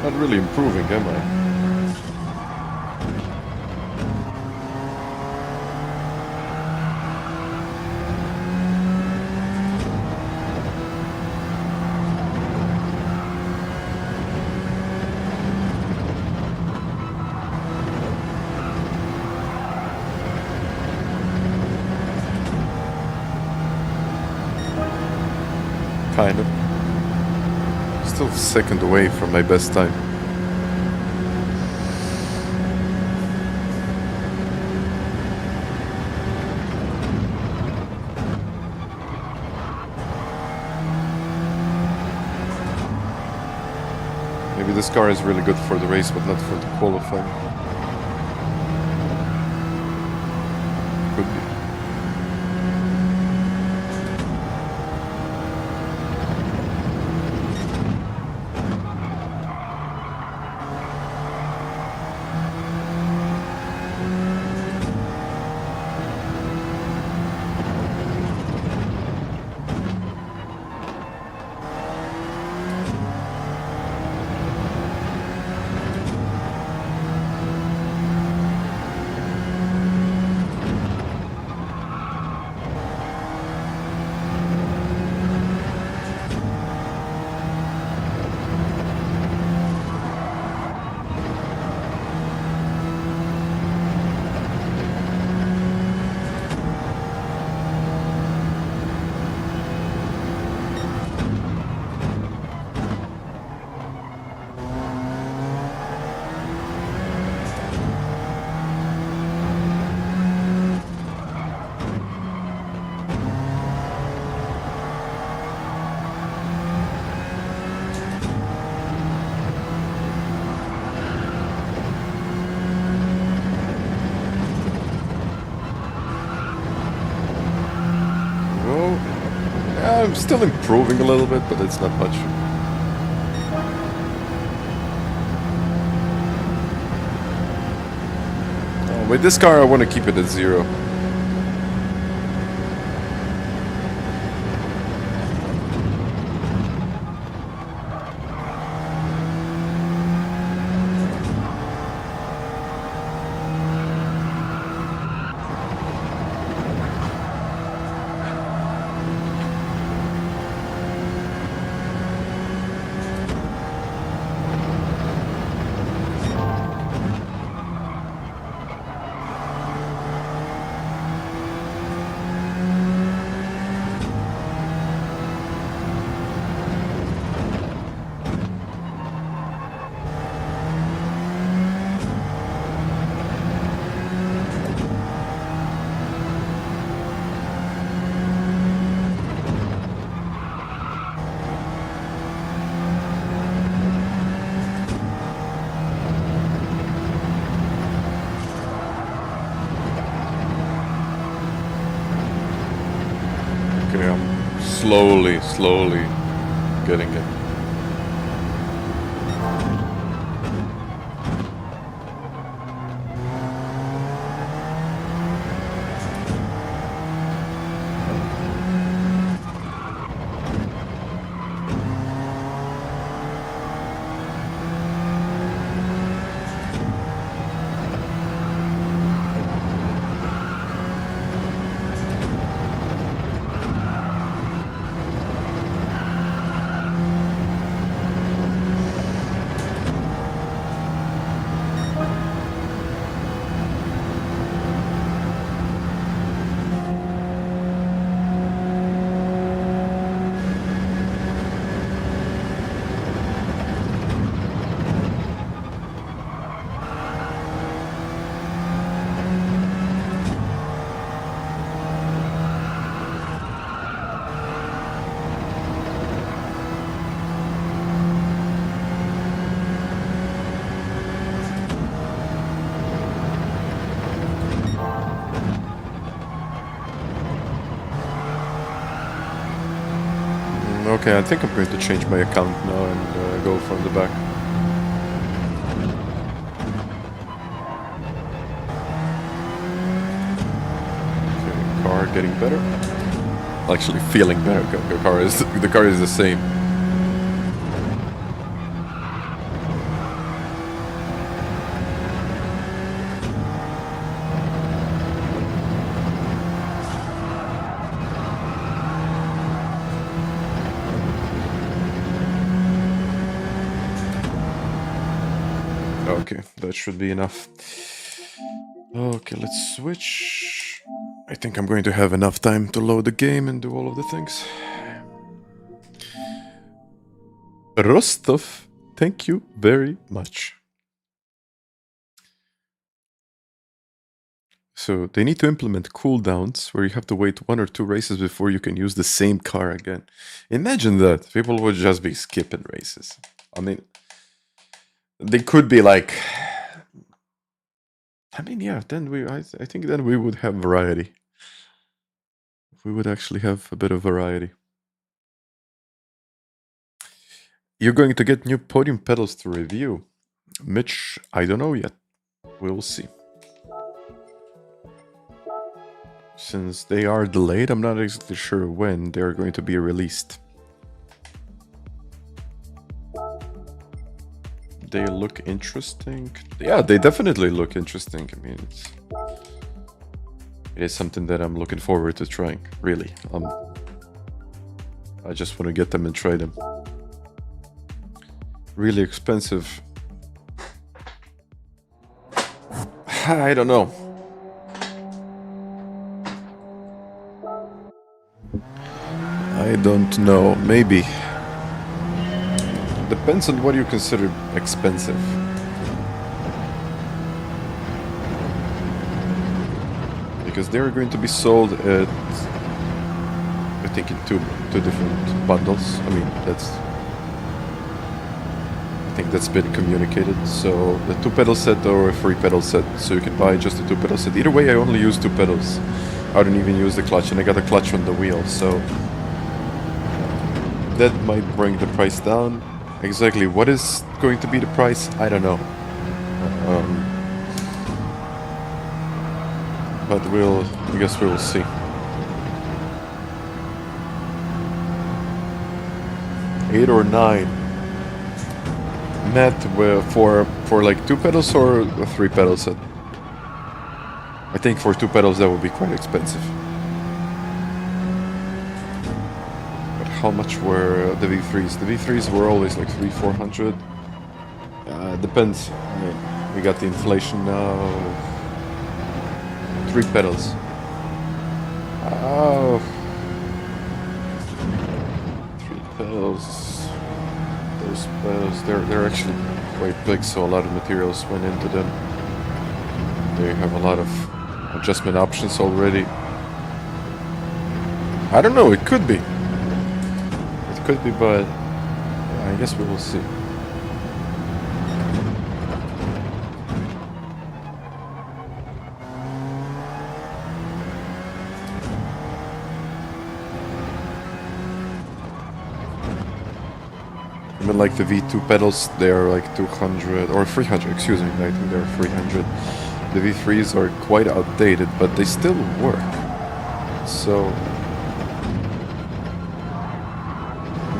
Not really improving, am I? Kind of. Still second away from my best time. Maybe this car is really good for the race, but not for the qualifying. Could be. I'm still improving a little bit, but it's not much. With this car, I want to keep it at 0. Okay, I'm slowly getting it. Okay, I think I'm going to change my account now and go from the back. Okay, car getting better. Actually, feeling better. The car is the same. Okay, that should be enough. Okay, let's switch. I think I'm going to have enough time to load the game and do all of the things. Rostov, thank you very much. So they need to implement cooldowns where you have to wait 1 or 2 races before you can use the same car again. Imagine that. People would just be skipping races. I mean, they could be like... I mean, yeah, then I think then we would have variety. We would actually have a bit of variety. You're going to get new podium pedals to review. Mitch, I don't know yet. We'll see. Since they are delayed, I'm not exactly sure when they're going to be released. They look interesting. Yeah, they definitely look interesting. I mean, it is something that I'm looking forward to trying, really. I just want to get them and try them. Really expensive. I don't know. I don't know. Maybe. Depends on what you consider expensive. Because they're going to be sold at, I think, in two different bundles. I mean, I think that's been communicated. So the 2 pedal set or a 3 pedal set. So you can buy just a 2 pedal set. Either way, I only use 2 pedals. I don't even use the clutch, and I got a clutch on the wheel. So that might bring the price down. Exactly what is going to be the price, I don't know. But I guess we will see. $8 or $9. Net for like 2 pedals or a 3 pedal set. I think for 2 pedals that would be quite expensive. But how much were the V3s? The V3s were always like 300-400. Depends. I mean, we got the inflation now. 3 pedals. Oh. 3 pedals. Those pedals, they're actually quite big, so a lot of materials went into them. They have a lot of adjustment options already. I don't know, it could be. It could be, but I guess we will see. I mean, like the V2 pedals, they are like 200 or 300, excuse me, I think they're 300. The V3s are quite outdated, but they still work. So,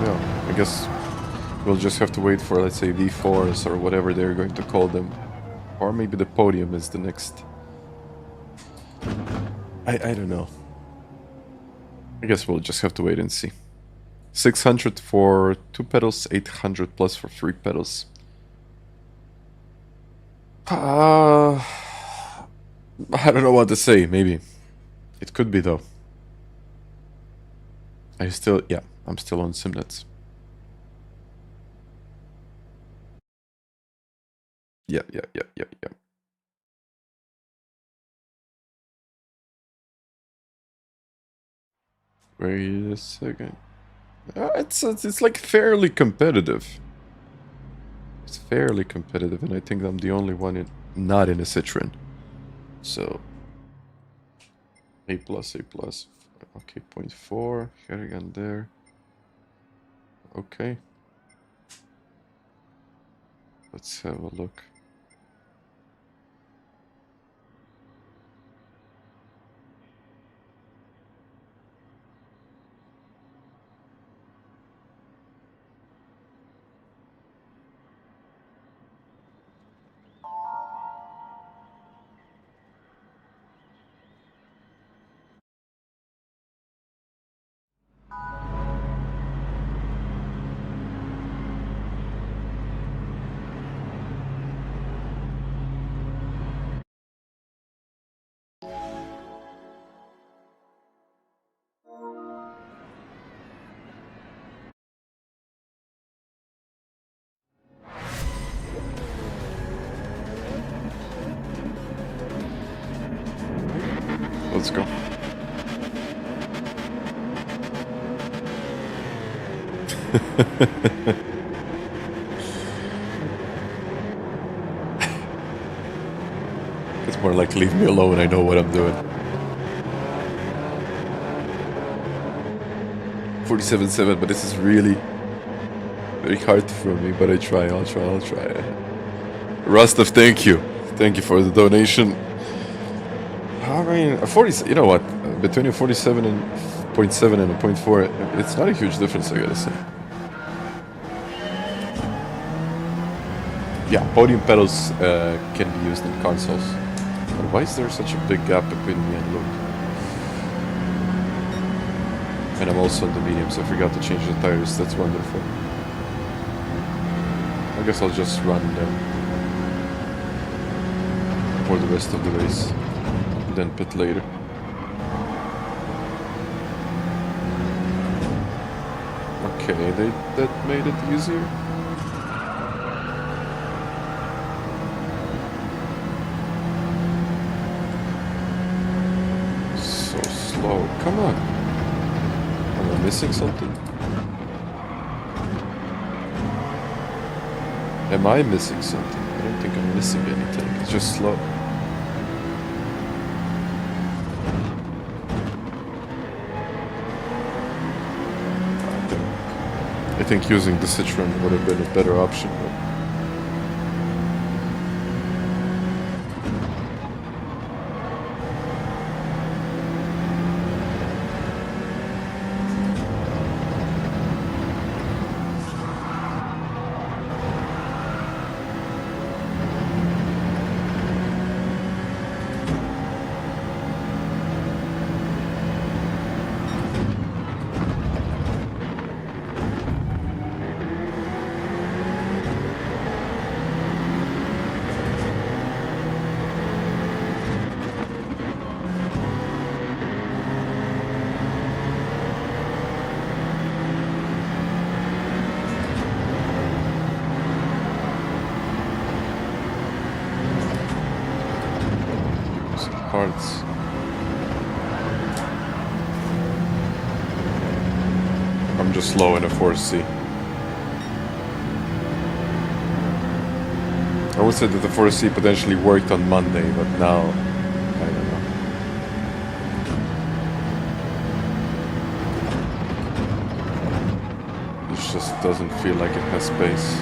yeah, I guess we'll just have to wait for, let's say, V4s or whatever they're going to call them. Or maybe the podium is the next. I don't know. I guess we'll just have to wait and see. 600 for 2 pedals, 800 plus for 3 pedals. I don't know what to say, maybe. It could be, though. I'm still on Simnets. Yeah. Wait a second. It's like fairly competitive. It's fairly competitive, and I think I'm the only one not in a Citroen. So A+. Okay, 0.4. Harrigan there. Okay. Let's have a look. let's go. It's more like leave me alone, I know what I'm doing. 47.7, but this is really very hard for me, but I'll try. Rustov, thank you. Thank you for the donation. I mean, a 40, you know what? Between a 47.7 and a 0.4, it's not a huge difference, I gotta say. Yeah, podium pedals can be used in consoles. But why is there such a big gap between me and Luke? And I'm also on the mediums, I forgot to change the tires, that's wonderful. I guess I'll just run them for the rest of the race, then pit later. Okay, that made it easier. So slow, come on. Am I missing something? Am I missing something? I don't think I'm missing anything, it's just slow. I think using the Citroen would have been a better option, but... Parts. I'm just slow in a 4C. I would say that the 4C potentially worked on Monday, but now, I don't know. This just doesn't feel like it has space.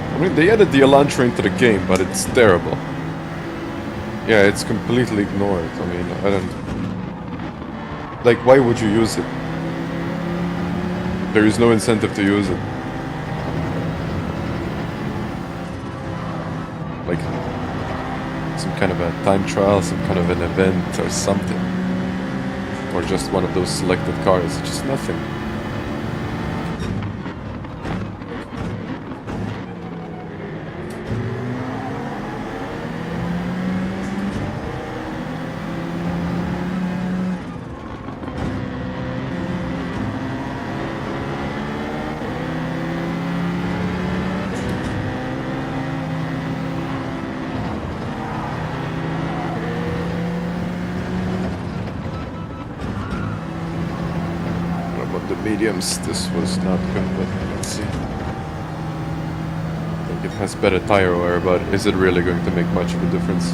I mean, they added the Elantra into the game, but it's terrible. Yeah, it's completely ignored. I mean, I don't... Like, why would you use it? There is no incentive to use it. Like, some kind of a time trial, some kind of an event or something. Or just one of those selected cars, just nothing. Mediums, this was not good, but let's see. I think it has better tire wear, but is it really going to make much of a difference?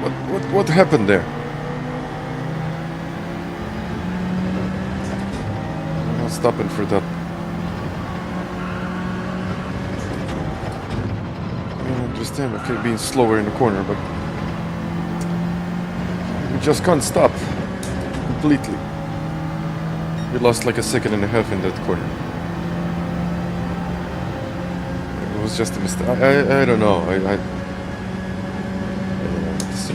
What happened there? I'm not stopping for that. I understand, okay, being slower in the corner, but we just can't stop completely. We lost like a second and a half in that corner. It was just a mistake. I don't know. I don't know what to say.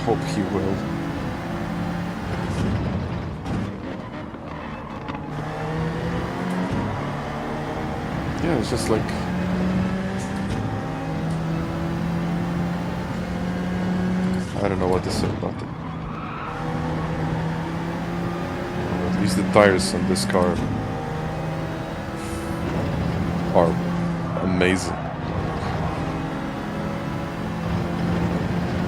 Hope he will. Yeah, it's just like I don't know what to say about it. At least the tires on this car are amazing.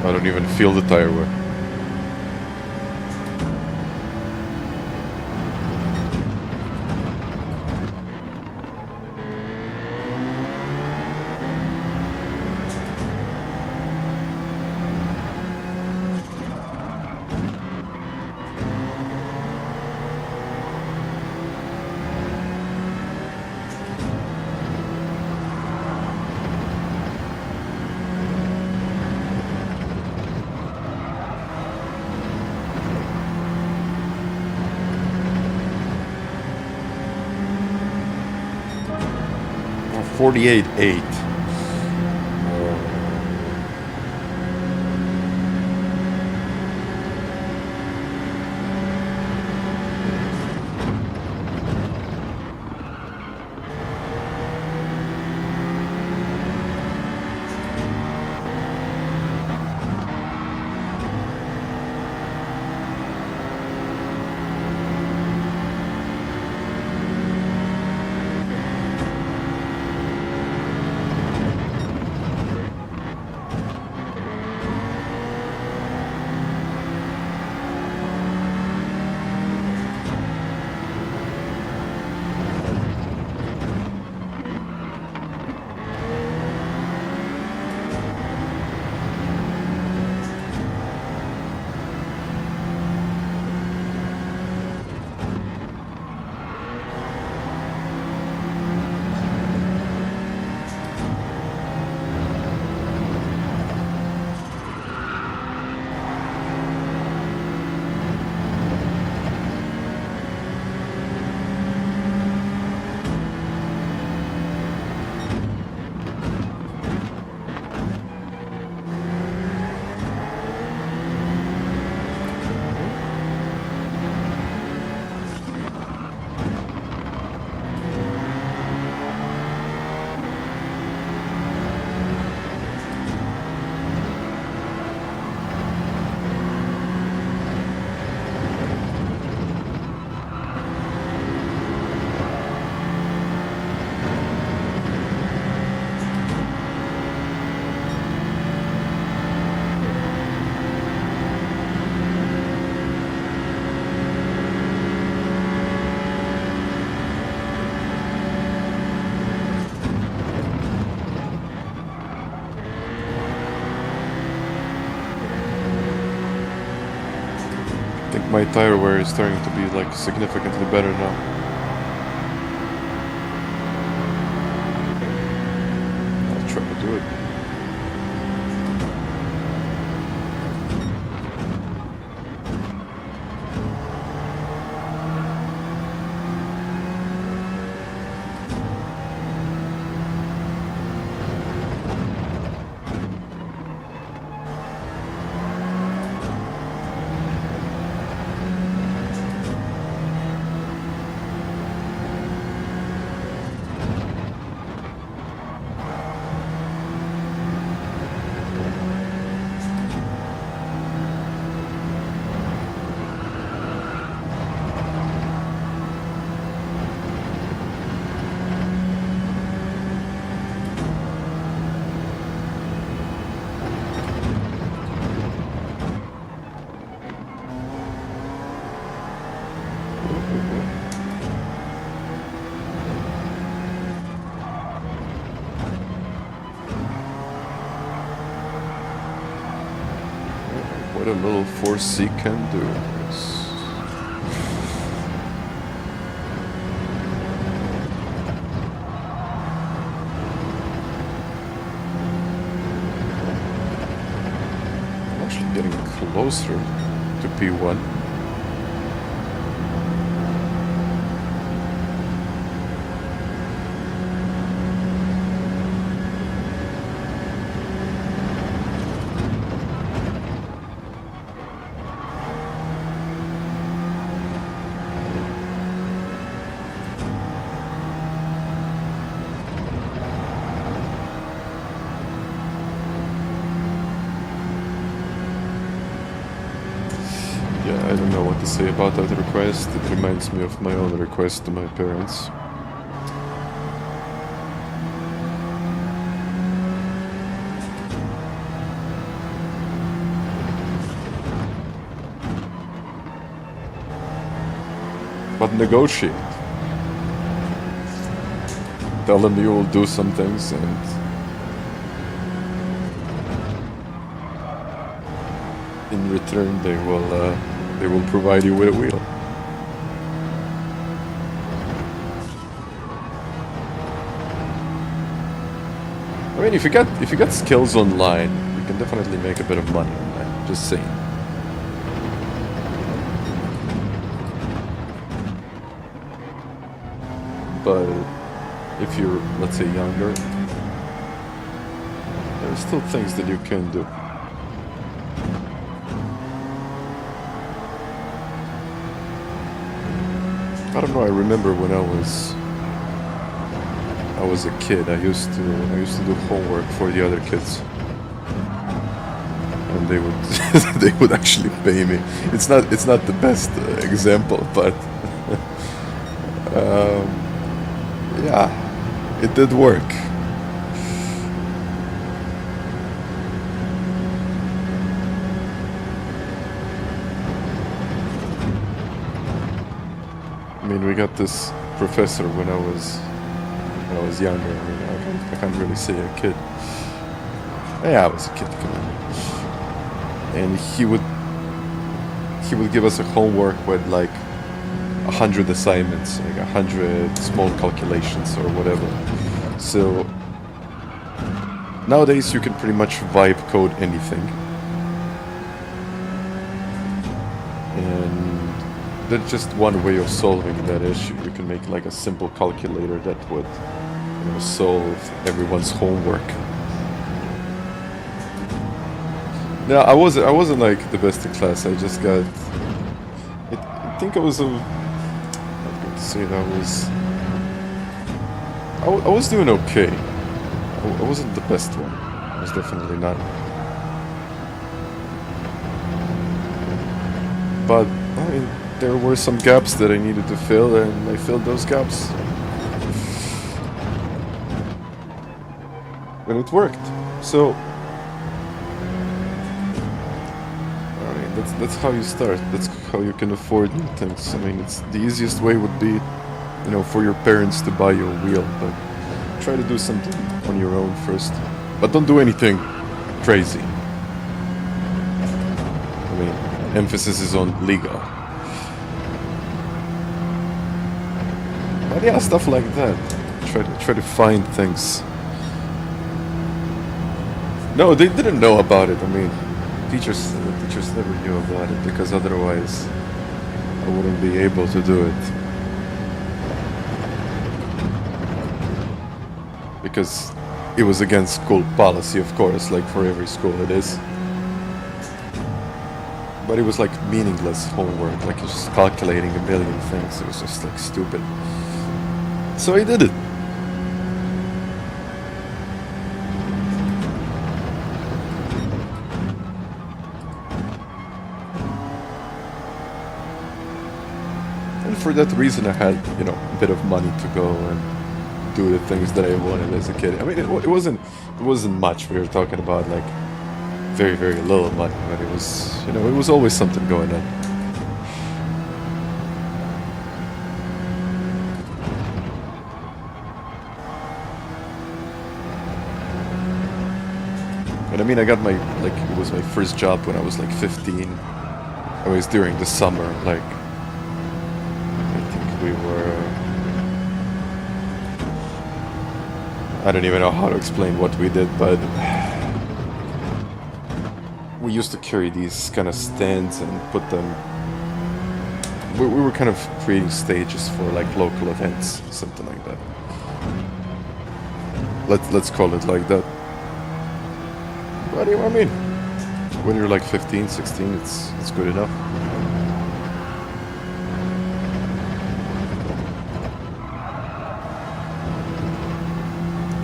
I don't even feel the tire wear. Oh, 48.8. My tire wear is starting to be like significantly better now. I'll try to do it. what a little 4C can do. Yes. I'm actually getting closer to P1. I don't know what to say about that request. It reminds me of my own request to my parents. But negotiate. Tell them you will do some things and in return they will provide you with a wheel. I mean, if you got skills online, you can definitely make a bit of money online. Just saying. But if you're, let's say, younger, there are still things that you can do. I don't know. I remember when I was a kid. I used to do homework for the other kids, and they would they would actually pay me. It's not the best example, but yeah, it did work. I mean, we got this professor when I was younger. I mean, I can't really say a kid. Yeah, I was a kid, come on. And he would give us a homework with like 100 assignments, like 100 small calculations or whatever. So nowadays you can pretty much vibe code anything. And there's just one way of solving that issue. You can make like a simple calculator that would, you know, solve everyone's homework. No, I wasn't like the best in class. I just got. I think I was a. I'm going to say that I was doing okay. I wasn't the best one. I was definitely not. But I mean, there were some gaps that I needed to fill, and I filled those gaps. And it worked. So, I mean, that's how you start. That's how you can afford new things. I mean, it's the easiest way would be, you know, for your parents to buy you a wheel, but try to do something on your own first. But don't do anything crazy. I mean, emphasis is on legal. But yeah, stuff like that. Try to find things. No, they didn't know about it. I mean, teachers never knew about it because otherwise I wouldn't be able to do it. Because it was against school policy, of course, like for every school it is. But it was like meaningless homework, like just calculating a million things. It was just like stupid. So I did it. And for that reason I had, you know, a bit of money to go and do the things that I wanted as a kid. I mean, it wasn't much. We were talking about like very, very little money, but it was, you know, it was always something going on. And I mean, I got my, like, it was my first job when I was like 15. It was during the summer, like, I think we were, I don't even know how to explain what we did, but we used to carry these kind of stands and put them, we were kind of creating stages for like local events, something like that. Let's call it like that. What do you mean? When you're like 15, 16, it's good enough.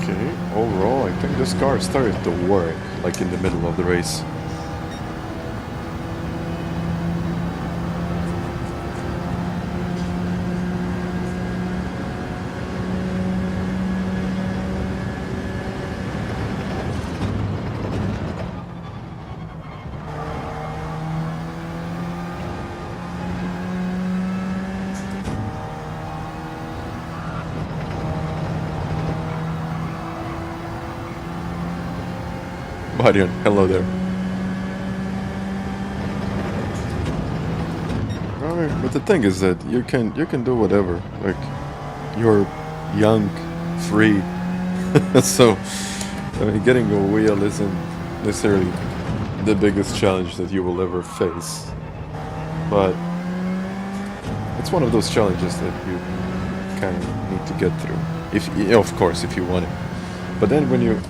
Okay, overall, I think this car started to work, like in the middle of the race. Marian, hello there. Alright, but the thing is that you can do whatever. Like, you're young, free, so I mean, getting a wheel isn't necessarily the biggest challenge that you will ever face, but it's one of those challenges that you kind of need to get through. If you know, of course, if you want it. But then when you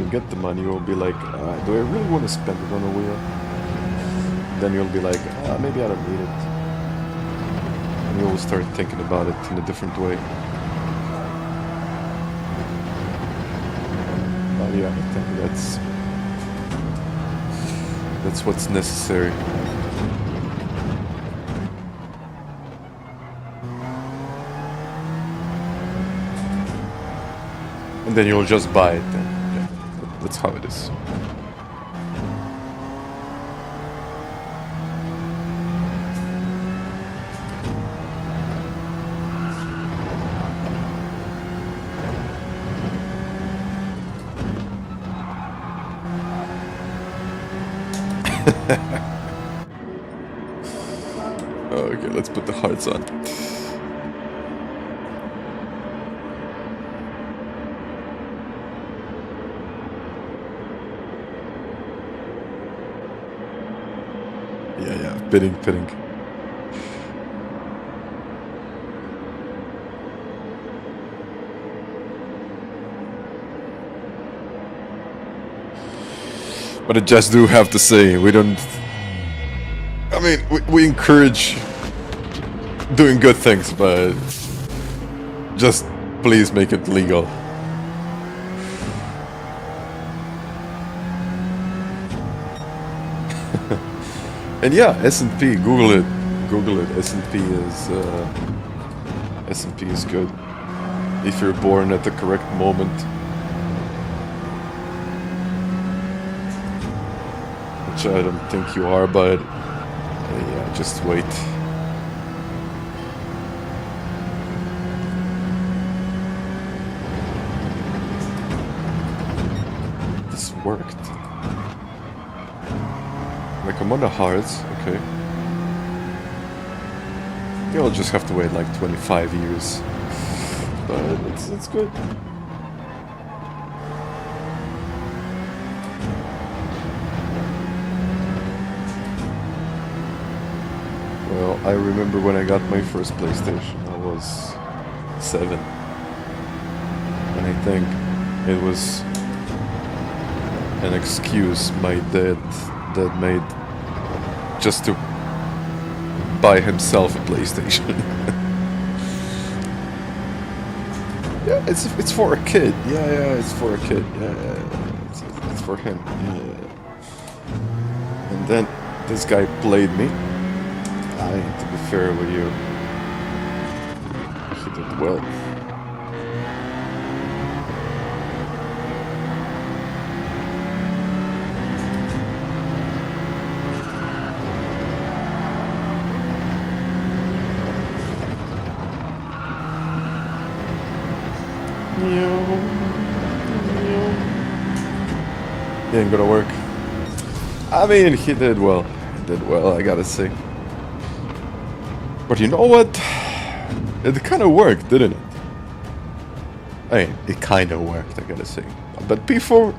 get the money, you'll be like, do I really want to spend it on a wheel? Then you'll be like, maybe I don't need it. And you'll start thinking about it in a different way. But yeah, I think that's what's necessary. And then you'll just buy it then. That's how it is. Okay, let's put the hearts on. Yeah, pitting. But I just do have to say, we don't... I mean, we encourage doing good things, but just please make it legal. And yeah, S&P, Google it. S&P is good if you're born at the correct moment, which I don't think you are, but yeah, just wait. This worked. Like, I'm on the hards, okay. You'll just have to wait like 25 years. But it's good. Well, I remember when I got my first PlayStation, I was 7. And I think it was an excuse my dad made just to buy himself a PlayStation. Yeah, it's for a kid. Yeah, it's for a kid. Yeah, it's for him. Yeah. And then this guy played me. I need to be fair with you. He did well. ain't gonna work. I mean, he did well. He did well, I gotta say. But you know what? It kind of worked, didn't it? I mean, it kind of worked, I gotta say. But P4...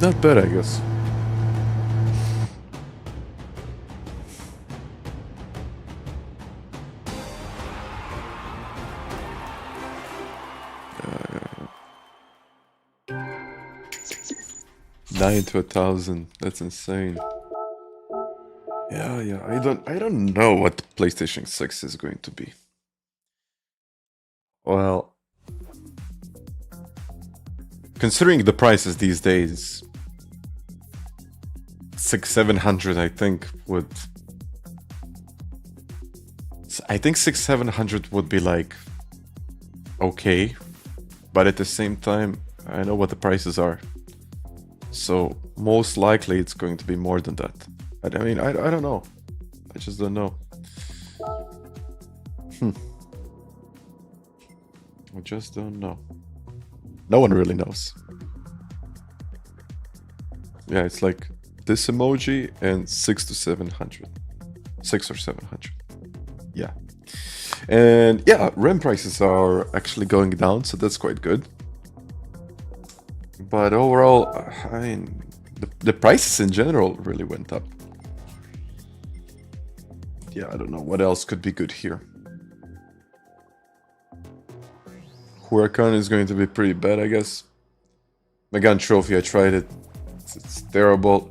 not bad, I guess. Nine to 1,000. That's insane. Yeah. I don't know what the PlayStation 6 is going to be. Well, considering the prices these days, 600-700 I think would... I think 600-700 would be like... okay. But at the same time, I know what the prices are. So most likely it's going to be more than that. I mean, I don't know. I just don't know. I just don't know. No one really knows. Yeah, it's like this emoji and 6 to 700. 6 or 700. Yeah. And yeah, RAM prices are actually going down, so that's quite good. But overall, I mean, the prices in general really went up. Yeah, I don't know what else could be good here. Huracan is going to be pretty bad, I guess. Megane Trophy, I tried it. It's terrible.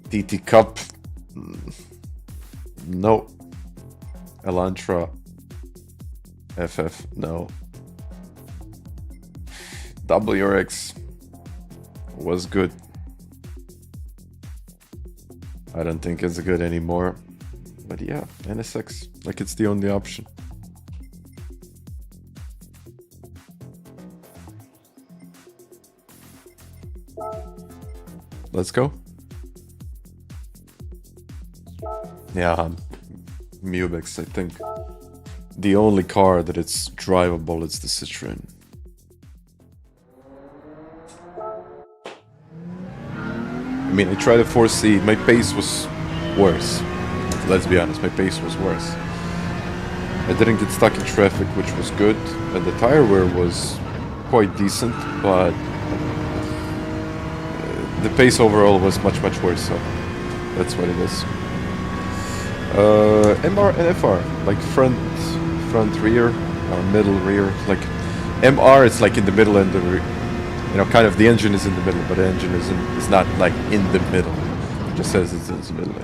TT Cup. No. Elantra. FF, no. WRX was good. I don't think it's good anymore. But yeah, NSX, like it's the only option. Let's go. Yeah, Mubex, I think. The only car that it's drivable is the Citroen. I mean, I tried a 4C, my pace was worse. Let's be honest, my pace was worse. I didn't get stuck in traffic, which was good, and the tire wear was quite decent, but the pace overall was much worse, so that's what it is. MR and FR, like front rear, or middle rear, like MR it's like in the middle and the rear. You know, kind of the engine is in the middle, but the engine is not like in the middle. It just says it's in the middle.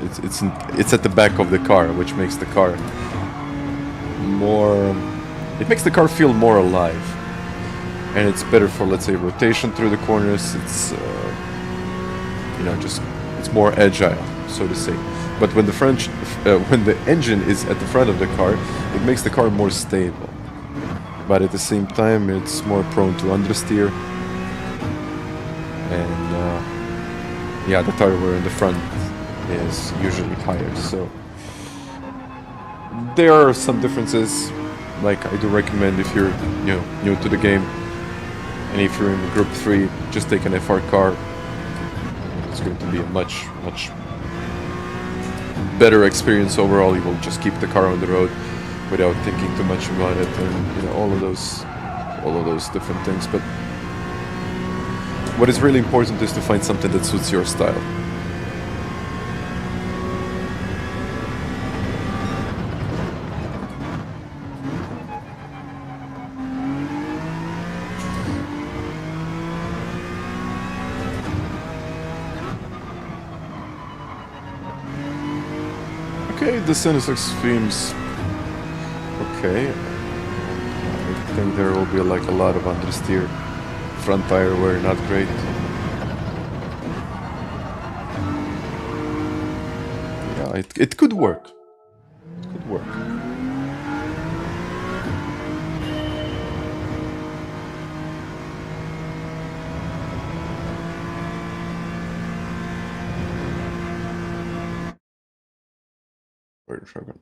It's at the back of the car, which makes the car more... It makes the car feel more alive. And it's better for, let's say, rotation through the corners. It's, you know, just... It's more agile, so to say. But when when the engine is at the front of the car, it makes the car more stable. But at the same time, it's more prone to understeer. And yeah, the tire wear in the front is usually higher, so there are some differences. Like, I do recommend, if you're new to the game and if you're in Group 3, just take an FR car. It's going to be a much better experience overall. You will just keep the car on the road without thinking too much about it, and you know, all of those different things. But what is really important is to find something that suits your style. Okay, the NSX seems okay. I think there will be like a lot of understeer. Front tire wear not great. Yeah, it could work. It could work. Wait a second.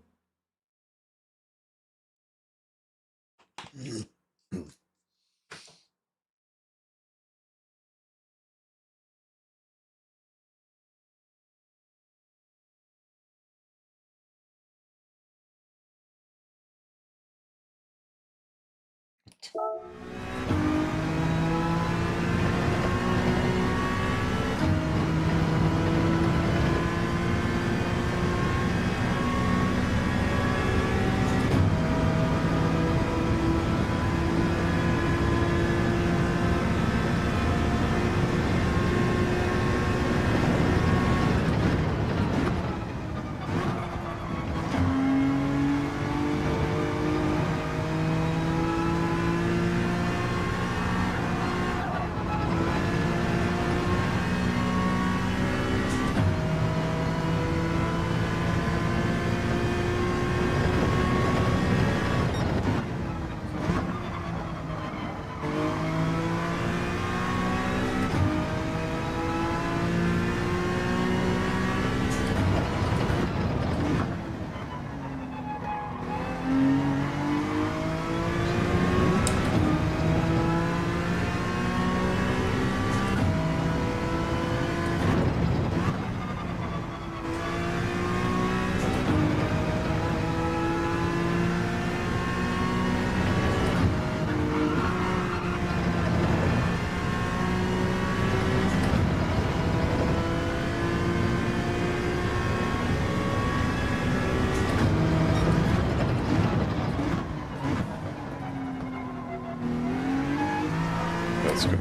Let's go.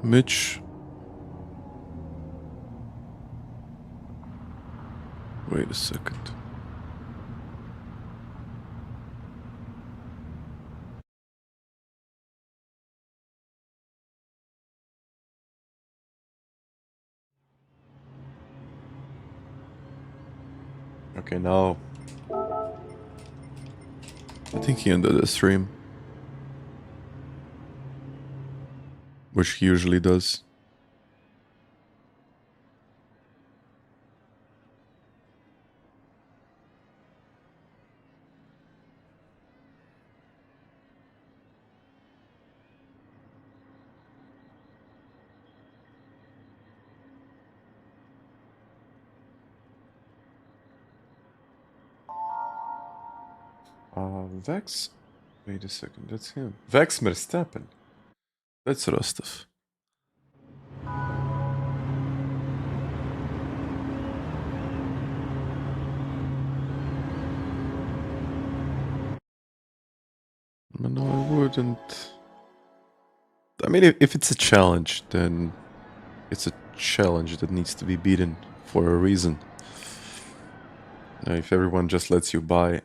Mitch. Wait a second. Okay, now I think he ended the stream, which he usually does. Vex? Wait a second, that's him. Vex Verstappen. That's Rostov. No, I wouldn't. I mean, if it's a challenge, then it's a challenge that needs to be beaten for a reason. If everyone just lets you buy.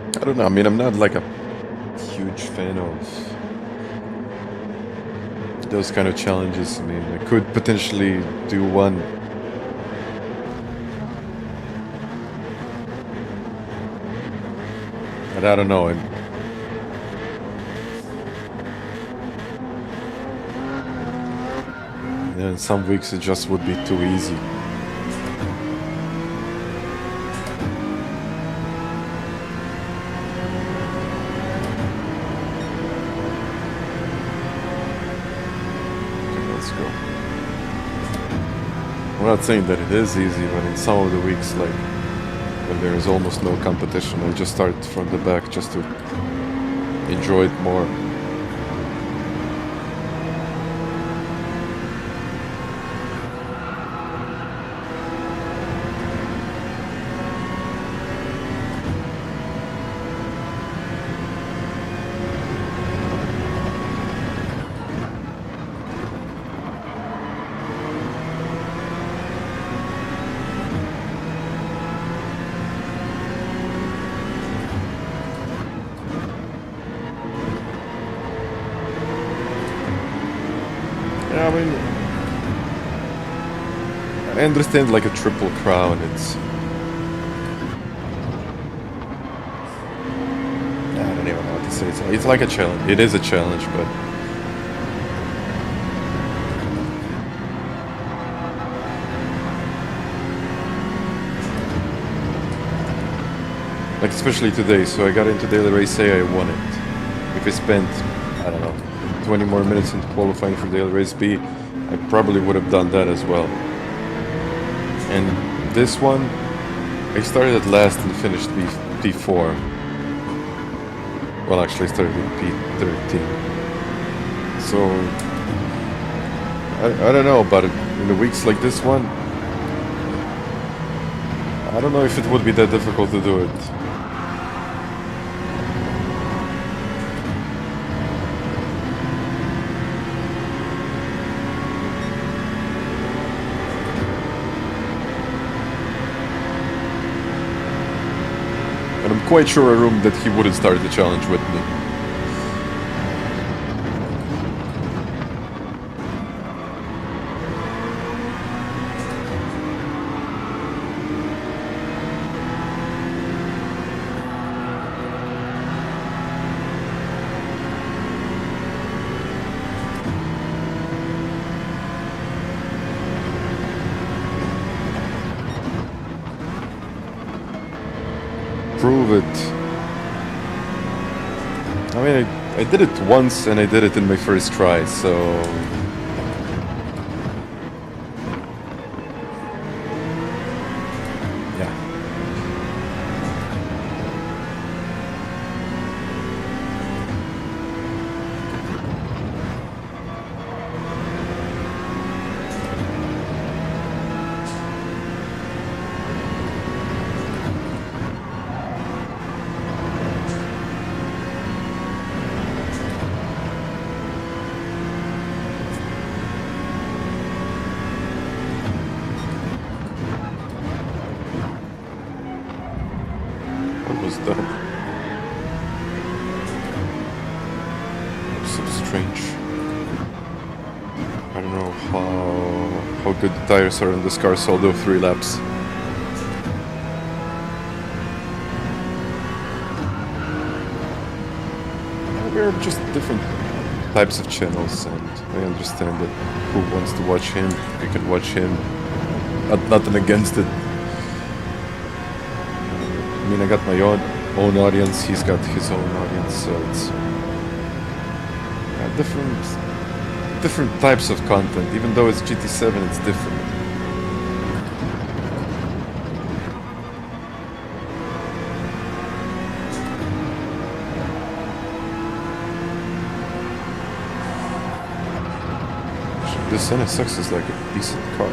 I don't know, I mean, I'm not like a huge fan of those kind of challenges. I mean, I could potentially do one. But I don't know. And then some weeks it just would be too easy. I'm not saying that it is easy, but in some of the weeks, like when there is almost no competition, I just start from the back just to enjoy it more. I mean, I understand like a triple crown. It's I don't even know what to say. It's like a challenge. It is a challenge, but like especially today. So I got into daily race A, I won it. If I spent, I don't know, 20 more minutes into qualifying for daily race B, I probably would have done that as well. And this one, I started at last and finished P4. Well, actually, I started in P13. So, I don't know, but in the weeks like this one, I don't know if it would be that difficult to do it. And I'm quite sure, Arum, that he wouldn't start the challenge with me. Prove it. I mean, I did it once and I did it in my first try, so... yeah. Good the tires are in this car, so I'll do 3 laps. We're just different types of channels, and I understand that who wants to watch him, you can watch him. Nothing against it. I mean, I got my own audience, he's got his own audience, so it's different types of content. Even though it's GT7, it's different. This NSX is like a decent car.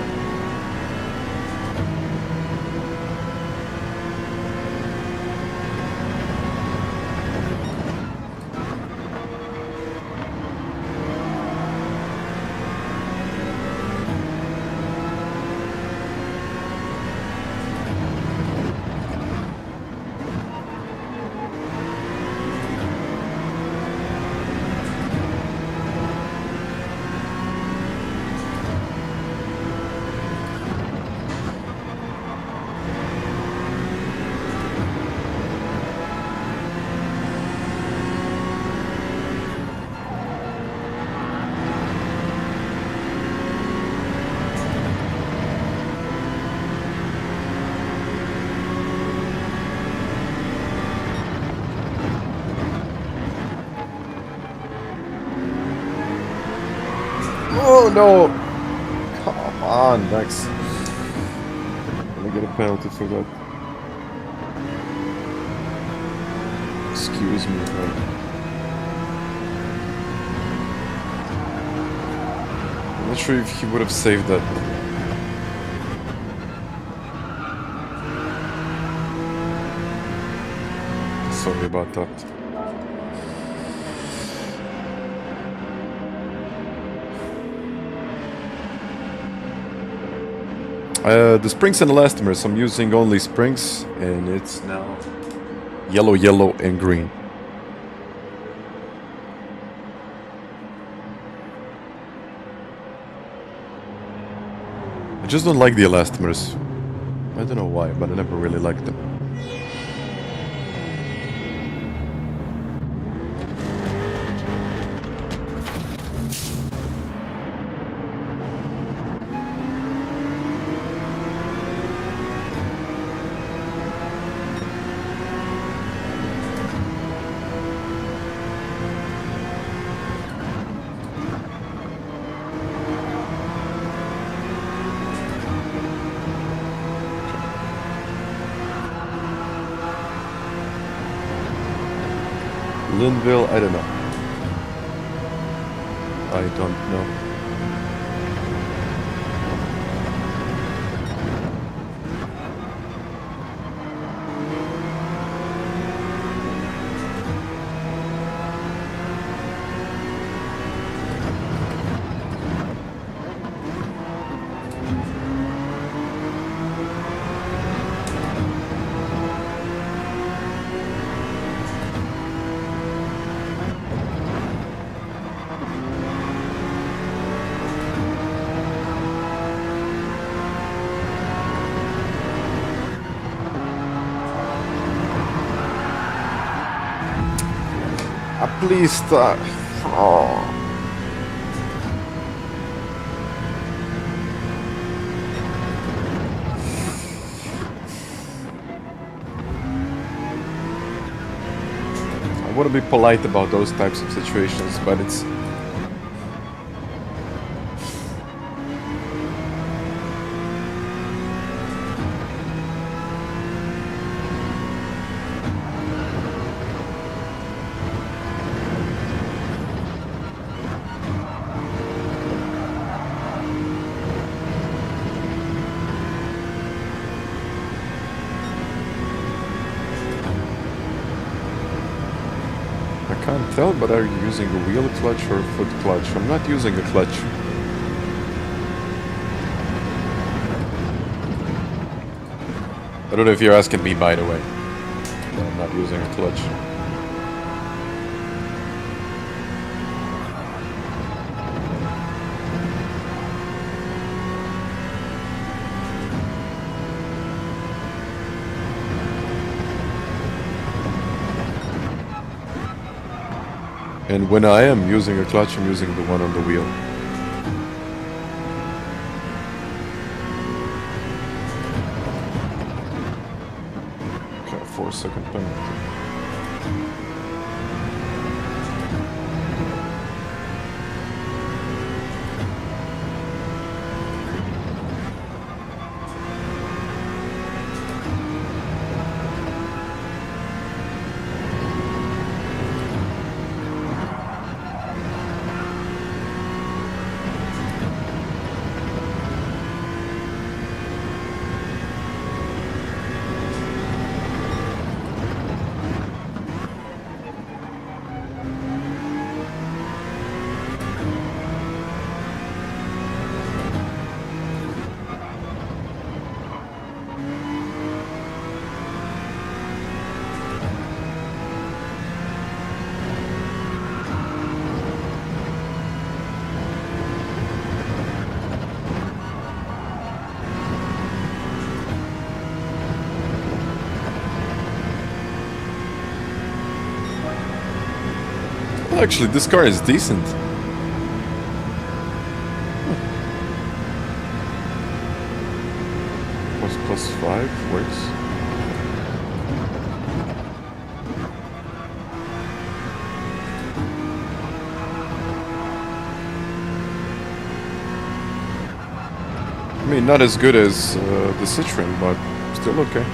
Oh no! Come on, Max. I get a penalty for that. Excuse me, man. I'm not sure if he would have saved that. Sorry about that. The springs and elastomers, I'm using only springs, and it's now yellow, yellow, and green. I just don't like the elastomers. I don't know why, but I never really liked them. Linville, I don't know. I don't know. Please, oh. I want to be polite about those types of situations, but it's... tell, but are you using a wheel clutch or a foot clutch? I'm not using a clutch. I don't know if you're asking me, by the way. But I'm not using a clutch. And when I am using a clutch, I'm using the one on the wheel. Okay, 4-second penalty. Actually, this car is decent. +5 works. I mean, not as good as the Citroen, but still okay.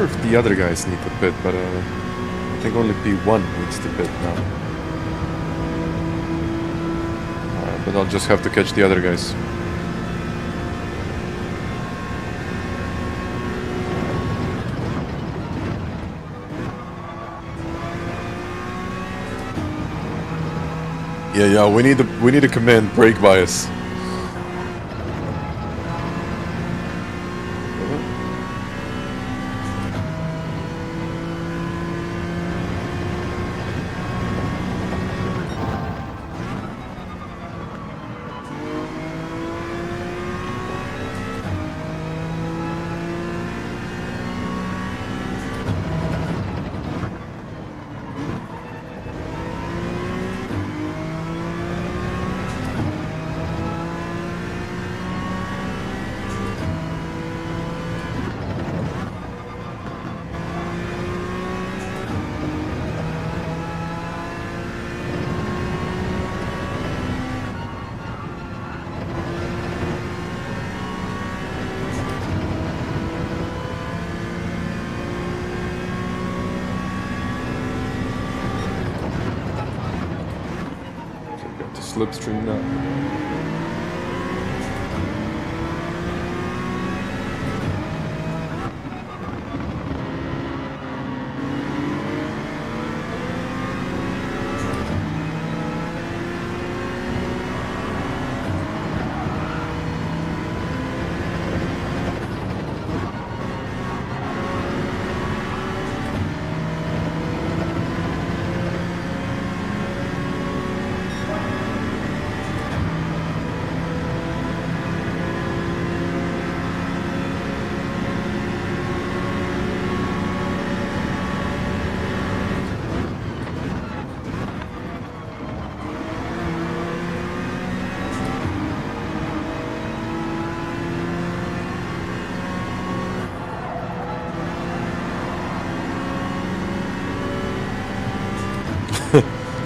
sure if the other guys need to pit, but I think only P1 needs to pit now. But I'll just have to catch the other guys. Yeah, we need a command brake bias. Slipstream now.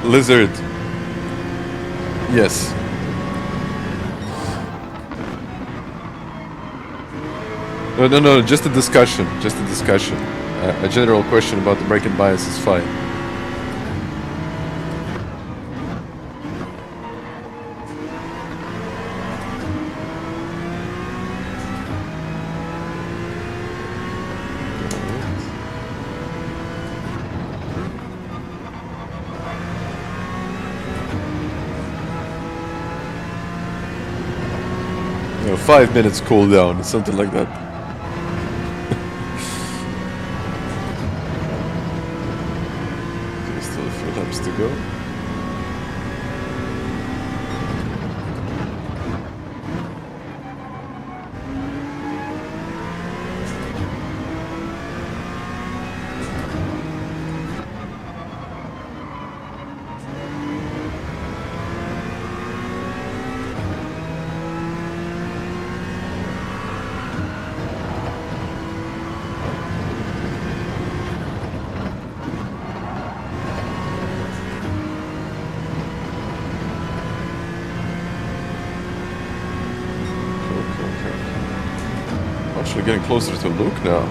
Lizard. Yes. No, just a discussion. Just a discussion. A general question about the braking bias is fine. You know, 5 minutes cooldown, something like that. Okay, still a few laps to go. Actually getting closer to Luke now.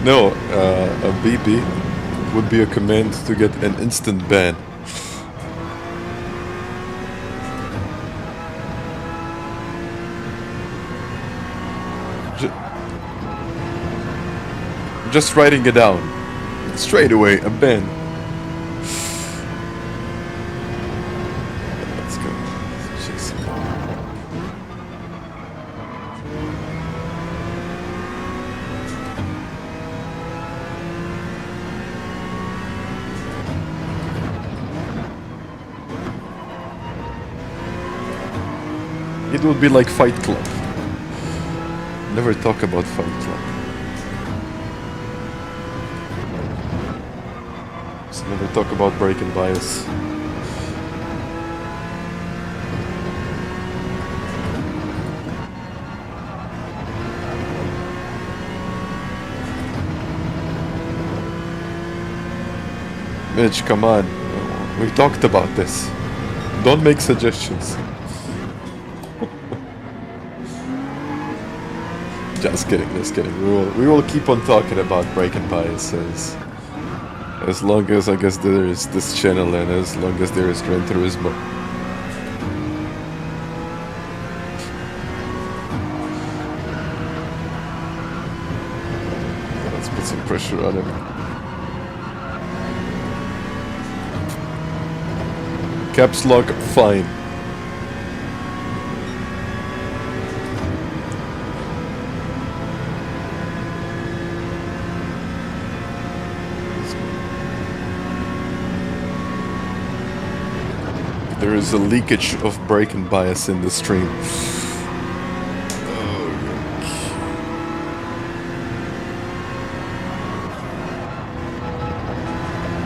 No, a BP would be a command to get an instant ban. Just writing it down. Straight away, a ban. Let's go. Chase him. It would be like Fight Club. Never talk about Fight Club. Never talk about braking bias. Mitch, come on. We talked about this. Don't make suggestions. Just kidding, just kidding. We will keep on talking about braking biases. As long as, I guess, there is this channel and as long as there is Gran Turismo. Let's put some pressure on him. Caps lock, fine. There is a leakage of braking bias in the stream.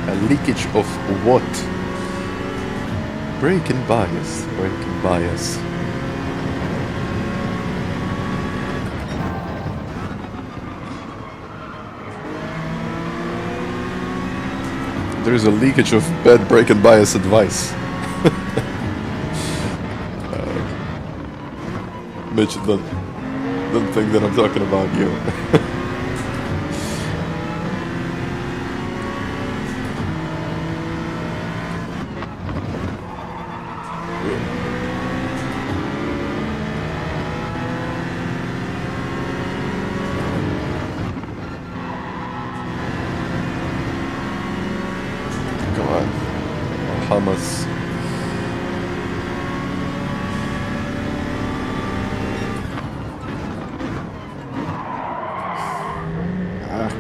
A leakage of what? Braking bias. Braking bias. There is a leakage of bad braking bias advice. Mitch, don't think that I'm talking about you. Come on. Hamas.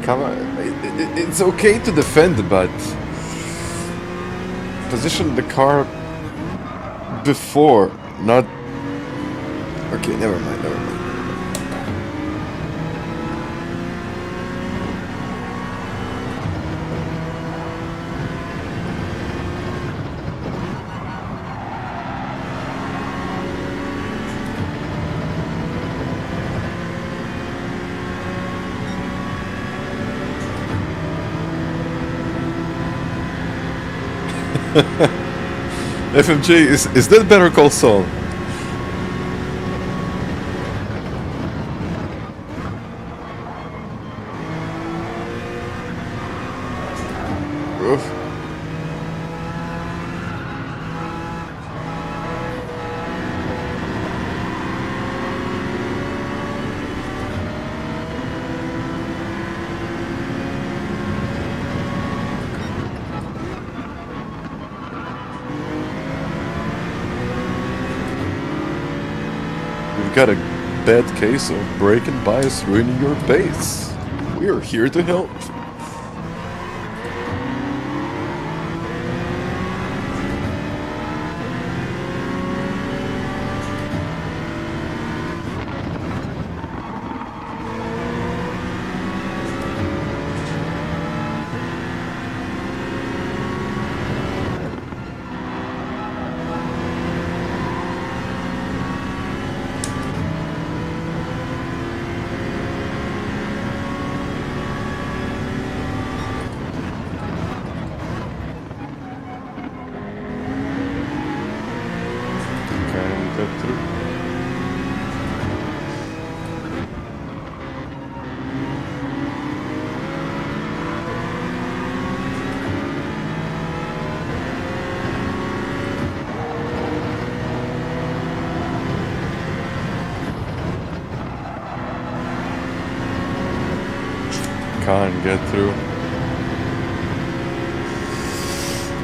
Come on. It's okay to defend, but position the car before, not... Okay, never mind, never mind. FMG, is that Better Call Saul? Oof. Got a bad case of braking bias ruining your base. We are here to help. Can't get through.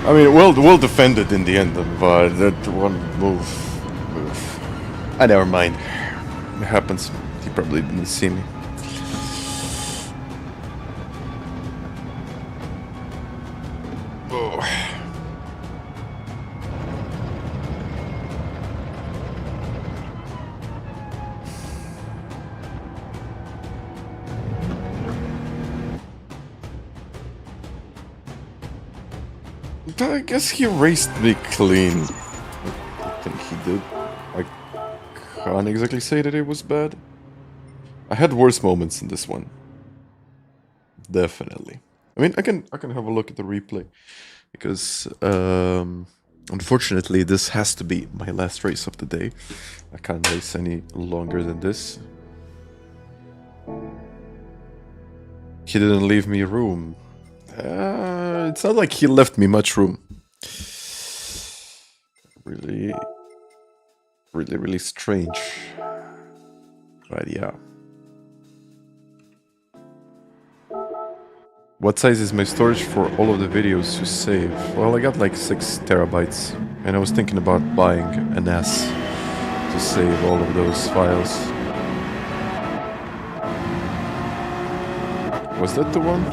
I mean, we'll defend it in the end, but that one move. Never mind. It happens. He probably didn't see me. Oh. But I guess he raced me clean. I think he did. I can't exactly say that it was bad. I had worse moments in this one. Definitely. I mean, I can have a look at the replay. Because, unfortunately, this has to be my last race of the day. I can't race any longer than this. He didn't leave me room. It's not like he left me much room. Really strange. But yeah. What size is my storage for all of the videos you save? Well, I got like 6 terabytes. And I was thinking about buying an S to save all of those files. Was that the one? No.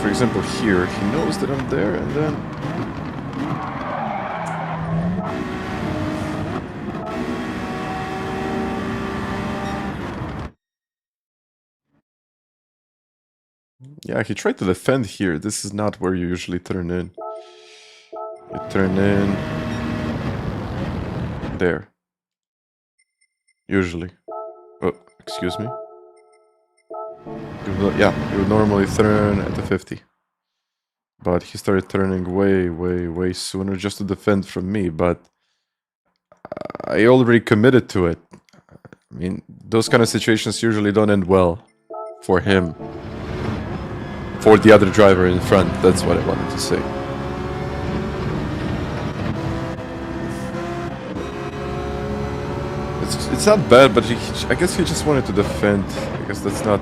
For example, here, he knows that I'm there, and then... Yeah, he tried to defend here. This is not where you usually turn in. You turn in... there. Usually. Oh, excuse me. Yeah, you would normally turn at the 50. But he started turning way sooner just to defend from me, but I already committed to it. I mean, those kind of situations usually don't end well for him. For the other driver in front, that's what I wanted to say. It's not bad, but I guess he just wanted to defend. I guess that's not...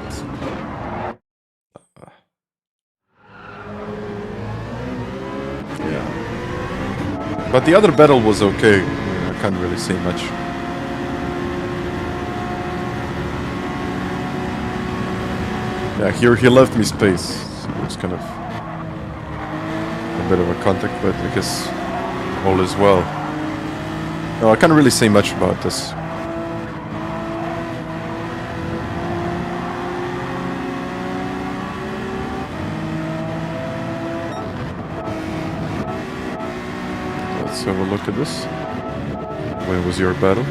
yeah. But the other battle was okay. I can't really say much. Yeah, here he left me space. So it was kind of a bit of a contact, but I guess all is well. No, I can't really say much about this. Let's have a look at this. When was your battle?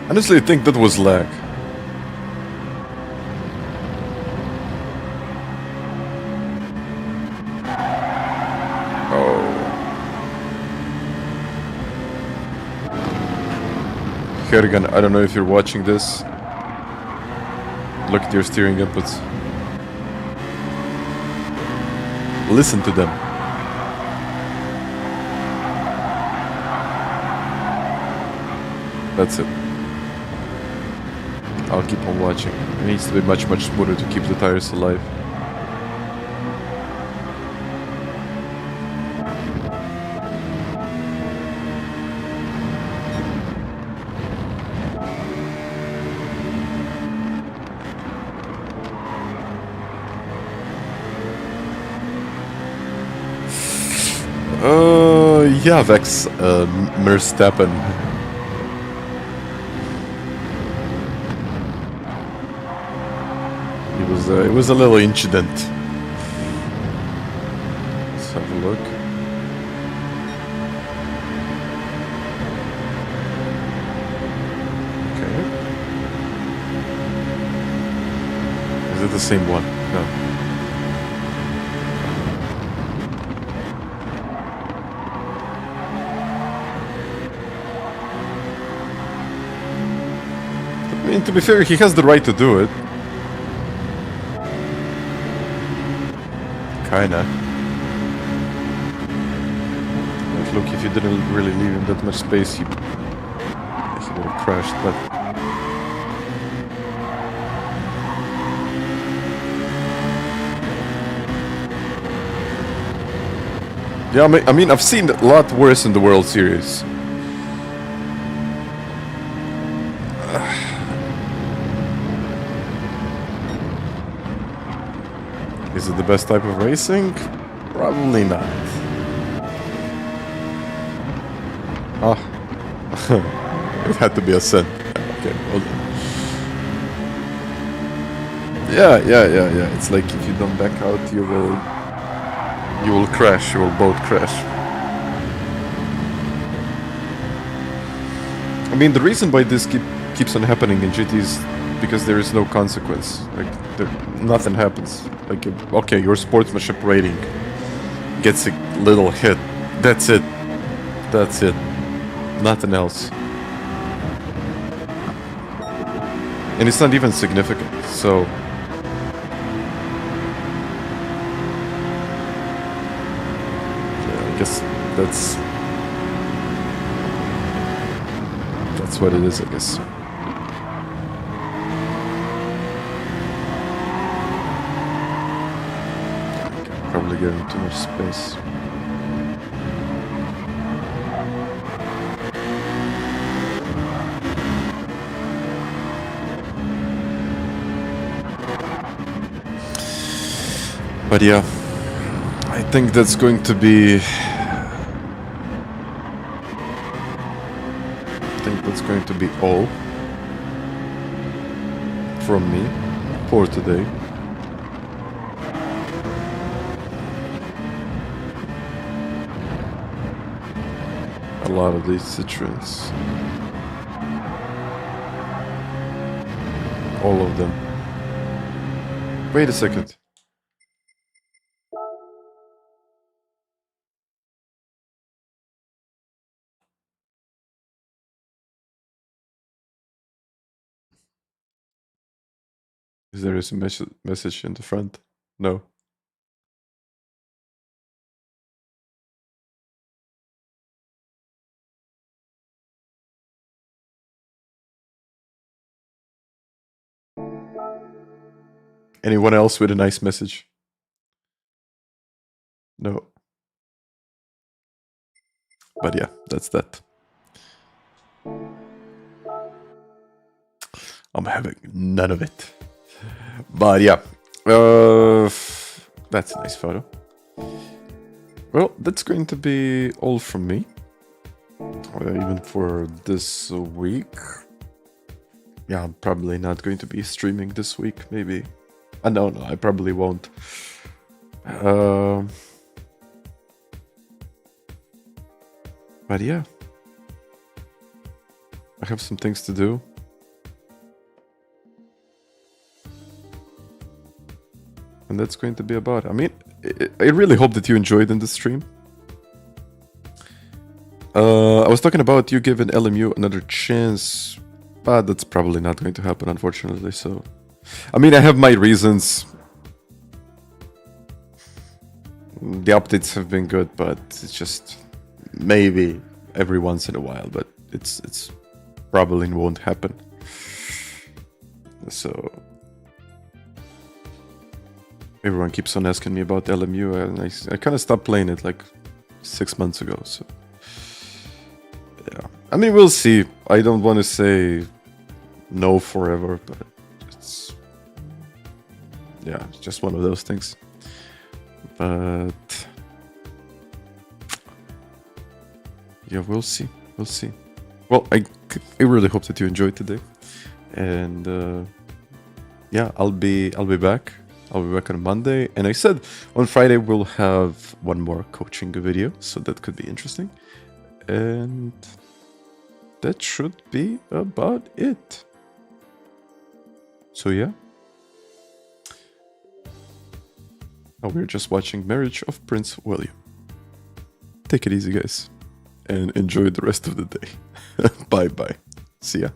Honestly, I think that was lag. Oh. Hergan, I don't know if you're watching this. Look at your steering inputs. Listen to them. That's it. I'll keep on watching. It needs to be much smoother to keep the tires alive. Yeah, Vex, Verstappen. It was a little incident. Let's have a look. Okay. Is it the same one? No. I mean, to be fair, he has the right to do it. Kinda. Like, look, if you didn't really leave him that much space, he would have crashed, but... yeah, I mean, I've seen a lot worse in the World Series. Is it the best type of racing? Probably not. Ah. It had to be a sin. Okay, hold on. Yeah. It's like if you don't back out, you will crash. You will both crash. I mean, the reason why this keeps on happening in GT is because there is no consequence. Like, nothing happens. Like, okay, your sportsmanship rating gets a little hit. That's it. That's it. Nothing else. And it's not even significant, so... yeah, I guess that's what it is, I guess. Probably getting too much space. But yeah, I think that's going to be... all from me for today. A lot of these citrons. All of them. Wait a second. Is there a message in the front? No. Anyone else with a nice message? No. But yeah, that's that. I'm having none of it. But yeah, that's a nice photo. Well, that's going to be all from me. Even for this week. Yeah, I'm probably not going to be streaming this week, maybe. No, I probably won't. But yeah. I have some things to do. And that's going to be about it. I mean, I really hope that you enjoyed in the stream. I was talking about you giving LMU another chance, but that's probably not going to happen, unfortunately. So, I mean, I have my reasons. The updates have been good, but it's just maybe every once in a while. But it's probably won't happen. So everyone keeps on asking me about LMU, and I kind of stopped playing it like 6 months ago. So yeah, I mean, we'll see. I don't want to say no forever, but it's just one of those things. But yeah, we'll see. We'll see. Well, I really hope that you enjoyed today, and yeah, I'll be back. I'll be back on Monday, and I said on Friday we'll have one more coaching video, so that could be interesting. And that should be about it. So yeah. Now we're just watching Marriage of Prince William. Take it easy, guys, and enjoy the rest of the day. Bye. See ya.